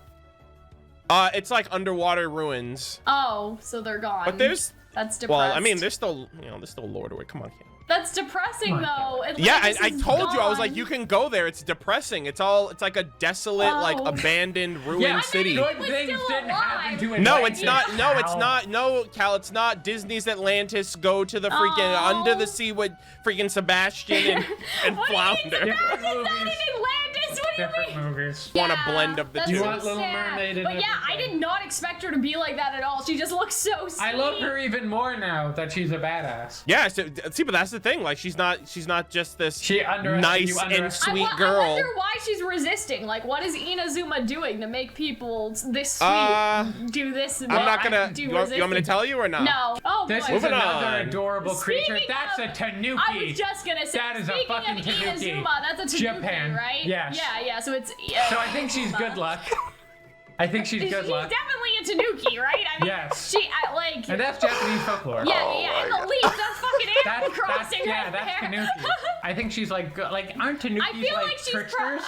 It's like underwater ruins. Oh, so they're gone. But there's, That's depressed. well, I mean, there's still, there's still lore to it. Come on, kid. That's depressing My though. Yeah, Atlantis I is told you. I was gone. like, you can go there. It's depressing. It's like a desolate, like Oh. abandoned, ruined Yeah, city. good was things still didn't happen to alive. No, it's Atlantis. not. No, it's Ow. not. No, Cal, it's not Disney's Atlantis. Go to the freaking Oh. under the sea with freaking Sebastian and What do you mean Flounder. Sebastian's not in movies. Atlantis? What do you Different mean? movies. Want a blend of the that's two. You so want Little sad. Mermaid in But yeah, I everything. did not expect her to be like that at all. She just looks so sweet. I love her even more now that she's a badass. Yeah, so, see, but that's the thing. Like, she's not just this She nice and sweet I girl. wonder why she's resisting. Like, what is Inazuma doing to make people this sweet do this? And I'm not that, gonna. do You want me to resistance? tell you or not? No. Oh This boy. is Moving another on. adorable creature. Speaking That's of- a tanuki. I was just gonna say. That is a speaking fucking of tanuki. Inazuma, that's a tanuki, Japan. right? Yes. Yeah. So it's. So I think she's good luck. I think she's good She's luck. definitely a tanuki, right? I mean, Yes. like. And that's Japanese folklore. Yeah, Oh yeah, my and the God. leaf, that's fucking an Animal Crossing right that's there. Tanuki. I think she's like aren't Tanukis I feel like she's tricksters?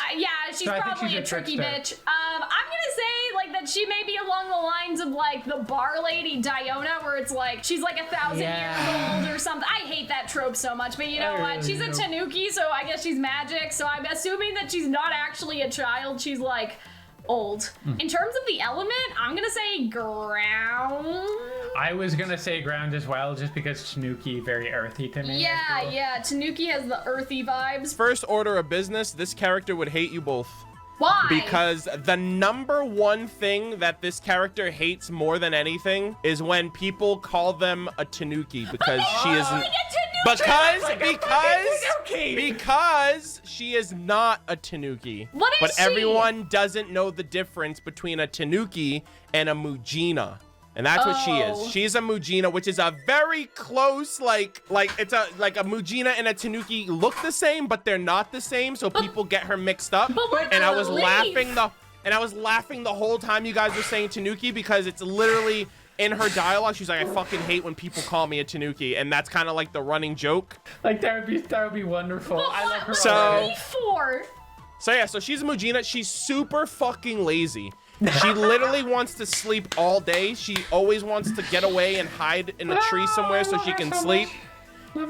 she's So I think probably she's a tricky trickster. bitch. I'm gonna say like that she may be along the lines of like the bar lady Diona, where it's like she's like 1,000 years old or something. I hate that trope so much, but you know what? She's a Tanuki, so I guess she's magic. So I'm assuming that she's not actually a child. She's like old. In terms of the element, I'm gonna say ground. I was gonna say ground as well, just because Tanuki very earthy to me. Yeah, Tanuki has the earthy vibes. First order of business, this character would hate you both. Why? Because the number one thing that this character hates more than anything is when people call them a Tanuki, because she isn't. Because she is not a Tanuki. What is but she? everyone doesn't know the difference between a Tanuki and a Mujina. And that's what she is. She's a Mujina, which is a very close, like it's a Mujina and a Tanuki look the same, but they're not the same, so people get her mixed up. And I was laughing the whole time you guys were saying Tanuki, because it's literally in her dialogue. She's like, I fucking hate when people call me a Tanuki, and that's kind of like the running joke. Like that would be wonderful. But I love her. So- already. So she's a Mujina. She's super fucking lazy. She literally wants to sleep all day. She always wants to get away and hide in a tree somewhere so she can sleep.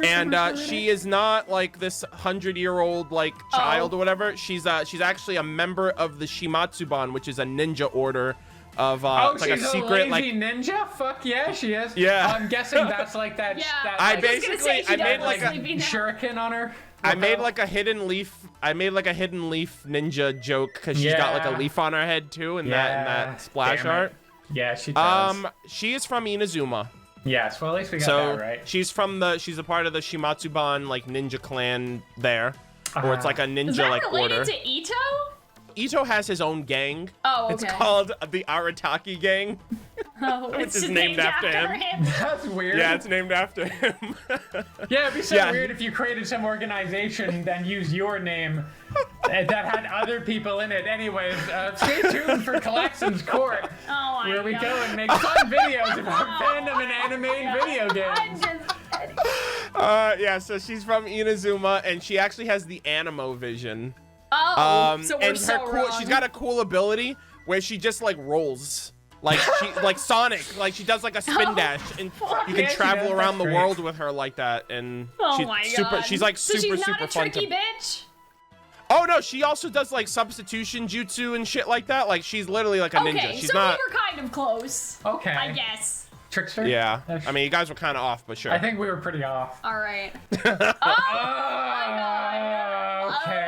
And she is not like this 100-year-old like child or whatever. She's actually a member of the Shimatsuban, which is a ninja order of it's like she's a secret lazy ninja. Fuck yeah, she is. Yeah. I'm guessing that's like that. Yeah, that I like, basically I made like a shuriken on her. I made like a hidden leaf ninja joke because she's got like a leaf on her head too in that splash art. Yeah, she does. She is from Inazuma. Yes, well at least we got that right. She's a part of the Shimatsuban like ninja clan there. Or it's like a ninja Is that like related order. to Itto? Itto has his own gang. Oh, okay. It's called the Arataki gang. Oh, Which is named after him. That's weird. Yeah, it's named after him. Yeah, it'd be so weird if you created some organization and then used your name that had other people in it. Anyways, stay tuned for Calxyn's Court, where we go and make fun videos about fandom and anime video games. Yeah, so she's from Inazuma, and she actually has the Animo vision. Oh, so we're and wrong. She's got a cool ability where she just like rolls. Like she like Sonic, like she does like a spin dash, and you can travel around the world with her like that, and she's like super not fun. A tricky bitch? Oh no, she also does like substitution jutsu and shit like that. Like she's literally like a ninja. She's so not. we were kind of close. Okay. I guess. Trickster? Yeah. I mean, you guys were kind of off, but sure. I think we were pretty off. All right. Okay.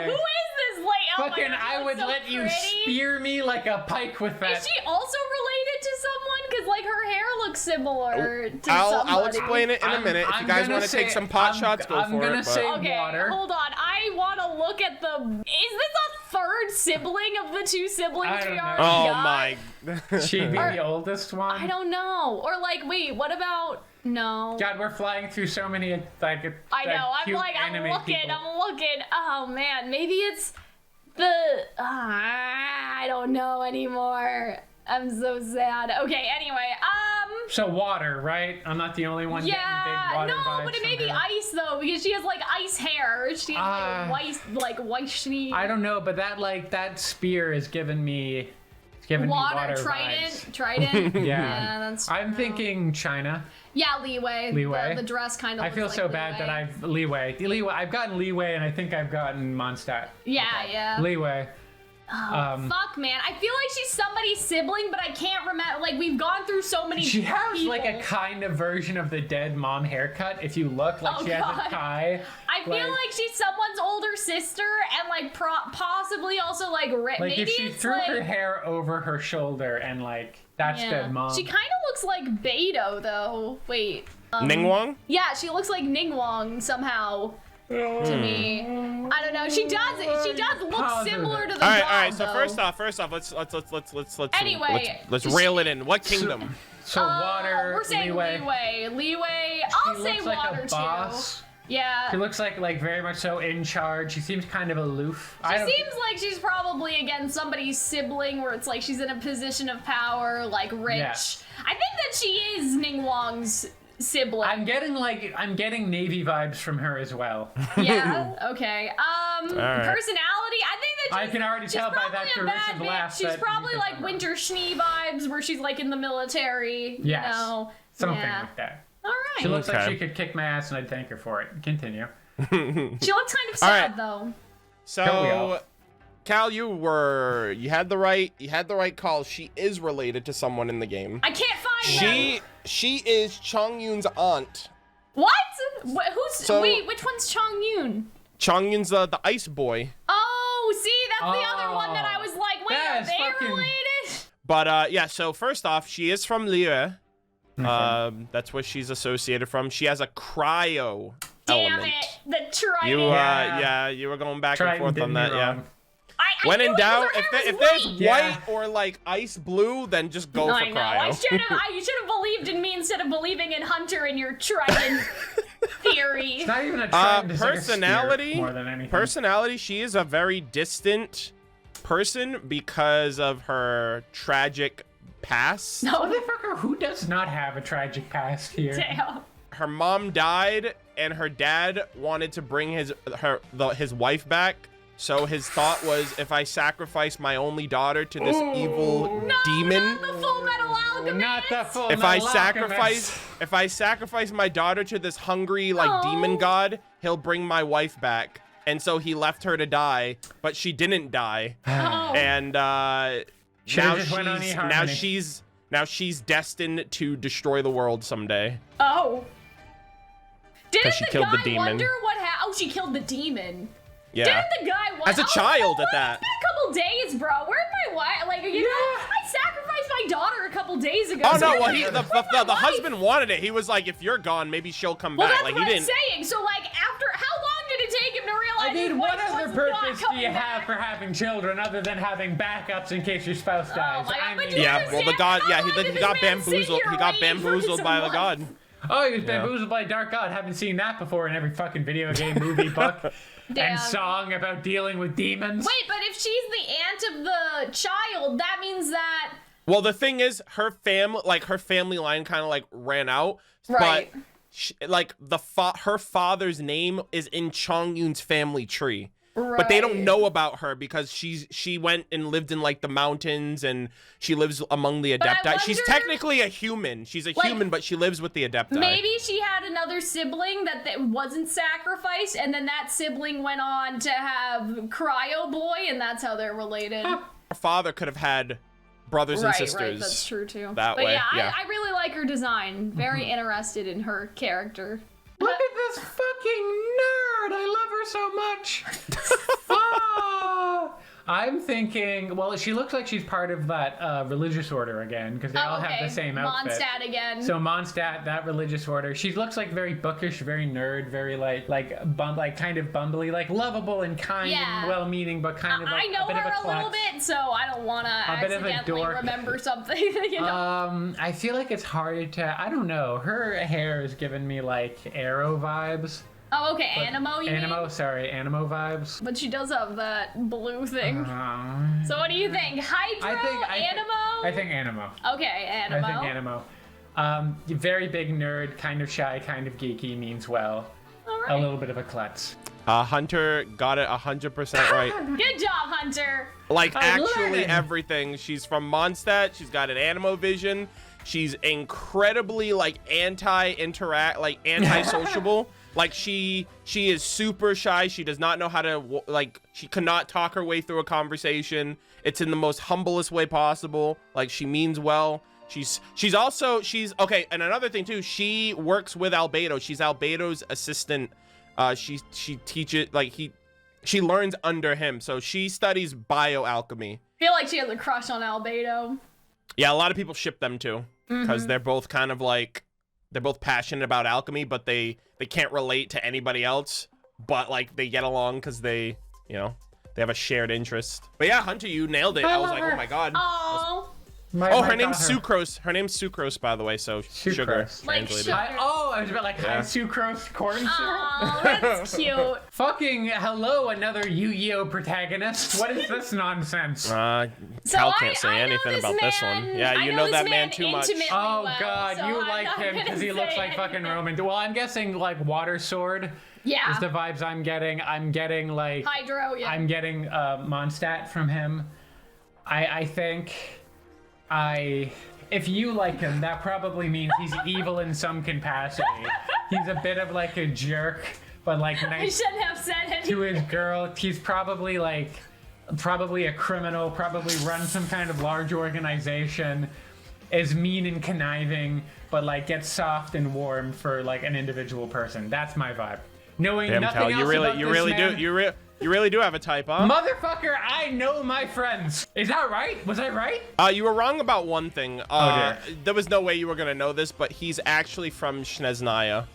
Who is this lady? Oh my Fucking, God, I would so let you pretty. spear me like a pike with that. Is she also related to someone? Because like her hair looks similar to somebody. I'll explain it in a minute. If you guys want to take some pot shots, go for it. I'm gonna say water. Hold on. I want to look at the. Is this a third sibling of the two siblings I don't we know. already Oh got? my. She'd be the oldest one. I don't know. Or like, wait, what about? No. God, we're flying through so many like. I know. I'm cute like, I'm anime looking. people. I'm looking. Oh man, maybe it's the. I don't know anymore. I'm so sad. Okay. Anyway. So water, right? I'm not the only one getting big water vibes but it may from be her. ice though, because she has like ice hair. She has like white. I don't know, but that spear is giving me. It's giving me water vibes. Trident. Yeah. That's. I'm thinking China. Yeah, leeway. Leeway. The dress kind of. I feel looks so like bad that leeway. Leeway. I've gotten leeway, and I think I've gotten Mondstadt. Yeah. Leeway. Fuck, man. I feel like she's somebody's sibling, but I can't remember. Like, we've gone through so many She has people. like a kind of version of the dead mom haircut. If you look, like she has a tie. I feel like she's someone's older sister, and like possibly also like like maybe if she it's threw like her hair over her shoulder and like that's dead mom. She kind of looks like Beidou, though. Wait. Ningguang? Yeah, she looks like Ningguang somehow. To me, I don't know. She does look similar to the All dog. right. So though. first off, let's Anyway, let's rail it in. What kingdom? So water. We're saying leeway. I'll She say looks like water a boss. too. Yeah. She looks like very much so in charge. She seems kind of aloof. She seems like she's probably, again, somebody's sibling where it's like she's in a position of power, like rich. Yes. I think that she is Ningguang's sibling. I'm getting Navy vibes from her as well. Yeah. Okay. Personality. I think that I can already tell by that derisive laugh. She's that probably you like can- Winter Schnee vibes, where she's like in the military. Yes. You know. Something Yeah. like that. All right. She looks like Okay. she could kick my ass, and I'd thank her for it. Continue. She looks kind of All sad right. though. Don't we So, all? Cal, you had the right call. She is related to someone in the game. I can't find them. She is Chongyun's aunt. What? Who's? So- Wait, which one's Chongyun? Chongyun's the ice boy. Oh, see, that's the other one that I Oh, was like, wait, are that's they fucking- related? But yeah, so first off, she is from Liyue. That's where she's associated from. She has a cryo Damn element. it, the trident. You Yeah. you were going back Trident and forth did on me that, yeah. wrong. I When knew in it 'cause doubt, her hair if was there's white. Yeah. white or like ice blue, then just go for I know. I cryo. should have. You should have believed in me instead of believing in Hunter and your trident theory. It's not even a trident. It's like a spear Personality, more than anything. personality, she is a very distant person because of her tragic past. Motherfucker, who does not have a tragic past here? Damn. Her mom died, and her dad wanted to bring his wife back. So his thought was, if I sacrifice my only daughter to this evil demon, Not the Full Metal Alchemist. Not the full if I Metal sacrifice my daughter to this hungry like demon god, he'll bring my wife back. And so he left her to die, but she didn't die. Oh. And Should've just went on eHarmony. now she's destined to destroy the world someday. Oh. Didn't she the killed guy the demon. wonder what happened? Oh, she killed the demon. Yeah. Didn't the guy wonder? As a child at that. It's been a couple days, bro. Where'd my wife? Like, you know, I sacrificed my daughter a couple days ago. Oh so no! Well, where's the my wife? husband wanted it. He was like, "If you're gone, maybe she'll come Well, back." that's Like what he I'm didn't. saying. So, like, after how long did it take him to realize? I mean, his what wife other was purpose not do you coming have back? for having children other than having backups in case your spouse dies? my God, I but mean, do you Yeah. Well, the god. How Yeah, long did he this got man sit bamboozled. here He got waiting for bamboozled his by the wife? god. oh, he was bamboozled by Dark God. Haven't seen that before in every fucking video game, movie, book, Damn. and song about dealing with demons. Wait, but if she's the aunt of the child, that means that. Well, the thing is, her family line kind of like ran out. Right. But like her father's name is in Chongyun's family tree. But they don't Right. know about her because she went and lived in like the mountains and she lives among the I Adepti. She's wonder- technically a human. She's a human, but she lives with the Adepti. Maybe she had another sibling that wasn't sacrificed, and then that sibling went on to have Cryo Boy, and that's how they're related. Her father could have had brothers and sisters. Right, that's true too. That but way, yeah, yeah. I really like her design. Very interested in her character. Look at this fucking nerd! I love her so much. Ah! I'm thinking, well, she looks like she's part of that religious order again, because they all have the same outfit. Mondstadt again. So Mondstadt, that religious order, she looks like very bookish, very nerd, very like kind of bumbly, like lovable and kind Yeah. and well-meaning, but kind of like I know a bit her of a a little klutz. bit, so I don't want to bit of a accidentally dork. remember something. You know? I feel like it's hard to, I don't know, her hair is giving me like Arrow vibes. Oh, okay, Animo, you mean? Animo vibes. But she does have that blue thing. So what do you think? Hydro, Animo? I think Animo. Okay, Animo. I think Animo. Very big nerd, kind of shy, kind of geeky, means well. All right. A little bit of a klutz. Hunter got it 100% right. Good job, Hunter. Like I'm actually learning. everything. She's from Mondstadt. She's got an Animo vision. She's incredibly like anti-sociable. Like she is super shy. She does not know how to she cannot talk her way through a conversation. It's in the most humblest way possible. Like she means well. She's okay. And another thing too, she works with Albedo. She's Albedo's assistant. She teaches she learns under him. So she studies bioalchemy. I feel like she has a crush on Albedo. Yeah, a lot of people ship them too because they're both kind of like they're both passionate about alchemy, but they can't relate to anybody else. But like they get along because they have a shared interest. But yeah, Hunter, you nailed it. I was like, oh my god. Oh, Oh, her name's Sucrose. Her name's Sucrose, by the way. So sugar Sucrose. Like translated. sugar. I it was about like high sucrose corn syrup. Oh, that's cute. Fucking hello, another Yu-Gi-Oh protagonist. What is this nonsense? Cal can't say anything about this one. Yeah, you know that man too much. Oh well, God, so you I'm like not him gonna because he looks say like fucking anything. Roman. Well, I'm guessing like Water Sword. Yeah. Is the vibes I'm getting. I'm getting like Hydro, yeah. I'm getting Mondstadt from him. I think if you like him, that probably means he's evil in some capacity. He's a bit of like a jerk, but like I nice shouldn't have said anything. to his girl. He's probably a criminal, probably runs some kind of large organization, is mean and conniving, but like gets soft and warm for like an individual person. That's my vibe. Knowing Damn, nothing Cal, else you about this man, you really do have a type, huh? motherfucker, I know my friends. Is that right? Was I right? You were wrong about one thing. dear. There was no way you were gonna know this, but he's actually from Snezhnaya.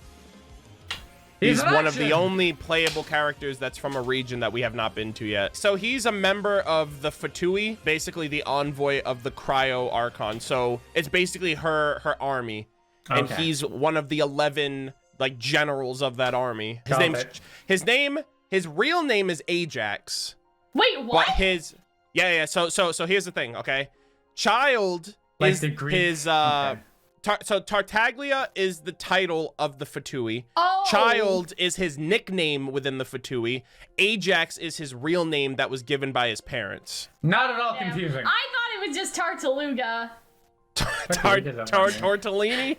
He's He's an one of the action. only playable characters that's from a region that we have not been to yet. So he's a member of the Fatui, basically the envoy of the Cryo Archon. So it's basically her army, and Okay. he's one of the 11 like generals of that army. His real name is Ajax. Wait, what? But so here's the thing, okay? Child Like is the Greek- his okay. so Tartaglia is the title of the Fatui. Oh. Child is his nickname within the Fatui. Ajax is his real name that was given by his parents. Not at all Damn. confusing. I thought it was just Tartaluga. Tortellini?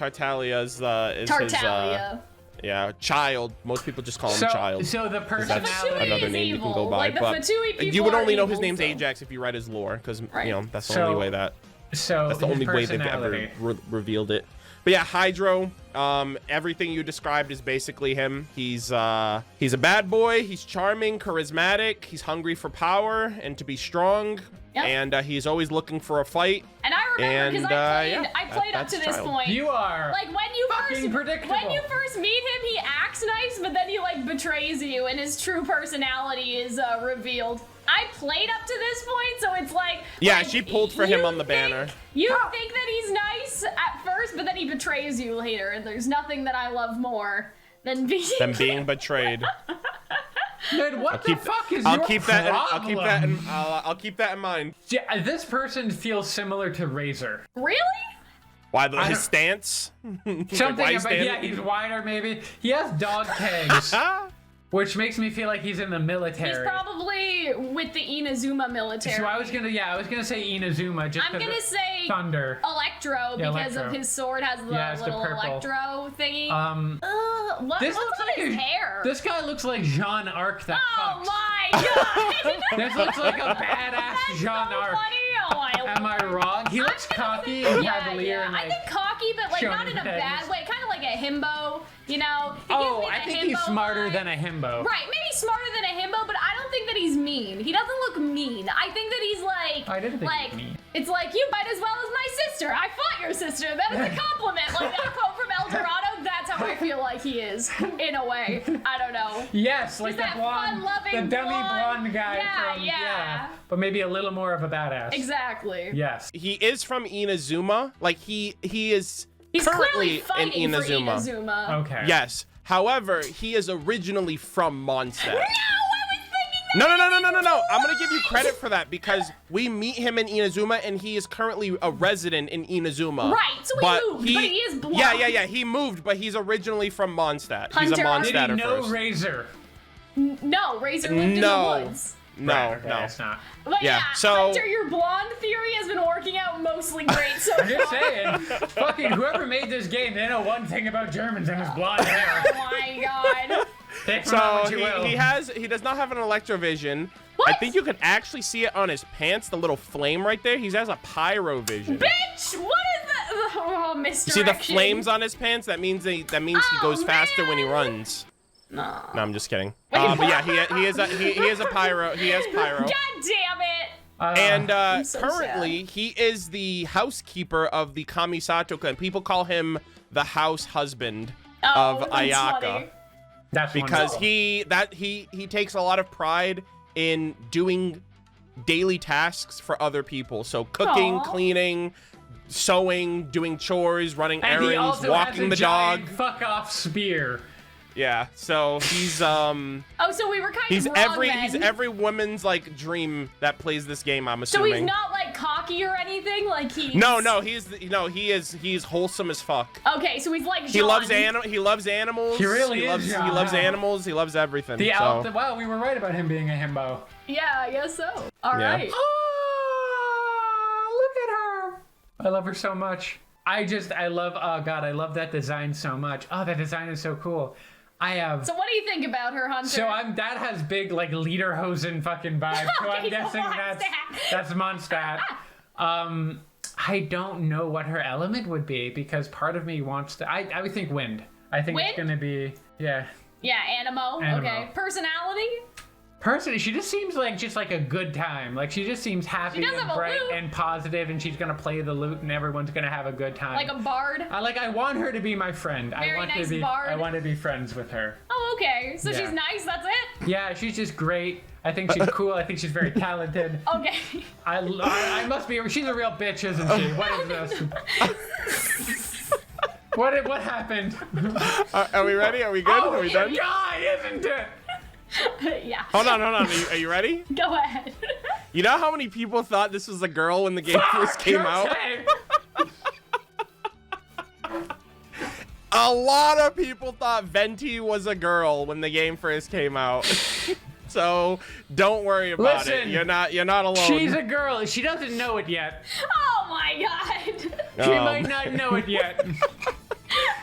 Tartaglia is Tartaglia. his Child. Most people just call him Child. So the That's personality. another is name you can evil. go by. Like, the but Fatui people you would are only know his evil, name's so- Ajax if you read his lore, because Right. you know that's the So- only way that So that's the his only way they've ever personality. revealed it. But yeah, Hydro. Everything you described is basically him. He's a bad boy. He's charming, charismatic. He's hungry for power and to be strong. Yep. And he's always looking for a fight. And I remember because And, I played up that's to this Child. point. You are Like when you fucking predictable. when you first meet him, he acts nice, but then he like betrays you, and his true personality is revealed. I played up to this point, so it's like Yeah, she pulled for him you on the think- banner. You think that he's nice at first, but then he betrays you later, and there's nothing that I love more than being Betrayed. Man, what the fuck is I'll your keep that. problem? I'll keep that in mind. Yeah, this person feels similar to Razor. Really? Why I his don't- stance? Something why about standing- he's wider maybe. He has dog tags, which makes me feel like he's in the military. He's probably with the Inazuma military. So I was gonna say Inazuma just I'm 'cause gonna of say Thunder. Electro Yeah, because Electro. of his sword has the Yeah, it's the little purple. electro thingy. This What's looks on like his a- hair? This guy looks like Jean Arc that Oh fucks. my god! This looks like a badass That's Jean so Arc. funny. Oh, Am I wrong? He looks cocky and cavalier and I like. think cocky, but like not in a showing things. bad way. Kind of like a himbo, you know? He gives Oh, me I the think he's himbo smarter vibe. than a himbo. Right, maybe smarter than a himbo, but I don't think that he's mean. He doesn't look mean. I think that he's like, I didn't think he like, was mean. it's like you might as well as my sister. I fought your sister. That is a compliment. Like that quote from El Dorado. That's how I feel like he is, in a way. I don't know. Yes, like He's the that blonde, fun-loving the dummy blonde- blonde guy Yeah, from yeah. but maybe a little more of a badass. Exactly. Yes. He is from Inazuma. Like he is He's currently clearly in fighting for Inazuma. Inazuma. Okay. Yes. However, he is originally from Mondstadt. No, I was thinking that. No. I'm gonna give you credit for that because we meet him in Inazuma and he is currently a resident in Inazuma. Right, so he moved, but he is blonde. Yeah. He moved, but he's originally from Mondstadt. He's a Hunter. Did he Mondstadter know first. Razor? No, Razor lived No. in the woods. No, Right, okay, no. It's not. But Yeah, yeah, so- Hunter, your blonde theory has been working out mostly great so I'm just far. saying, fucking whoever made this game, they know one thing about Germans and his blonde hair. Oh my god. Take from that So what you will. he does not have an electrovision. What? I think you can actually see it on his pants, the little flame right there. He has a pyro vision. Bitch, what is that? Oh, You misdirection. see the flames on his pants? That means he Oh, goes faster when he man. runs. No. No, I'm just kidding. But yeah, he is a pyro. He has pyro. God damn it. And so currently, he is the housekeeper of the Kamisato clan. People call him the house husband Oh, of that's Ayaka funny. That's because wonderful. he takes a lot of pride in doing daily tasks for other people. So cooking, Aw. cleaning, sewing, doing chores, running And he errands, also walking has the a giant dog. fuck off spear. Yeah, so he's Oh, so we were kind of wrong he's then. every woman's like dream that plays this game, I'm So assuming. he's not like cocky or anything, like he's... No, he's wholesome as fuck. Okay, so he's like John. He loves animals. He really is, He John. loves animals. He loves everything. Wow, we were right about him being a himbo. Yeah, I guess so. All Yeah. right. Oh, look at her. I love her so much. I love that design so much. Oh, that design is so cool. So what do you think about her, Hunter? That has big like lederhosen fucking vibes. So I'm Okay, guessing that's Mondstadt. I don't know what her element would be because part of me wants to. I would think wind. I think Wind? it's gonna be Yeah, Animo. Animo. Okay. Personality? Personally, she just seems like a good time. Like she just seems happy does and have a bright lute. and positive, and she's gonna play the lute, and everyone's gonna have a good time. Like a bard? I want her to be my friend. Very I want nice to be. bard. I want to be friends with her. Oh, okay. So Yeah. she's nice, that's it? Yeah, she's just great. I think she's cool. I think she's very talented. Okay. I must be. She's a real bitch, isn't she? What is this? What happened? Are we ready? Are we good? Are we done? Yeah, isn't it? Yeah. Hold on. Are you ready? Go ahead. You know how many people thought this was a girl when the game first came out? Okay. A lot of people thought Venti was a girl when the game first came out. So don't worry about it. Listen, You're not alone. She's a girl. She doesn't know it yet. Oh my god. She might not know it yet.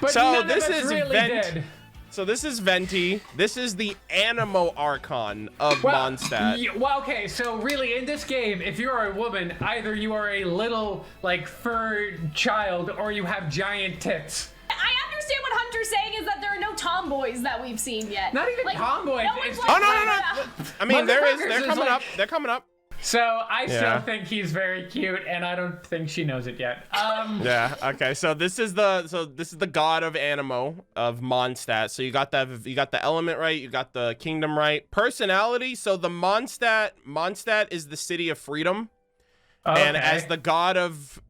But So none this of us is really Vent- did. So this is Venti. This is the Animo Archon of Mondstadt. Well, okay, so really in this game, if you're a woman, either you are a little, like, fur child or you have giant tits. I understand what Hunter's saying is that there are no tomboys that we've seen yet. Not even tomboys, No one's it's like, Oh, no. I mean, there is. Motherfuckers They're is coming like- up. They're coming up. So I still Yeah. think he's very cute, and I don't think she knows it yet. Yeah. Okay. So this is the god of Animo of Mondstadt. So you got the element right. You got the kingdom right. Personality. So the Mondstadt is the city of freedom, and as the god of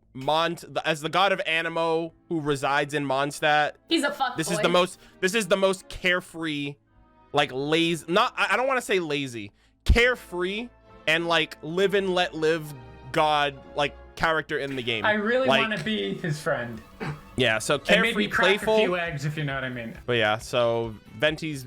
Animo who resides in Mondstadt, He's a fuckboy. this is the most carefree, like lazy. I don't want to say lazy, carefree, and like live and let live god like character in the game. I really Like, want to be his friend. Yeah, so And carefree, maybe crack a playful. few eggs, if you know what I mean. But yeah, so Venti's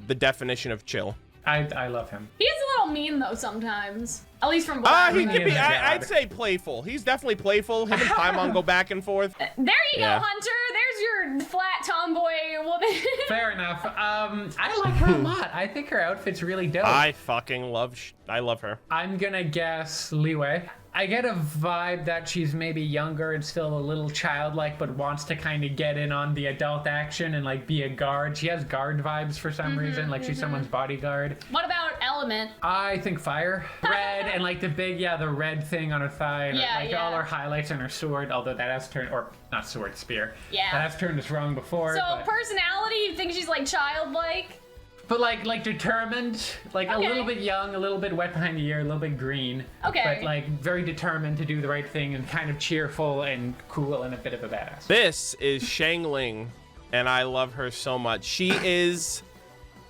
the definition of chill. I love him. He is a little mean though sometimes. At least from what Ah, I he remember. could be. is a god. I'd say playful. He's definitely playful. Him and Paimon go back and forth. There you Yeah. go, Hunter. There's your flat tomboy woman. Fair enough. I like her a lot. I think her outfit's really dope. I fucking love. I love her. I'm gonna guess Liwei. I get a vibe that she's maybe younger and still a little childlike, but wants to kind of get in on the adult action and like be a guard. She has guard vibes for some reason, like she's someone's bodyguard. What about element? I think fire, red, and like the red thing on her thigh, and Yeah, like yeah. all her highlights on her sword. Although that has turned, or not sword, spear. Yeah. that has turned us wrong before. So but- personality, you think she's like childlike? But like determined, like a Okay. little bit young, a little bit wet behind the ear, a little bit green. Okay. But like very determined to do the right thing and kind of cheerful and cool and a bit of a badass. This is Shangling, and I love her so much. She is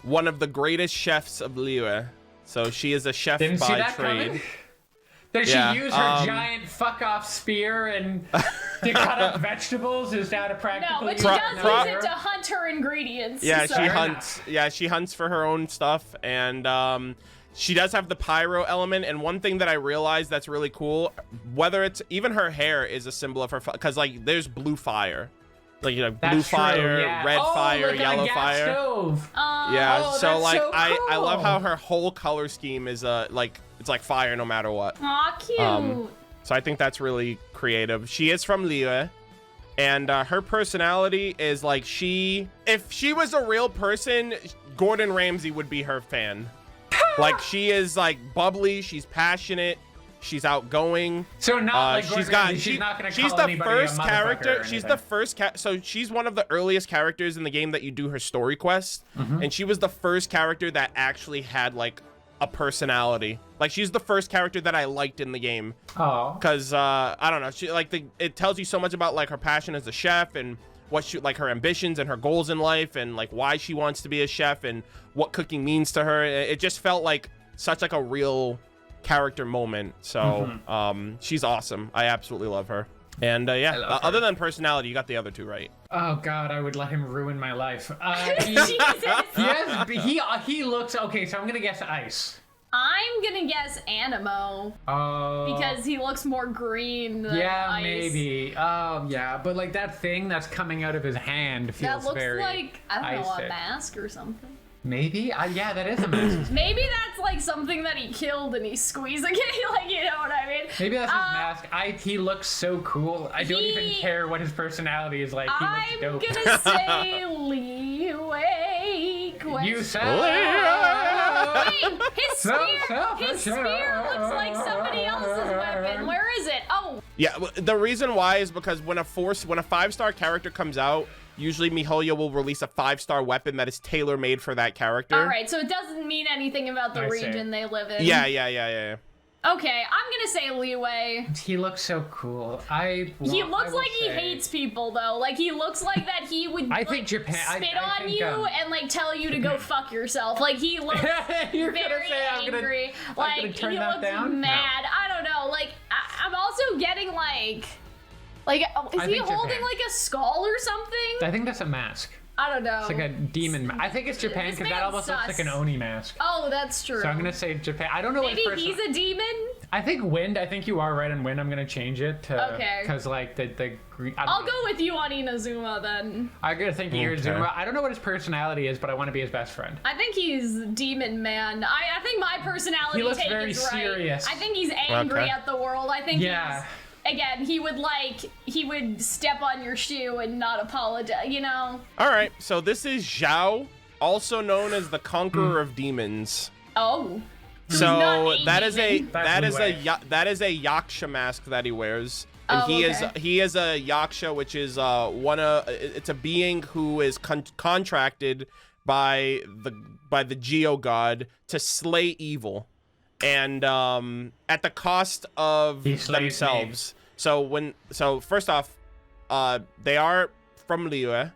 one of the greatest chefs of Liyue. So she is a chef Didn't see by that trade. coming. Does Yeah, she use her giant fuck off spear and to cut up vegetables? Is that a practical No, but use? she Pro- does pro- use it to hunt her ingredients. Yeah, so. she Fair hunts. Yeah, she hunts for her own stuff, and she does have the pyro element. And one thing that I realized that's really cool, whether it's even her hair is a symbol of her, because like there's blue fire, like blue That's true, fire, yeah. red Oh, fire, like on a yellow gas fire. Stove. Yeah, Oh, so that's like so I love cool. how her whole color scheme is like it's like fire no matter what. Aw, cute. So I think that's really creative. She is from Liyue, and her personality is like if she was a real person, Gordon Ramsay would be her fan. Like she is like bubbly, she's passionate, she's outgoing. So not like she's she's not gonna she's call the anybody first a motherfucker character. or She's the anything. first so she's one of the earliest characters in the game that you do her story quest, and she was the first character that actually had like a personality. Like, she's the first character that I liked in the game. Oh. Cause I don't know, she it tells you so much about like her passion as a chef and what she like her ambitions and her goals in life and like why she wants to be a chef and what cooking means to her. It just felt like such like a real character moment. So she's awesome. I absolutely love her. And yeah, other than personality, you got the other two right. Oh God, I would let him ruin my life. Jesus. He looks okay. So I'm gonna guess ice. I'm gonna guess Animo because he looks more green than ice. Maybe. Yeah, but like that thing that's coming out of his hand feels that looks very like I don't know, icy. a mask or something. Maybe. Yeah, that is a mask. Maybe that's like something that he killed and he's squeezing it, like, you know what I mean? Maybe that's his mask. He looks so cool. I don't even care what his personality is like. He looks dope. I'm gonna say Lee Wake. You said. Wait, his spear looks like somebody else's weapon. Where is it? Oh. Yeah, the reason why is because when a 5-star character comes out, usually MiHoYo will release a 5-star weapon that is tailor-made for that character. All right, so it doesn't mean anything about the region they live in. Yeah. Okay, I'm gonna say Leeway. He looks so cool. He looks like he hates people though. Like he looks like that he would think Japan spit on you and like tell you to go fuck yourself. Like he looks very angry. Like he looks mad. No. I don't know. Like I'm also getting like is he holding like a skull or something? I think that's a mask. I don't know. It's like a demon. I think it's Japan because that almost looks like an Oni mask. Oh, that's true. So I'm gonna say Japan. I don't know Maybe what he's a demon. I think wind. I think you are right on wind. I'm gonna change it to because like the green. I'll go with you on Inazuma then. I'm gonna think Inazuma. I don't know what his personality is, but I want to be his best friend. I think he's demon man. I think my personality he looks take very is serious. Right. I think he's angry at the world. I think he's again, he would step on your shoe and not apologize, you know? All right, so this is Zhao, also known as the Conqueror of Demons. Oh. So that is a Yaksha mask that he wears. And he is a Yaksha, which is it's a being who is contracted by the Geo God to slay evil. And at the cost of themselves. So first off, they are from Liyue.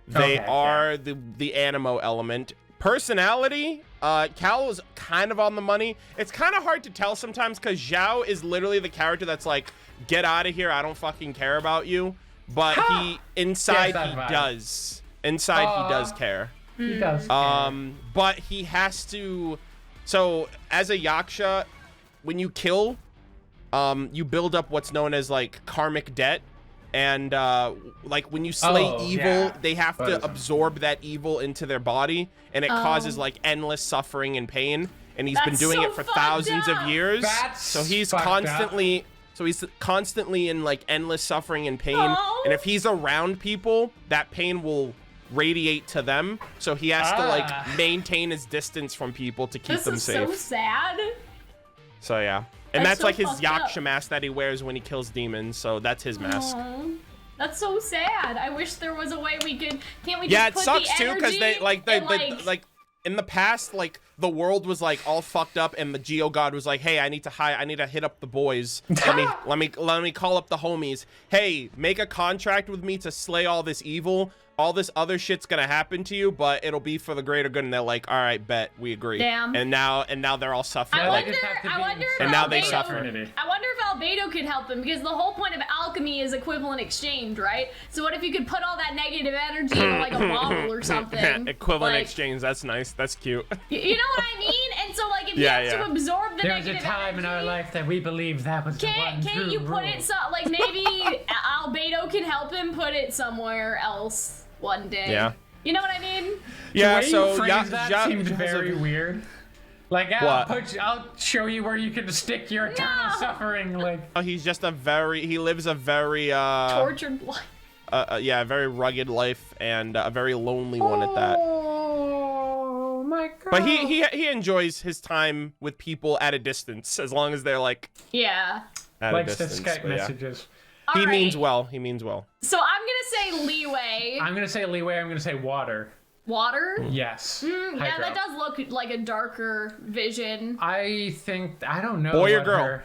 They are the animo element. Personality, Cal is kind of on the money. It's kind of hard to tell sometimes because Zhao is literally the character that's like, get out of here, I don't fucking care about you. But he does. Inside he does care. He does but he has to. So as a Yaksha, when you kill, you build up what's known as like karmic debt. And like when you slay evil, they have to absorb that evil into their body, and it causes like endless suffering and pain. And he's been doing it for thousands of years. So he's constantly in like endless suffering and pain. And if he's around people, that pain will radiate to them. So he has to like maintain his distance from people to keep them safe. This is so sad. So yeah. And that's like his Yaksha mask that he wears when he kills demons. So that's his mask. Aww. That's so sad. I wish there was a way we could. Can't we? Yeah, just it put sucks the too because they like in the past, like the world was like all fucked up, and the Geo God was like, "Hey, I need to hit up the boys. let me call up the homies. Hey, make a contract with me to slay all this evil. All this other shit's gonna happen to you, but it'll be for the greater good." And they're like, "All right, bet, we agree." Damn. And now they're all suffering. I wonder if and now they Albedo, suffer. I wonder if Albedo could help him, because the whole point of alchemy is equivalent exchange, right? So what if you could put all that negative energy in like a bottle or something? Equivalent exchange. That's nice. That's cute. You know what I mean? And so like if you have to absorb the negative energy. There was a time in our life that we believed that was the one true Can't you put rule. it like maybe Albedo can help him put it somewhere else one day. Yeah. You know what I mean? Yeah. So that seemed very weird. Like I'll show you where you can stick your eternal suffering. Like he's just he lives a very tortured life. Yeah, a very rugged life and a very lonely one at that. Oh my god. But he enjoys his time with people at a distance, as long as they're like at a distance. Skype messages. He means well. So I'm gonna say leeway. I'm gonna say leeway. I'm gonna say water. Water? Yes. Yeah, Hydro. that does look like a darker vision. I don't know. Boy or what girl?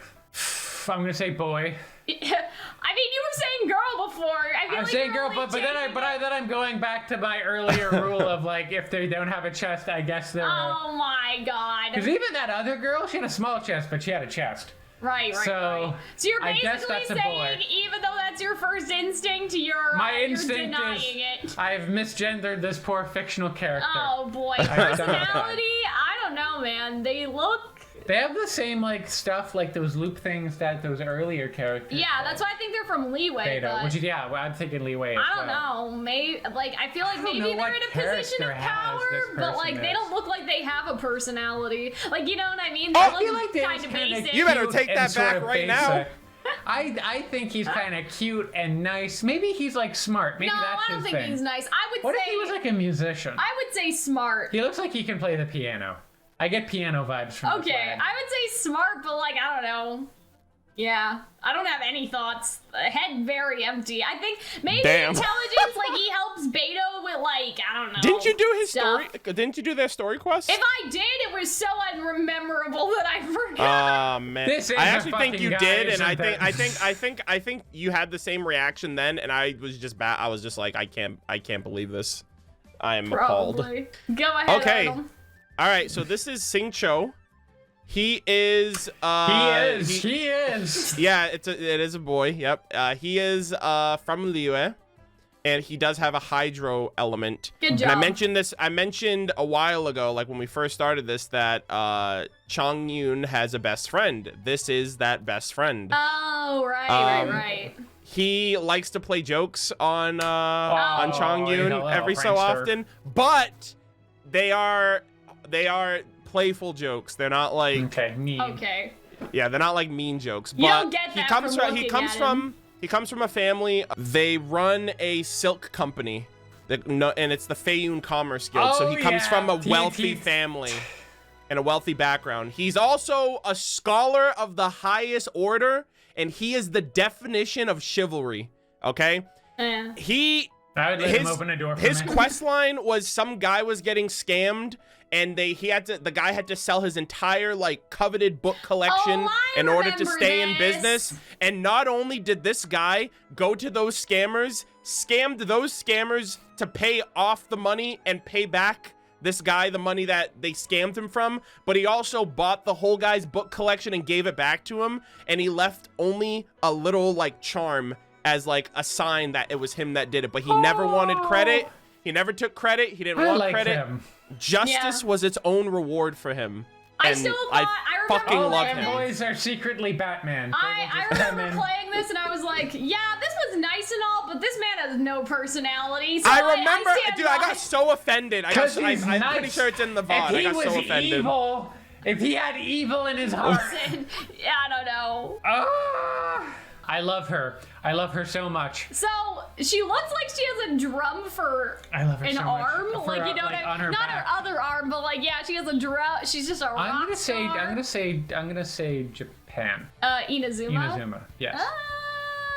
I'm gonna say boy. I mean, you were saying girl before. I feel I'm like saying you're girl, really then I'm going back to my earlier rule of like, if they don't have a chest, I guess they're. Oh my god. Because even that other girl, she had a small chest, but she had a chest. Right. So, So you're I guess basically that's a saying, boy. even though that's your first instinct, you're instinct denying is it. I've misgendered this poor fictional character. Oh boy, I don't know. personality? I don't know, man. They look. They have the same like stuff, like those loop things that those earlier characters. Yeah, that's why I think they're from Leeway. Beidou, But which is well, I'm thinking Leeway. I don't know. Maybe I feel like maybe know they're what in a position character of has power, this but like person they is. don't look like they have a personality. Like you know what I mean? Oh, They I feel look like they're kind of kinda basic. You better cute take and that sort back of right now. basic. I think he's kind of cute and nice. Maybe he's like smart. Maybe No, that's I don't his think thing. he's nice. I would What say if he was like a musician? I would say smart. He looks like he can play the piano. I get piano vibes from this Okay, lad. I would say smart, but like I don't know. Yeah, I don't have any thoughts. Head very empty. I think maybe Damn. intelligence, like he helps Beidou with like I don't know. Didn't you do his stuff. story? Didn't you do their story quest? If I did, it was so unmemorable that I forgot. Oh man, This is I a actually think fucking you guy, did, and isn't it? I think you had the same reaction then, and I was just I was just like, I can't believe this. I am appalled. Probably. Go ahead. Okay. Adam. All right, so this is Sing Cho. He is. He is. Yeah, it is a boy. Yep. He is from Liyue, and he does have a hydro element. Good And job. I mentioned a while ago, like when we first started this, that Chongyun has a best friend. This is that best friend. Oh, right. He likes to play jokes on you Chongyun know, every so prankster. often, but they are playful jokes. They're not like Okay, me. Okay. yeah, they're not like mean jokes. You But don't get he that comes from he looking comes at from he comes from a family. They run a silk company. And it's the Feiyun Commerce Guild. So Oh, he comes yeah. from a wealthy family and a wealthy background. He's also a scholar of the highest order, and he is the definition of chivalry. Okay? He I would let him open a door for his me. quest line was some guy was getting scammed, and the guy had to sell his entire like coveted book collection Oh, I in order to remember stay in this. business. And not only did this guy go to those scammers, scammed those scammers to pay off the money and pay back this guy the money that they scammed him from, but he also bought the whole guy's book collection and gave it back to him, and he left only a little like charm as like a sign that it was him that did it, but he never wanted credit. He never took credit. He didn't I want like credit. him. Justice Yeah. was its own reward for him. I And still thought- I remember fucking all love that him. Boys are secretly Batman. They I will just come remember in. playing this and I was like, yeah, this was nice and all, but this man has no personality. So I remember, stand dude, I by- got so offended. I'm Because he's pretty nice. sure it's in the If VOD. I he got was so offended. evil, if he had evil in his heart. Yeah, I don't know. I love her. I love her so much. So she looks like she has a drum for I love her an so much. arm, For like you know like, what I on her Not back. her other arm, but like yeah, she has a drum. She's just a rock I'm gonna star. say Japan. Inazuma. Inazuma. Yes.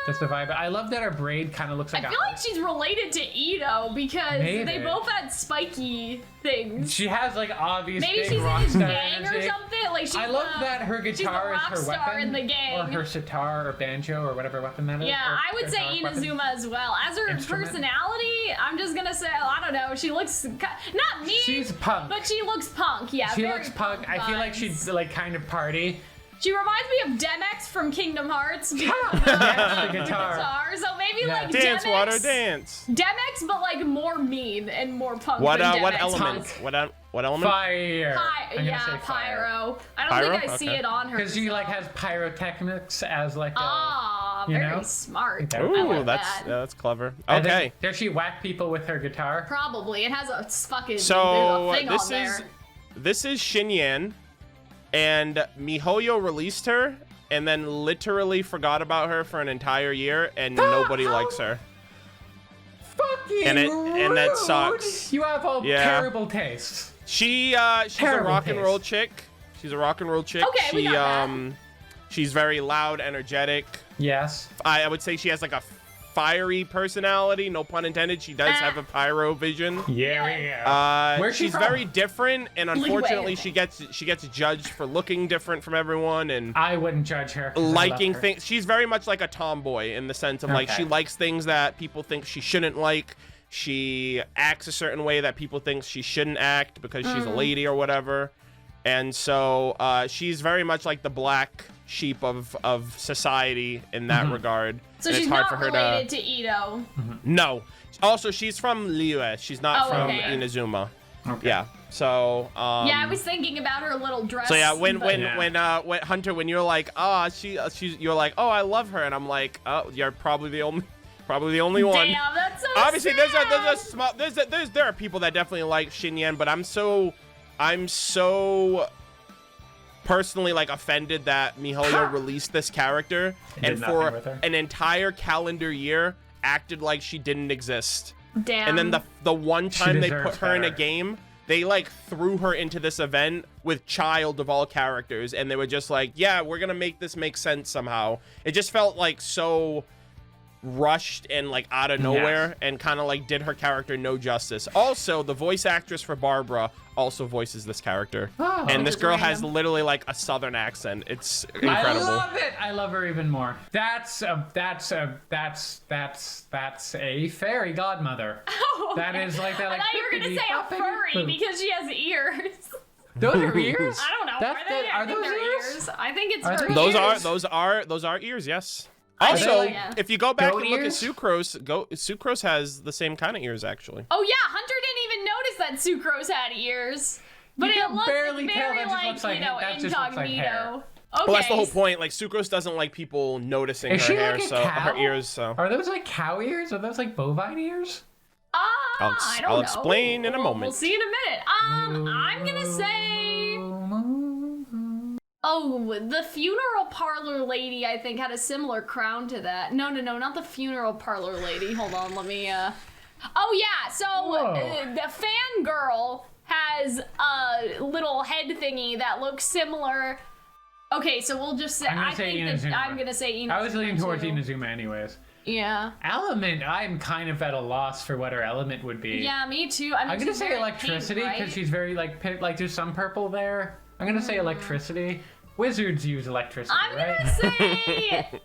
That's the vibe. I love that her braid kind of looks like I feel like she's related to Itto because Maybe. they both had spiky things. she has like obvious Maybe big she's in rock his star gang or energy. something. Like she's I love that her she's the guitar is rock her star weapon, in the gang. or her sitar or banjo or whatever weapon that is. Yeah, or I would say guitar weapon. Inazuma as well. As her Instrument. personality, I'm just gonna say I don't know. She looks not mean. She's punk. but she looks punk. Yeah, She very looks punk. I feel like vibes. she'd like kind of party. She reminds me of Demex from Kingdom Hearts. Yes, the guitar. Guitar, so maybe Yeah. like Dance, Demex, water, dance. Demex, but like more mean and more punk. What than what Demex. element? What element? Fire. I'm gonna Yeah, say fire. pyro. I don't Pyro? think I see Okay. it on her. Because she like so- has pyrotechnics as like a. Ah, you very know? smart. Okay. I Ooh, like that's that. that's clever. and then- Okay. Does she whack people with her guitar? Probably. It has a fucking So there's a thing this on there. this is Xinyan, and MiHoYo released her and then literally forgot about her for an entire year, and nobody likes her. Fucking And that rude. sucks. You have all Yeah. terrible tastes. She's a Terrible rock and roll taste. chick. She's a rock and roll chick. Okay, we she got that. she's very loud, energetic. Yes. I would say she has like a fiery personality, no pun intended. She does have a pyro vision. Yeah. Where's she She's from? very different, and unfortunately, wait. she gets judged for looking different from everyone and I wouldn't judge her. 'Cause I love liking her. things. She's very much like a tomboy in the sense of like Okay. she likes things that people think she shouldn't like. She acts a certain way that people think she shouldn't act because she's a lady or whatever. And so she's very much like the black sheep of society in that regard. So And she's it's hard not for her related to Itto. No. Also, she's from Liyue. She's not Oh, from okay. Inazuma. Okay. Yeah. So Yeah, I was thinking about her little dress. so yeah, when Yeah. when Hunter, when you're like, she's, you're like, oh, I love her, and I'm like, oh, you're probably the only one. Damn, that's so Obviously, sad. there are people that definitely like Xinyan, but I'm so personally like offended that miHoYo released this character and did for nothing with her. an entire calendar year acted like she didn't exist. Damn. And then the one time they put deserves her in a better. game, they like threw her into this event with child of all characters, and they were just like, yeah, we're gonna make this make sense somehow. It just felt like so rushed and like out of nowhere, and kind of like did her character no justice. Also, the voice actress for Barbara also voices this character, Oh. and this Just girl has random. literally like a southern accent. It's I incredible. love it. I love her even more. That's a fairy godmother. That is like that. I Like, thought you were gonna say a furry because she has ears. Those are ears. I don't know. Are those they're ears? I think it's Are her those ears. Those are ears, yes. I Also, think, yeah. if you go back Goat and look ears? at Sucrose has the same kind of ears actually. Oh yeah, Hunter didn't even notice that Sucrose had ears. But You it can looks barely tell, very that just looks like- you know, that just looks like incognito. hair. Okay. Well, that's the whole point. Like Sucrose doesn't like people noticing Is her she hair, like a so cow? her ears. So Are those like cow ears? Are those like bovine ears? I don't I'll know. explain in a We'll moment. see in a minute. I'm gonna say. Oh, the funeral parlor lady, I think, had a similar crown to that. No, not the funeral parlor lady. Hold on, let me, Oh, yeah, so the fangirl has a little head thingy that looks similar. Okay, so we'll just say, I'm gonna say Inazuma. I was leaning towards Inazuma anyways. Yeah. Element, I'm kind of at a loss for what her element would be. Yeah, me too. I mean, I'm gonna she's say very electricity pink, because right? she's very like there's some purple there. I'm gonna say electricity. Wizards use electricity, I'm right? gonna say,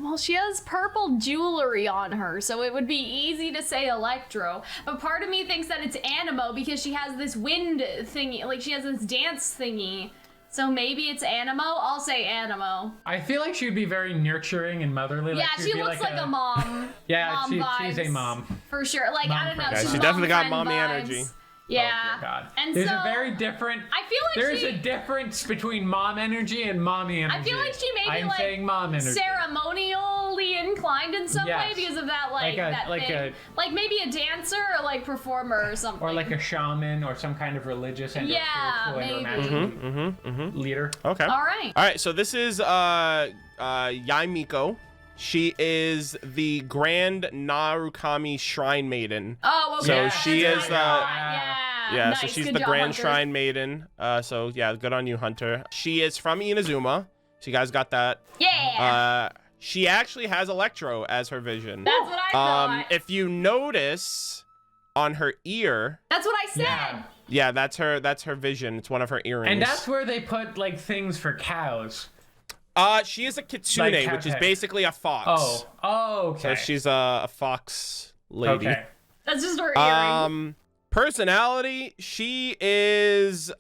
well, she has purple jewelry on her, so it would be easy to say Electro. But part of me thinks that it's Animo because she has this wind thingy, like she has this dance thingy. So maybe it's Animo. I'll say Animo. I feel like she'd be very nurturing and motherly. Yeah, like, she'd she be looks like a mom. Yeah, mom she's a vibes, mom. for sure. Like Mom I don't know. friend. Yeah, she's she mom definitely got friend mommy vibes. energy. Yeah. Oh, dear God. And there's so, a very different. I feel like there's she, a difference between mom energy and mommy energy. I feel like she may be I'm like saying mom energy. ceremonially inclined in some way Yes. because of that like maybe a dancer or like performer or something. Or like a shaman or some kind of religious and Yeah, spiritual maybe. and magical leader. Okay. All right. All right. So this is Yae Miko. She is the Grand Narukami Shrine Maiden. Oh, okay. So Yeah, she that's is Yeah. Yeah, Nice. so she's Good the job, Grand Hunter. Shrine Maiden. So yeah, good on you, Hunter. She is from Inazuma. So you guys got that. Yeah. She actually has Electro as her vision. That's what I thought. If you notice on her ear, That's what I said. yeah, that's her vision. It's one of her earrings. And that's where they put like things for cows. She is a kitsune, Like which is cat- basically a fox. Okay. So she's a fox lady. Okay. That's just her earring. Personality, she is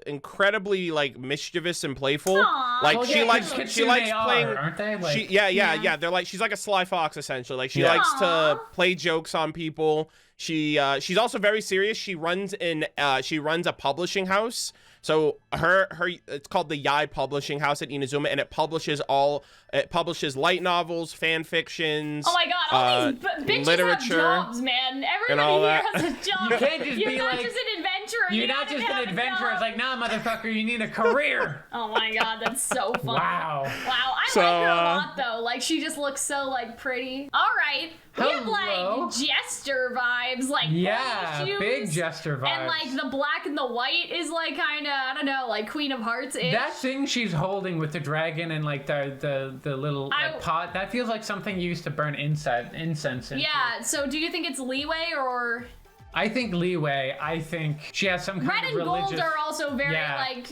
incredibly like mischievous and playful. Aw. Like Well, she yeah, likes 'cause she likes kitsune playing. are, aren't they? Like, Yeah. They're like she's like a sly fox essentially. Like she Yeah. likes to Aw. play jokes on people. She's also very serious. She runs a publishing house. So her it's called the Yae Publishing House at Inazuma, and it publishes light novels, fan fictions. Oh my god, all these bitches literature, have jobs, man. and all Everybody here that. has a job. You can't just You're be not like- just an adventurer. You're You not gotta just an have a adventurer. job. It's like, nah, motherfucker, you need a career. Oh my god, that's so fun. Wow. Wow, I So, like her a lot though. Like she just looks so like pretty. All right, we have Hello. like jester vibes, like Yeah, pony shoes, big jester vibes. and like the black and the white is like kind of I don't know, like Queen of Hearts ish. That thing she's holding with the dragon and like the little like, pot, that feels like something you used to burn incense into. Yeah. So do you think it's leeway or? I think leeway. I think she has some kind Red of and religious. gold are also very Yeah. like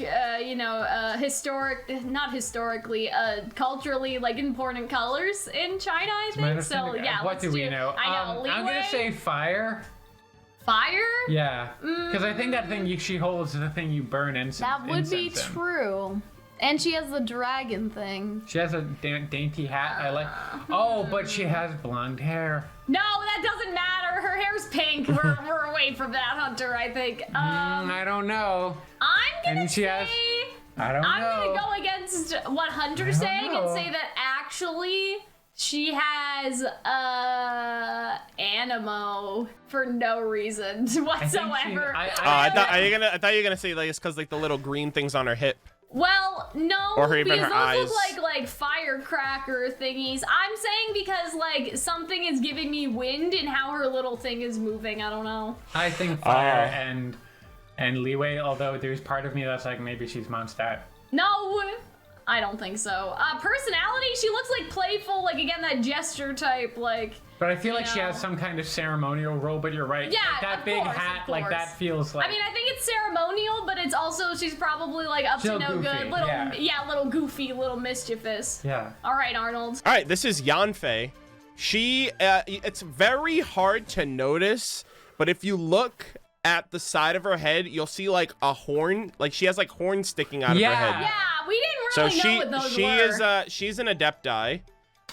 not historically, culturally like important colors in China. I think so. Yeah. What let's do we know? I know. Leeway. I'm gonna say fire. Fire. Yeah, because I think that thing she holds is the thing you burn incense. That would be incense in. true. And she has the dragon thing. She has a dainty hat. I like. Oh, but she has blonde hair. No, that doesn't matter. Her hair's pink. We're away from that, Hunter. I think. I don't know. I'm gonna And she say. has- I don't I'm know. gonna go against what Hunter's I don't saying know. and say that actually she has animo for no reason whatsoever. I I thought you were gonna say like it's because like the little green things on her hip. Well, no, Or even because her those eyes. look like firecracker thingies. I'm saying because like something is giving me wind in how her little thing is moving. I don't know. I think fire and leeway. Although there's part of me that's like maybe she's Mondstadt. No, I don't think so. Personality, she looks like playful, like again that gesture type, like. But I feel like she know. has some kind of ceremonial role. But you're right. Yeah, like that of big course, hat, of like course. that feels like. I mean, I think it's ceremonial, but it's also she's probably like up Still to no goofy, good, little yeah. little goofy, little mischievous. yeah. All right, Arnold. All right, this is Yanfei. She, it's very hard to notice, but if you look at the side of her head, you'll see like a horn. Like she has like horns sticking out of her Yeah. head. Yeah, we didn't So really know what those she were. is she's an adepti.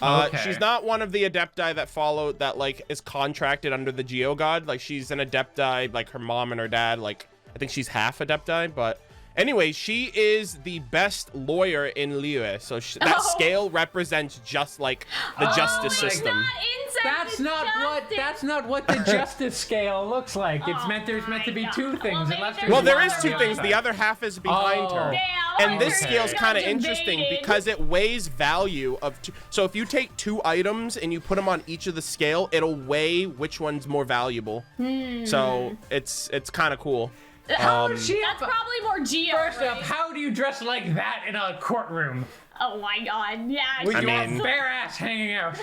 Okay. She's not one of the adepti that like is contracted under the Geo God. Like she's an adepti, like her mom and her dad. Like I think she's half adepti, but anyway, she is the best lawyer in Liyue. So that scale represents just like the justice my system. Not incest, That's it's not what justice. the justice scale looks like. It's meant there's meant to be my two God. things. Well, maybe unless there's Well, there one is other two one. things. The other half is behind Oh. her. Damn, And this okay. scale's kind of Got interesting debated. because it weighs value of so if you take two items and you put them on each of the scale, it'll weigh which one's more valuable. So it's kind of cool. How is she That's up? probably more Geo. First right? up, how do you dress like that in a courtroom? Oh my God, yeah. With I your mean- bare ass hanging out.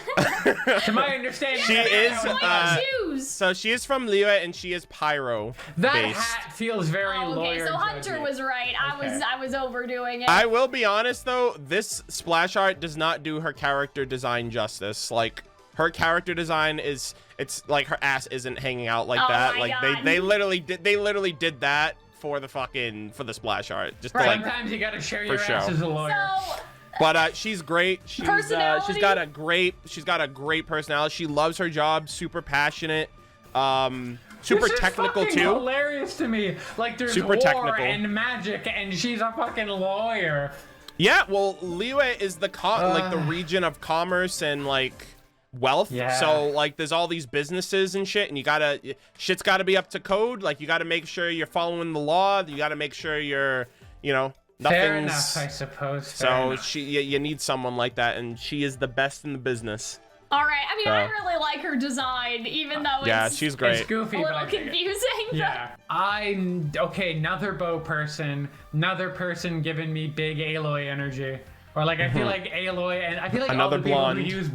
To my understanding, She is, White shoes. So she is from Liyue and she is pyro that based. hat feels very Oh, okay, lawyer. so Hunter judgy. was right. Okay. I was overdoing it. I will be honest though, this splash art does not do her character design justice. Like her character design is, it's like her ass isn't hanging out like Oh that. my Like God. they literally did that for the splash art. Just to, Right. like, Sometimes you gotta show For your sure. ass as a lawyer. So, but she's great. She's Personality? she's got a great personality. She loves her job, super passionate. Super This is technical fucking too. Hilarious to me. Like there's Super war technical. and magic, and she's a fucking lawyer. Yeah, well, Liyue is the like the region of commerce and like wealth. Yeah. So like there's all these businesses and shit, and shit's gotta be up to code. Like you gotta make sure you're following the law. You gotta make sure you're, Fair nothing's. enough, I suppose. Fair So enough. you need someone like that, and she is the best in the business. all right. I mean, I really like her design, even though Yeah, it's she's It's great. goofy, a but little I dig it. confusing. but- Yeah. Okay, another bow person, another person giving me big Aloy energy. Or like I feel like Aloy, and I feel like Another all the people blonde. who use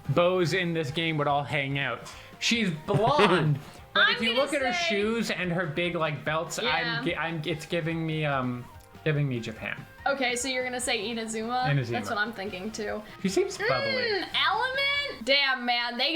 bows in this game would all hang out. She's blonde, but I'm if you gonna look at her say- shoes and her big like belts, Yeah. it's giving me Japan. Okay, so you're gonna say Inazuma? Inazuma. That's what I'm thinking too. She seems bubbly. Element? Damn, man, they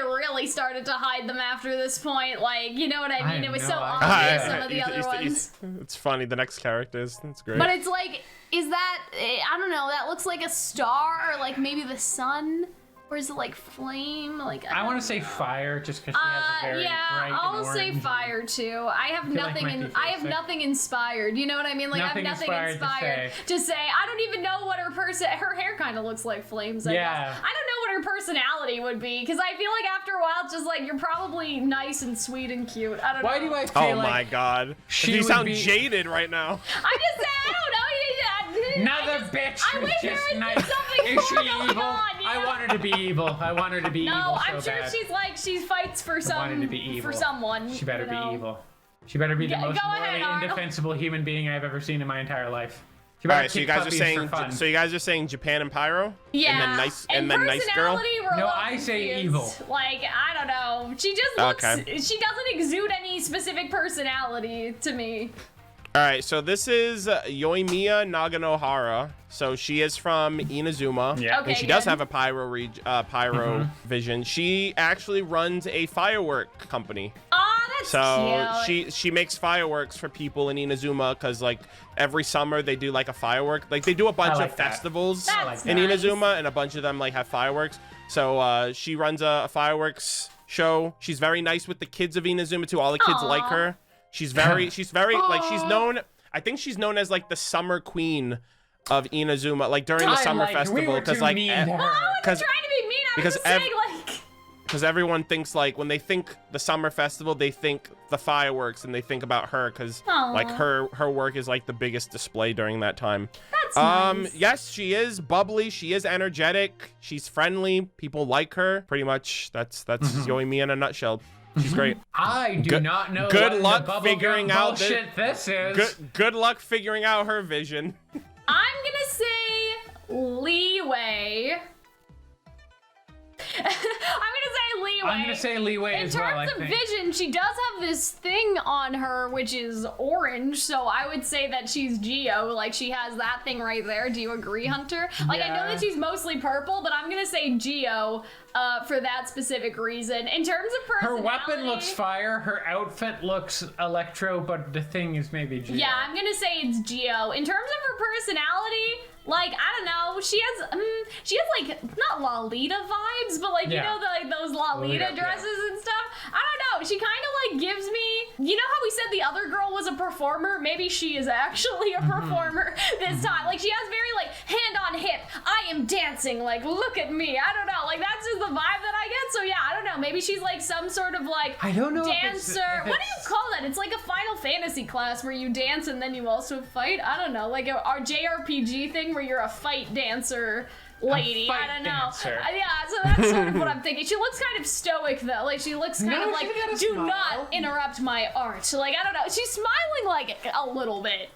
really started to hide them after this point. Like, you know what I mean? have It was no so idea. obvious, some of the other ones. It's funny. The next characters. It's great. But it's like, is that, I don't know, that looks like a star, or like maybe the sun? Or is it like flame? Like I want to say fire, just because she has a very yeah, bright I'll and say orange. fire too. I have feel like nothing it might be I have basic. nothing inspired. You know what I mean? Like Nothing I have nothing inspired to inspired to say. I don't even know what her hair kind of looks like flames. I Yeah. guess. I don't know what your personality would be, because I feel like after a while, it's just like you're probably nice and sweet and cute. I don't know. Why do I feel Oh like my god. she You would sound be- jaded right now. I'm just saying, I don't know. Another bitch I who's wish there just was nice. something Is more she going evil? on, I yeah. want her to be evil. I want her to be evil No, so I'm sure bad. she's like, she fights for I want her to be some, evil. for someone. She better you know? be evil. She better be the Go most ahead, morally Arnold. indefensible human being I've ever seen in my entire life. She All better right, so you kick guys are puppies saying for fun. so you guys are saying Japan and Pyro? Yeah. And then nice and then nice girl? personality, we're a No, little I say confused. evil. Like, I don't know. She just looks, Okay. she doesn't exude any specific personality to me. All right, so this is Yoimiya Naganohara. So she is from Inazuma. Yeah. Okay, And she does good. have a pyro vision. She actually runs a firework company. Aw, that's So cute. she makes fireworks for people in Inazuma because like every summer they do like a firework. Like they do a bunch like of that. festivals That's in nice. Inazuma, and a bunch of them like have fireworks. So she runs a fireworks show. She's very nice with the kids of Inazuma too. All the kids Aw. like her. She's very like she's known. I think she's known as like the summer queen of Inazuma, like during the summer festival, because like mean to her. Oh, I'm because trying to be mean. I was because just saying, like, because everyone thinks like when they think the summer festival, they think the fireworks and they think about her because Aw. like her work is like the biggest display during that time. that's nice. Yes, she is bubbly, she is energetic, she's friendly, people like her. Pretty much that's Yoimiya in a nutshell. She's great. I do Good- not know good what in luck the bubblegum figuring out the- bullshit this is. Good luck figuring out her vision. I'm gonna say leeway. I'm gonna say leeway. I'm gonna say leeway In as well, I terms of think. vision, she does have this thing on her which is orange, so I would say that she's Geo. Like she has that thing right there. Do you agree, Hunter? Like I know Yeah. that she's mostly purple, but I'm gonna say Geo for that specific reason. In terms of Her personality, weapon looks fire, her outfit looks electro, but the thing is maybe Geo. yeah, I'm gonna say it's Geo. In terms of her personality, like I don't know, she has like not Lolita vibes, but like you Yeah. know like those Lolita Lolita, dresses and stuff. I don't know. She kind of like gives me, you know how we said the other girl was a performer? Maybe she is actually a performer this time. Like she has very like hand on hip. I am dancing. Like look at me. I don't know. Like that's just the vibe that I get. So yeah, I don't know. Maybe she's like some sort of like I don't know if dancer. it's- if What do it's- you call that? It's like a Final Fantasy class where you dance and then you also fight. I don't know, like our JRPG thing where you're a fight dancer lady. fight I don't know. dancer. Yeah, so that's sort of what I'm thinking. She looks kind of stoic though. Like she looks kind No, of she's like, got a do smile." not interrupt my art. Like I don't know. She's smiling like a little bit.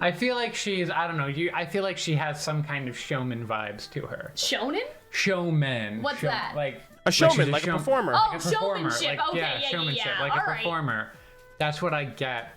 I feel like she's, I don't know, I feel like she has some kind of showman vibes to her. Shonen? Showman. What's that? Like A showman, she's like a show- performer. Oh, like a performer. showmanship. Like, Okay, yeah, yeah, showmanship, yeah. like a All right. performer. That's what I get.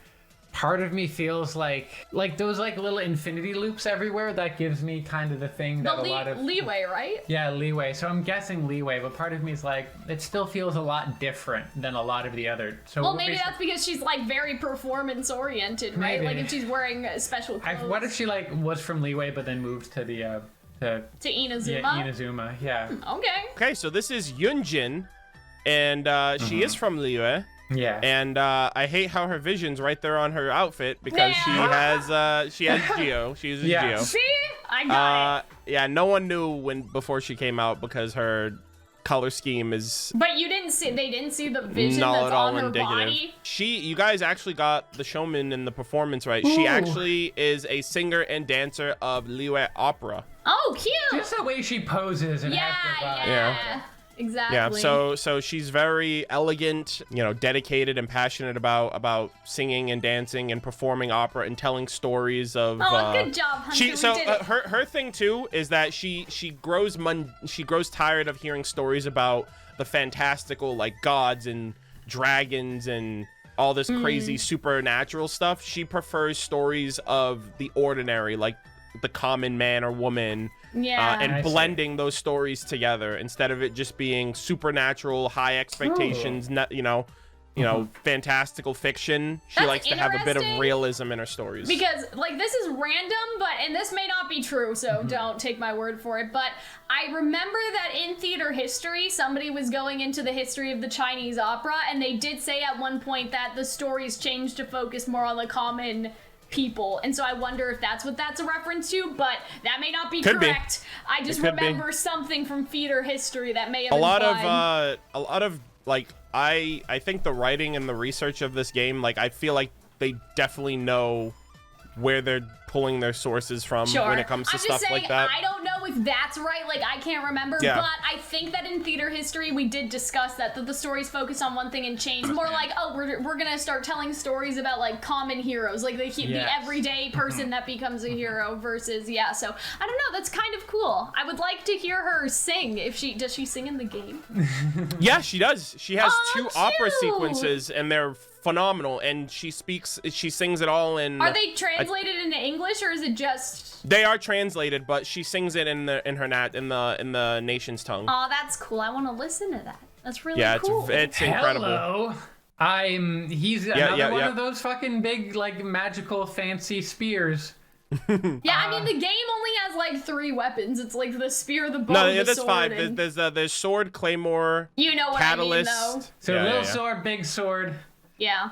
Part of me feels like those like little infinity loops everywhere. That gives me kind of the thing that The a lot of leeway, right? yeah, leeway. So I'm guessing leeway, but part of me is like, it still feels a lot different than a lot of the other. So Well, we're maybe basi- that's because she's like very performance oriented, right? Maybe. Like if she's wearing special clothes. what if she like was from leeway but then moved to the to to Inazuma? yeah, Inazuma? Yeah, Okay. Okay, so this is Yunjin, and she is from Liyue. yeah. And I hate how her vision's right there on her outfit because Yeah. she has Geo. She's a Yeah. Geo. See? I got it. Yeah, no one knew before she came out because her color scheme is But you didn't see, they didn't see the vision not that's at all on her indicative. body? You guys actually got the showman in the performance right. She Ooh. actually is a singer and dancer of Liyue opera. Oh, cute. Just the way she poses and yeah, has the vibe. yeah. Exactly. Yeah, so she's very elegant, dedicated and passionate about singing and dancing and performing opera and telling stories of. Oh, good job, Hunter. She We so did it. her thing too is that she grows tired of hearing stories about the fantastical like gods and dragons and all this crazy supernatural stuff. She prefers stories of the ordinary, like the common man or woman. Yeah. And I see. blending those stories together instead of it just being supernatural, high expectations, fantastical fiction. She That's likes to have a bit of interesting. realism in her stories. Because, like, this is random, and this may not be true, so don't take my word for it, but I remember that in theater history, somebody was going into the history of the Chinese opera, and they did say at one point that the stories changed to focus more on the common people, and so I wonder if that's what that's a reference to, but that may not be Could be. correct. I just It could be. remember something from feeder history that may have a lot implied. of like I think the writing and the research of this game, like I feel like they definitely know where they're pulling their sources from when it comes to I'm stuff just saying, like that. I don't know if that's right. Like, I can't remember. Yeah. But I think that in theater history, we did discuss that the stories focus on one thing and change. More like, oh, we're going to start telling stories about, like, common heroes. Like, the everyday person that becomes a hero versus, yeah. So, I don't know. That's kind of cool. I would like to hear her sing. Does she sing in the game? Yeah, she does. She has two opera cute. sequences, and they're phenomenal. And she sings it all in. Are they translated into English, or is it just... They are translated, but she sings it in the nation's tongue. Oh, that's cool. I want to listen to that. That's really Yeah, cool. it's incredible. Hello. He's another one yeah. of those fucking big, like, magical fancy spears. Yeah, I mean, the game only has like 3 weapons. It's like the spear, the bow, No, and yeah, the that's sword. 5. And... There's sword, claymore, You know what catalyst. I mean, though. So Yeah, little yeah. sword, big sword. Yeah.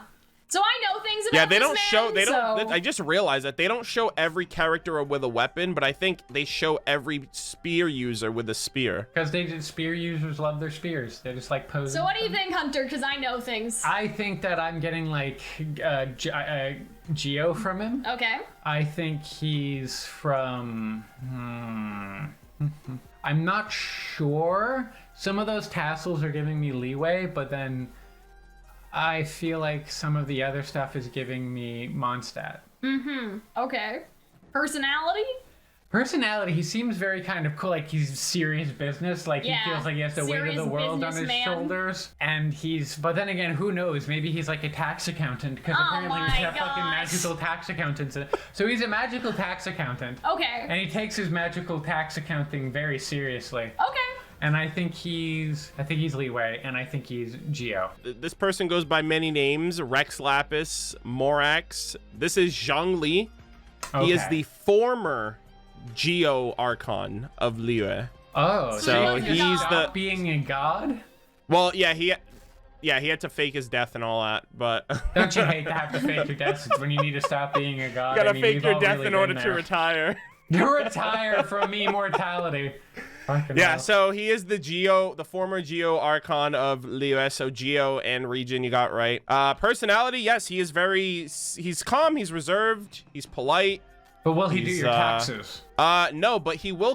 So I know things about Yeah, they this don't man, show. They don't. so- I just realized that they don't show every character with a weapon, but I think they show every spear user with a spear. Because spear users love their spears. They just like posing. So what do you think, Hunter? Because I know things. I think that I'm getting like Geo from him. Okay. I think he's from. I'm not sure. Some of those tassels are giving me leeway, but then I feel like some of the other stuff is giving me Mondstadt. Okay. Personality? Personality, he seems very kind of cool, like he's serious business, like Yeah, he feels like he has the weight of the serious world on his businessman. shoulders. And but then again, who knows, maybe he's like a tax accountant, because Oh apparently my we have fucking gosh. magical tax accountants. So he's a magical tax accountant. Okay. And he takes his magical tax accounting very seriously. Okay. And I think he's leeway, and I think he's Geo. This person goes by many names: Rex Lapis, Morax. This is Zhang Li. He is Okay. the former Geo Archon of Liyue. Oh, So he he's just the- stopped being a god? Well, yeah, he had to fake his death and all that, but Don't you hate to have to fake your death when you need to stop being a god? gotta I mean, fake we've your all death really in order been to there. retire. To retire from immortality. Fucking Yeah, hell. so he is the former Geo Archon of Liyue, so Geo and region you got right. Personality, yes, he's calm, he's reserved, he's polite. But will he do he's, your taxes? No, but he will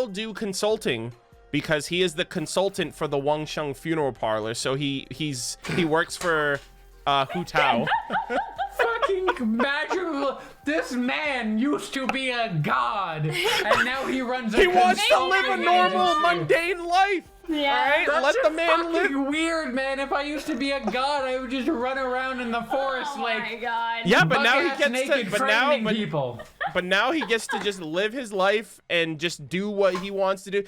do consulting because he is the consultant for the Wangsheng funeral parlor. So he works for Hu Tao. Fucking magical. This man used to be a god, and now he runs a He wants to consulting live a normal, agency. mundane life. Yeah. All right, That's let the just man live. fucking weird, man. If I used to be a god, I would just run around in the forest Oh like my god. Yeah, but now he buck-ass gets naked to. But now, frightening people. but now he gets to just live his life and just do what he wants to do.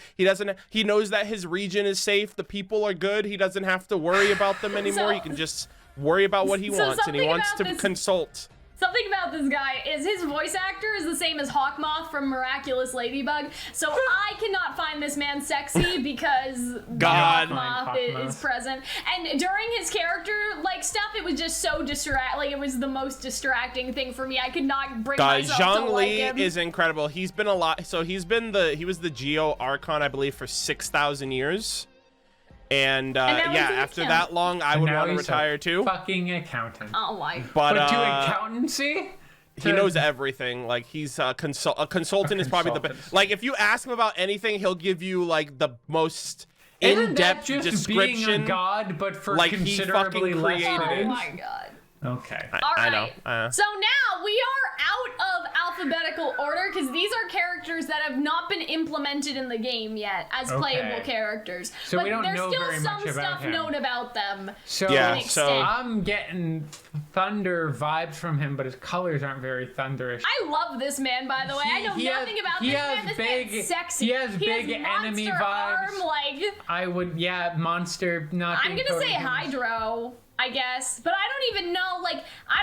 He knows that his region is safe. The people are good. He doesn't have to worry about them anymore. He can just worry about what he So wants, and he something wants to about this- consult. Something about this guy is his voice actor is the same as Hawkmoth from Miraculous Ladybug. So I cannot find this man sexy because God. Hawkmoth is present. And during his character stuff, it was just so it was the most distracting thing for me. I could not bring Guys, myself to Zhang like Li him. is incredible. He's been a lot. So he was the Geo Archon, I believe, for 6,000 years. And now yeah, he's an after accountant. that long, I And would now want to he's retire a too. Fucking accountant. Oh my. But to accountancy? he knows everything. Like he's a consultant is probably the best. consultant. Like if you ask him about anything, he'll give you like the most Isn't that in-depth just description. being a god, but for like he considerably fucking less created Oh it. my god. Okay. All I right. know. So now we are out of alphabetical order because these are characters that have not been implemented in the game yet as playable characters. So but we don't there's know still very some much about stuff him. known about them. So, Yeah, an so extent. I'm getting thunder vibes from him, but his colors aren't very thunderish. I love this man, by the way. I know He nothing has- about he this has man. This big- man's sexy. he has big monster enemy vibes. Arm, I would, monster, not I'm being gonna say totally- Hydro, I guess, but I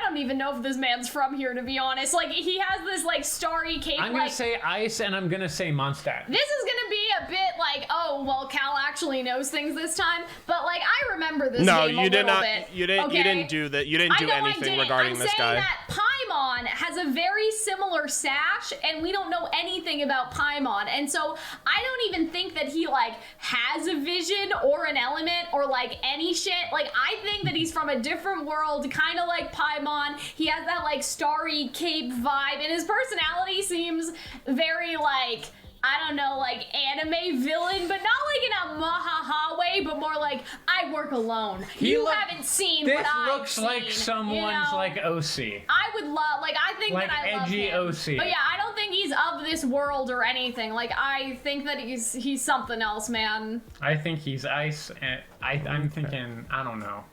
don't even know if this man's from here, to be honest. Like he has this starry cape. I'm gonna say ice, and I'm gonna say Mondstadt. This is gonna be a bit like, oh well, Cal actually knows things this time, but I remember this no, game you a did little not. bit. You didn't. Okay? You didn't do that. You didn't do I know I anything didn't. regarding I'm this saying guy. that Paimon Paimon has a very similar sash, and we don't know anything about Paimon. And so I don't even think that he like has a vision or an element or like any shit. Like I think that he's from a different world, kind of like Paimon. He has that like starry cape vibe, and his personality seems very like, I don't know, like anime villain, but not like in a mahaha way, but more like I work alone. You haven't seen what I've seen. This looks like someone's like OC. I would love, like I think like that I love edgy him. OC. But yeah, I don't think he's of this world or anything. Like I think that he's something else, man. I think he's ice, and I'm thinking, I don't know.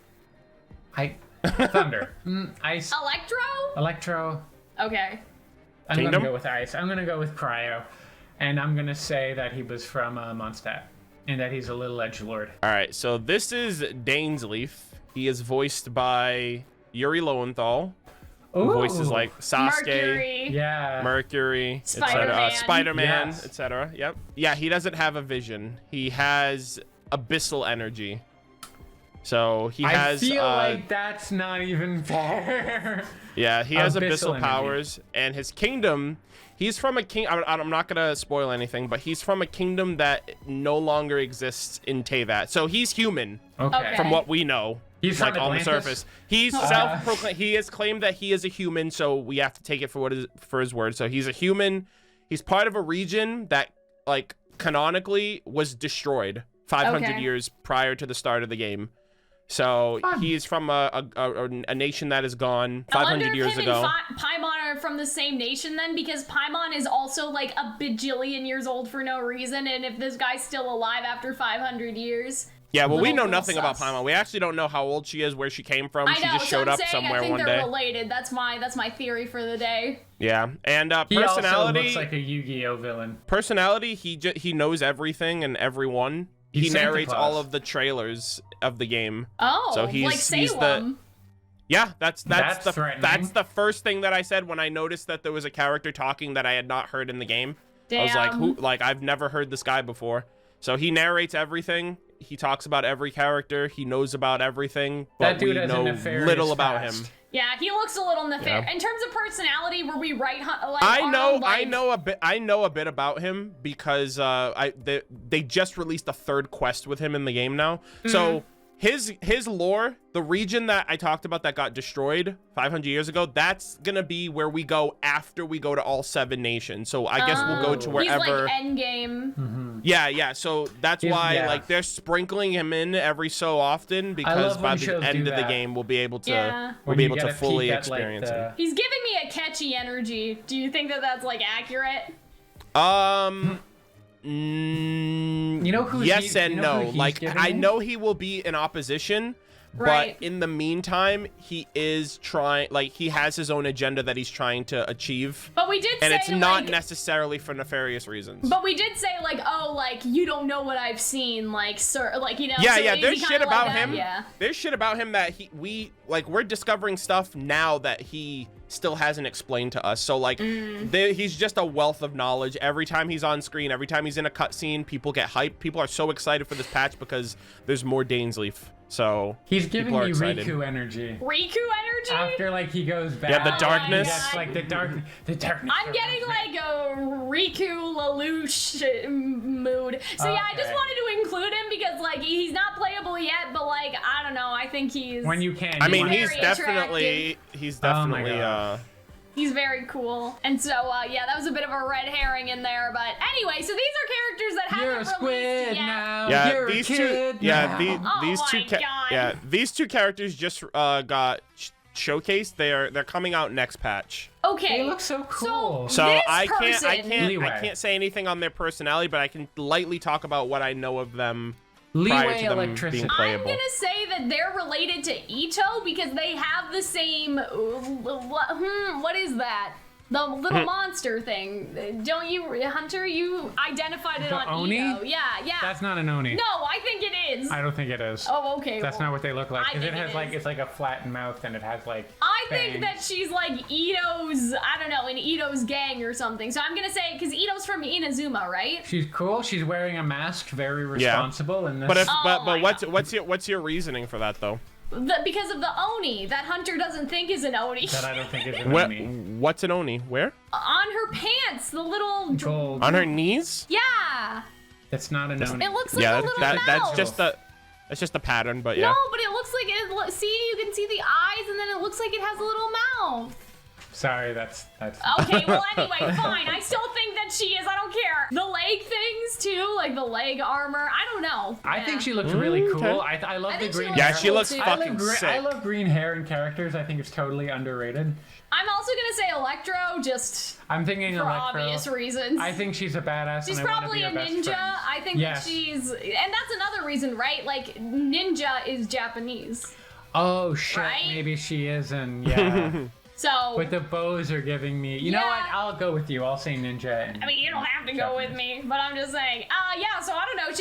Thunder. Ice. Electro. Okay. I'm Kingdom? gonna go with ice. I'm gonna go with cryo. And I'm gonna say that he was from Mondstadt, and that he's a little edgelord. All right, so this is Dainsleif. He is voiced by Yuri Lowenthal, who voices like Sasuke, Mercury, Spider-Man, Yes. etc. Yep. Yeah, he doesn't have a vision. He has abyssal energy. So he has. I feel like that's not even fair. Yeah, he has abyssal energy. powers, and his kingdom. He's from a king. I'm not gonna spoil anything, but he's from a kingdom that no longer exists in Teyvat. So he's human, Okay. from what we know. He's like from on the Atlantis? surface. He's self-proclaimed. He has claimed that he is a human, so we have to take it for for his word. So he's a human. He's part of a region that, like, canonically was destroyed 500 years prior to the start of the game. So he's from a nation that is gone 500 years ago. I wonder if him and Paimon are from the same nation then, because Paimon is also like a bajillion years old for no reason, and if this guy's still alive after 500 years... Yeah, well, we know nothing about Paimon. We actually don't know how old she is, where she came from. She just showed up somewhere one day. I think they're related. That's my theory for the day. Yeah, and He personality. also looks like a Yu-Gi-Oh villain. Personality, he knows everything and everyone. He narrates all of the trailers of the game. Oh, so he's like Salem. Yeah, that's threatening. that's the first thing that I said when I noticed that there was a character talking that I had not heard in the game. I was like, who? Like, I've never heard this guy before. So he narrates everything. He talks about every character. He knows about everything, but we know little about him. Yeah, he looks a little nefarious. Yeah. In terms of personality, were we right? Like, I know a bit about him because they just released a third quest with him in the game now. So his lore, the region that I talked about that got destroyed 500 years ago, that's gonna be where we go after we go to all 7 nations. So I guess we'll go to wherever. He's like endgame. Yeah. So that's why like they're sprinkling him in every so often, because by the end of the game we'll be able to fully experience him. He's giving me a catchy energy. Do you think that that's like accurate? You know who? Yes and no. Like I know he will be in opposition, but in the meantime, he is trying. Like he has his own agenda that he's trying to achieve. But we did say, and it's not like, necessarily for nefarious reasons. But we did say like, oh, like you don't know what I've seen, like sir, like you know. Yeah, so yeah. There's shit about him. Yeah. There's shit about him that we're discovering stuff now that he still hasn't explained to us. So like he's just a wealth of knowledge. Every time he's on screen, every time he's in a cutscene, people get hyped. People are so excited for this patch because there's more Dainsleif. So he's giving me excited. Riku energy. Riku energy? After like he goes back. Yeah, the darkness. That's like the darkness. I'm getting like a Riku Lelouch mood. So yeah, I just wanted to include him because like he's not playable yet, but like I don't know, I think he's when you can. I mean, he's very definitely he's very cool. And so yeah, that was a bit of a red herring in there, but anyway, so these are characters that haven't released yet. Now. Yeah, You're these a kid two. Yeah, now. these two characters just got showcased. They're coming out next patch. Okay. They look so cool. So this I Leeway. can't say anything on their personality, but I can lightly talk about what I know of them. Leeway prior to them electricity. being playable. I'm gonna say that they're related to Itto because they have the same. What is that? The little monster thing. Don't you, Hunter? You identified it The on Oni? Itto. Yeah. That's not an Oni. No, I think it is. I don't think it is. Oh, okay. That's not what they look like. I Because it think has it like is. it's like a flattened mouth and it has like. I think fangs. that she's like Itto's, I don't know, in Itto's gang or something. So I'm gonna say, because Itto's from Inazuma, right? She's cool. She's wearing a mask. Very responsible. And this. But Oh, but what's your reasoning for that though? because of the Oni that Hunter doesn't think is an Oni. That I don't think is an Oni. What's an Oni? Where? On her pants, the little... Gold. On her knees? Yeah. It's not an Oni. It looks like a little mouse. That's just the pattern, but yeah. No, but it looks like it. See, you can see the eyes, and then it looks like it has a little mouth. Sorry, that's. Okay, well, anyway, fine. I still think that she is. I don't care. The leg things too, like the leg armor. I don't know. I think she looks really cool. Okay. I love the green. Yeah, hair. she looks too. fucking sick. I love green hair in characters. I think it's totally underrated. I'm also gonna say Electro, just I'm thinking for Electro. obvious reasons. I think she's a badass. She's and I probably a wanna be her best ninja. friend. I think Yes. that she's, and that's another reason, right? Like ninja is Japanese, Oh shit, Right? maybe she is, and yeah. so. But the bows are giving me. You know Yeah. what? I'll go with you. I'll say ninja. And I mean, you don't have to go with me, but I'm just saying. Yeah, so I don't know.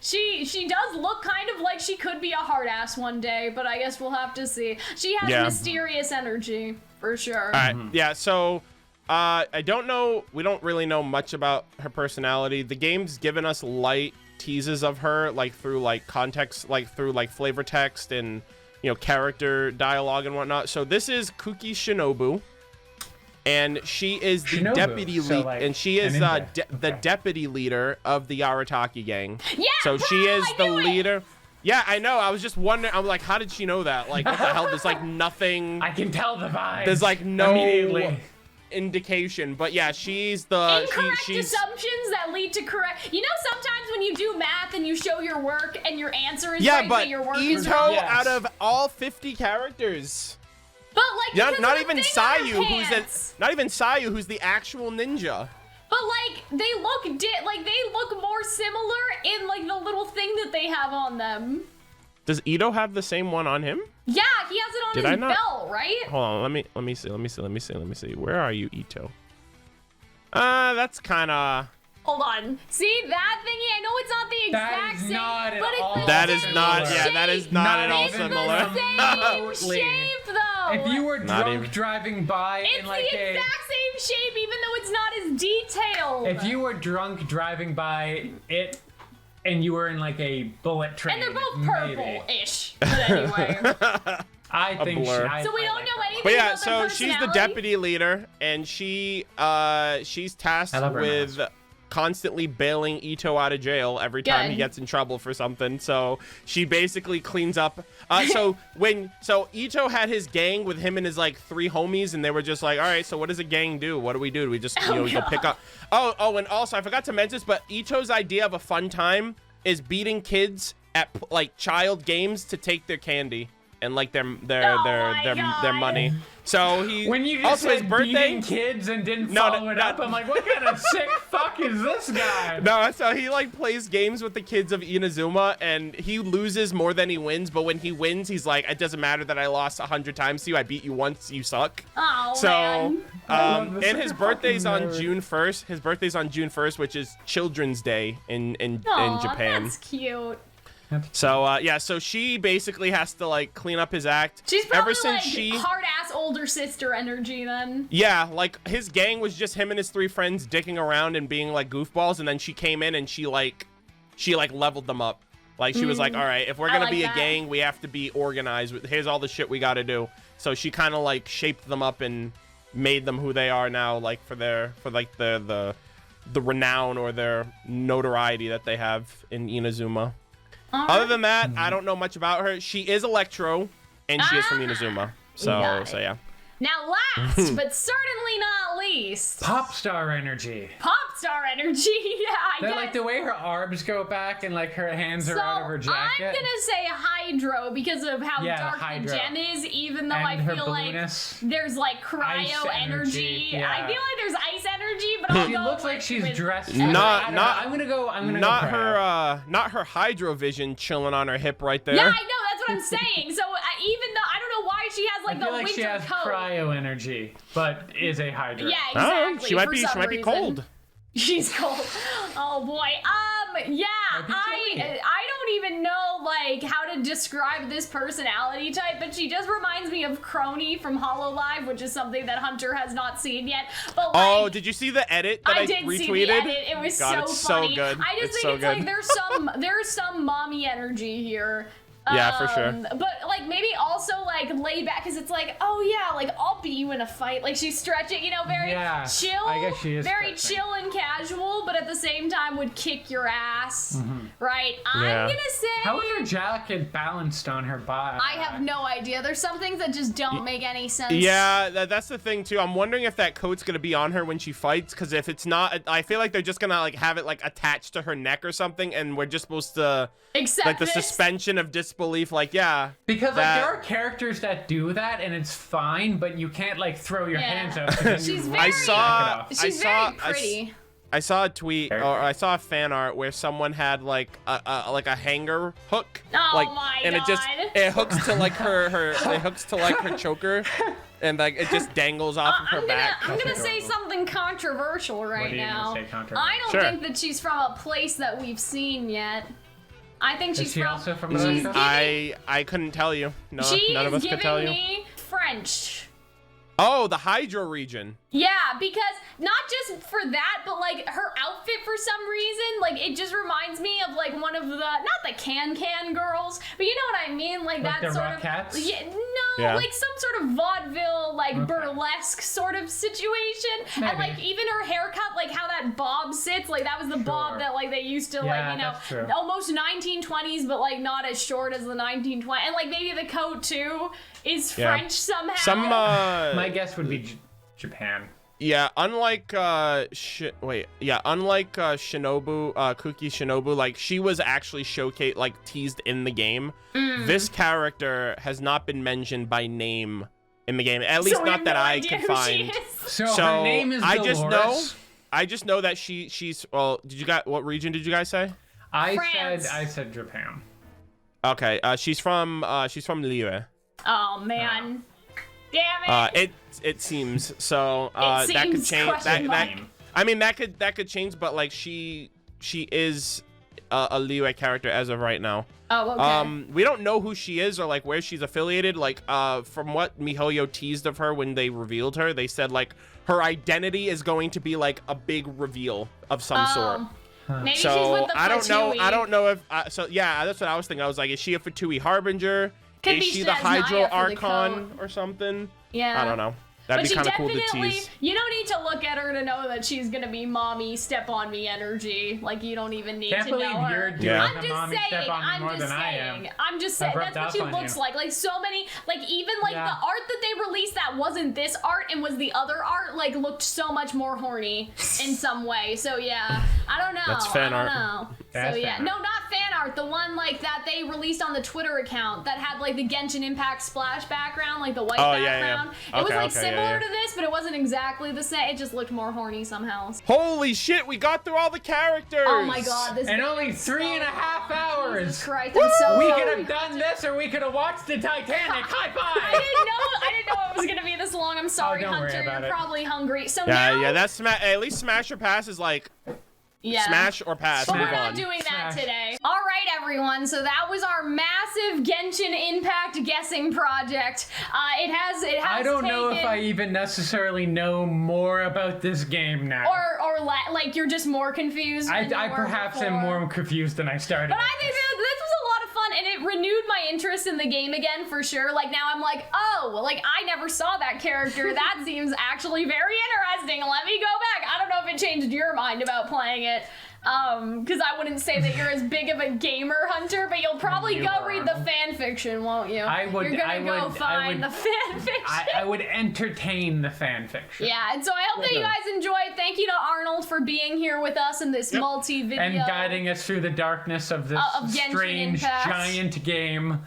She does look kind of like she could be a hard ass one day, but I guess we'll have to see. She has Yeah. mysterious energy, for sure. All right. Yeah. So, I don't know. We don't really know much about her personality. The game's given us light teases of her, like through like context, like through like flavor text and character dialogue and whatnot. So this is Kuki Shinobu, and she is the Shinobu, deputy so, lead, like, and she is a ninja. the Okay. deputy leader of the Arataki gang. Yeah, So she bro, is I the knew it. leader. Yeah, I know. I was just wondering. I'm like, how did she know that? Like, what the hell? There's like nothing. I can tell the vibe. There's like no Immediately. indication, but yeah, she's the Incorrect she's assumptions that lead to correct. You know, sometimes when you do math and you show your work and your answer is yeah, right, but your work is Itto wrong. Yes. out of all 50 characters, But like, because not of the even thing on her Sayu, pants. who's the actual ninja. But like, they look more similar in like the little thing that they have on them. Does Itto have the same one on him? Yeah, he has it on Did I his not- belt, right? Hold on, let me see. Where are you, Itto? That's kind of. Hold on. See that thingy? I know it's not the That exact is same, not at but it's all the That is same not. shape. Yeah, that is not at all It's similar. the same Remotely. shape, though. If you were Not drunk even- driving by it's in like the a. exact same shape, even though it's not as detailed. If you were drunk driving by it, and you were in like a bullet train, and they're both maybe. purple-ish. But anyway. I think blur. So we don't know anything But yeah, about their so she's the personality? deputy leader, and she's tasked I love her with mask. constantly bailing Itto out of jail every time he Good. gets in trouble for something. So she basically cleans up. So Itto had his gang with him and his like 3 homies, and they were just like, all right, so what does a gang do? What do we do? Do we just we go pick up? Oh, and also I forgot to mention this, but Itto's idea of a fun time is beating kids at like child games to take their candy and like their God. money. So he When you just also his said birthday. beating kids and didn't No, follow it up, I'm like, what kind of sick fuck is this guy? No, so he like plays games with the kids of Inazuma, and he loses more than he wins. But when he wins, he's like, "It doesn't matter that I lost 100 times to you. I beat you once. You suck." Oh, So, man. love this and like his a birthday's fucking on nerd. June 1st. His birthday's on June 1st, which is Children's Day in Aw, Japan. That's cute. So yeah, so she basically has to like clean up his act. She's probably ever since like she. hard-ass older sister energy then. Yeah, like his gang was just him and his 3 friends dicking around and being like goofballs, and then she came in and she leveled them up. Like she was like, all right, if we're I gonna like be that. a gang, we have to be organized. Here's all the shit we got to do. So she kind of like shaped them up and made them who they are now, like for the renown or their notoriety that they have in Inazuma. Other than that, I don't know much about her. She is Electro, and she is from Inazuma. got So it. yeah. Now last, but certainly not least, Pop star energy. pop star energy. Yeah, I That, guess. like the way her arms go back and like her hands are So out of her jacket. I'm gonna say Hydro because of how Yeah, dark Hydro. the gem is, even though And I her feel blueness. like there's like cryo Ice energy, energy. yeah. I feel like there's ice energy, but I'll She go looks like she's with- dressed. Not- I don't not- know. I'm gonna go. Not cryo. not her Hydrovision chilling on her hip right there. Yeah, I know. That's what I'm saying. So even though I don't know why she has like I the feel like winter she has coat. cryo energy, but is a Hydra. Yeah, I don't know, exactly. she might for be some be reason. cold. She's cold. Oh boy. Yeah. Might be chilly. I don't even know like how to describe this personality type, but she just reminds me of Crony from HoloLive, which is something that Hunter has not seen yet. But like, Oh, did you see the edit that I did retweeted? see the edit. It was God, so it's funny. so good. I just It's think so it's good. like there's some mommy energy here. Yeah, for sure. But like maybe also like lay back, because it's like, oh yeah, like I'll beat you in a fight. Like she's stretching, you know, very chill. I guess she is very stretching. chill and casual, but at the same time would kick your ass, right? I'm gonna say. How is her jacket balanced on her body? I have no idea. There's some things that just don't make any sense. Yeah, that's the thing too. I'm wondering if that coat's gonna be on her when she fights, because if it's not, I feel like they're just gonna like have it like attached to her neck or something, and we're just supposed to Accept like the this. suspension of disbelief. Like, yeah, Because that- like there are characters that do that and it's fine, but you can't like throw your hands up. 'cause then you She's rip very- it off. She's very pretty. I saw a tweet, or I saw a fan art where someone had like a hanger hook, Oh like, my and God. it hooks to like it hooks to like her choker, and like it just dangles off of her back. I'm gonna say something controversial right are you gonna now. say controversial? I don't Sure. think that she's from a place that we've seen yet. I think she's Is she from. also from she's Russia? giving, I couldn't tell you. No, she none of is us could tell giving you. me French. Oh, the Hydro region. Yeah, because not just for that, but like her outfit for some reason, like it just reminds me of like one of the not the Can girls, but you know what I mean, like Like that the sort of Rockettes? yeah, no, Yeah. like some sort of vaudeville like burlesque sort of situation, and Maybe. like even her haircut, like how that bob sits, like that was the bob Sure. that like they used to Yeah, like you know that's true. almost 1920s, but like not as short as the 1920s, and like maybe the coat too is Yeah. French somehow. Some My guess would be Japan. yeah, unlike Shinobu, Kuki Shinobu, like she was actually showcased, like teased in the game. This character has not been mentioned by name in the game, at least So we not have that no I idea could who she find. is. So, So her name is I Dolores. just know that she's well. Did you guys, what region did you guys say? France. I said Japan. Okay, she's from Liyue. Oh man. Damn it. It seems so. It That could seems change. question mark. I mean, that could change, but like she is a Liyue character as of right now. Oh, okay. We don't know who she is or like where she's affiliated. Like, from what MiHoYo teased of her when they revealed her, they said like her identity is going to be like a big reveal of some sort. Maybe she's So with the I don't know. Fatui. I don't know if. So yeah, that's what I was thinking. I was like, is she a Fatui Harbinger? Could Is be she she the has Naya Hydro for the Archon coat. or something? Yeah. I don't know. That'd But be she kind of cool to definitely, tease. you don't need to look at her to know that she's gonna be mommy step on me energy. Like you don't even need Can't to believe know you're her. doing Yeah. I'm the just mommy saying. step on me I'm more just than I saying. am. I'm just saying. I've That's rubbed what she off on looks you. like. Like so many. Like even like Yeah. the art that they released that wasn't this art and was the other art. Like looked so much more horny in some way. So yeah, I don't know. That's fan I don't art. know. That's So yeah, fan no, art. not fan art. The one like that they released on the Twitter account that had like the Genshin Impact splash background, like the white Oh, yeah, yeah. background. It was Okay, like okay, similar yeah. to this, but it wasn't exactly the same. It just looked more horny somehow. Holy shit, we got through all the characters. Oh my god, this And game only is 3.5 so- hours. Jesus Christ, I'm so We sorry. could have done this, or we could have watched the Titanic. High I five! didn't know it was gonna be this long. I'm sorry, don't worry Hunter. about You're it. probably hungry. So Yeah, now, yeah. That's at least Smash or Pass is like yeah. Smash or Pass. But Move we're not on. doing that Smash. today. All right, everyone. So that was our massive Genshin Impact guessing project. It has. I don't know if taken- I even necessarily know more about this game now. like you're just more confused. than you I were perhaps am before. more confused than I started. But I think that this was a lot of fun, and it renewed my interest in the game again for sure. Like now I'm like, oh, like I never saw that character. That seems actually very interesting. Let me go back. I don't know if it changed your mind about playing it. Because I wouldn't say that you're as big of a gamer, Hunter, but you'll probably You go are. read the fan fiction, won't you? I would- You're gonna I go would- find I the would- fan fiction. I would entertain the fan fiction. Yeah, and so I hope that you guys enjoyed. Thank you to Arnold for being here with us in this multi-video. And guiding us through the darkness of this Of Genshin strange Impact. giant game.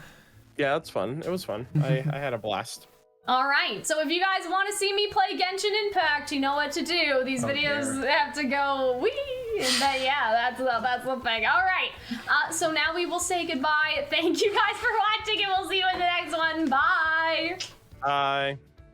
Yeah, that's fun. It was fun. I had a blast. All right, so if you guys want to see me play Genshin Impact, you know what to do. These Oh, videos dear. have to go wee, and then, yeah, that's the thing. All right, so now we will say goodbye. Thank you guys for watching, and we'll see you in the next one. Bye. Bye.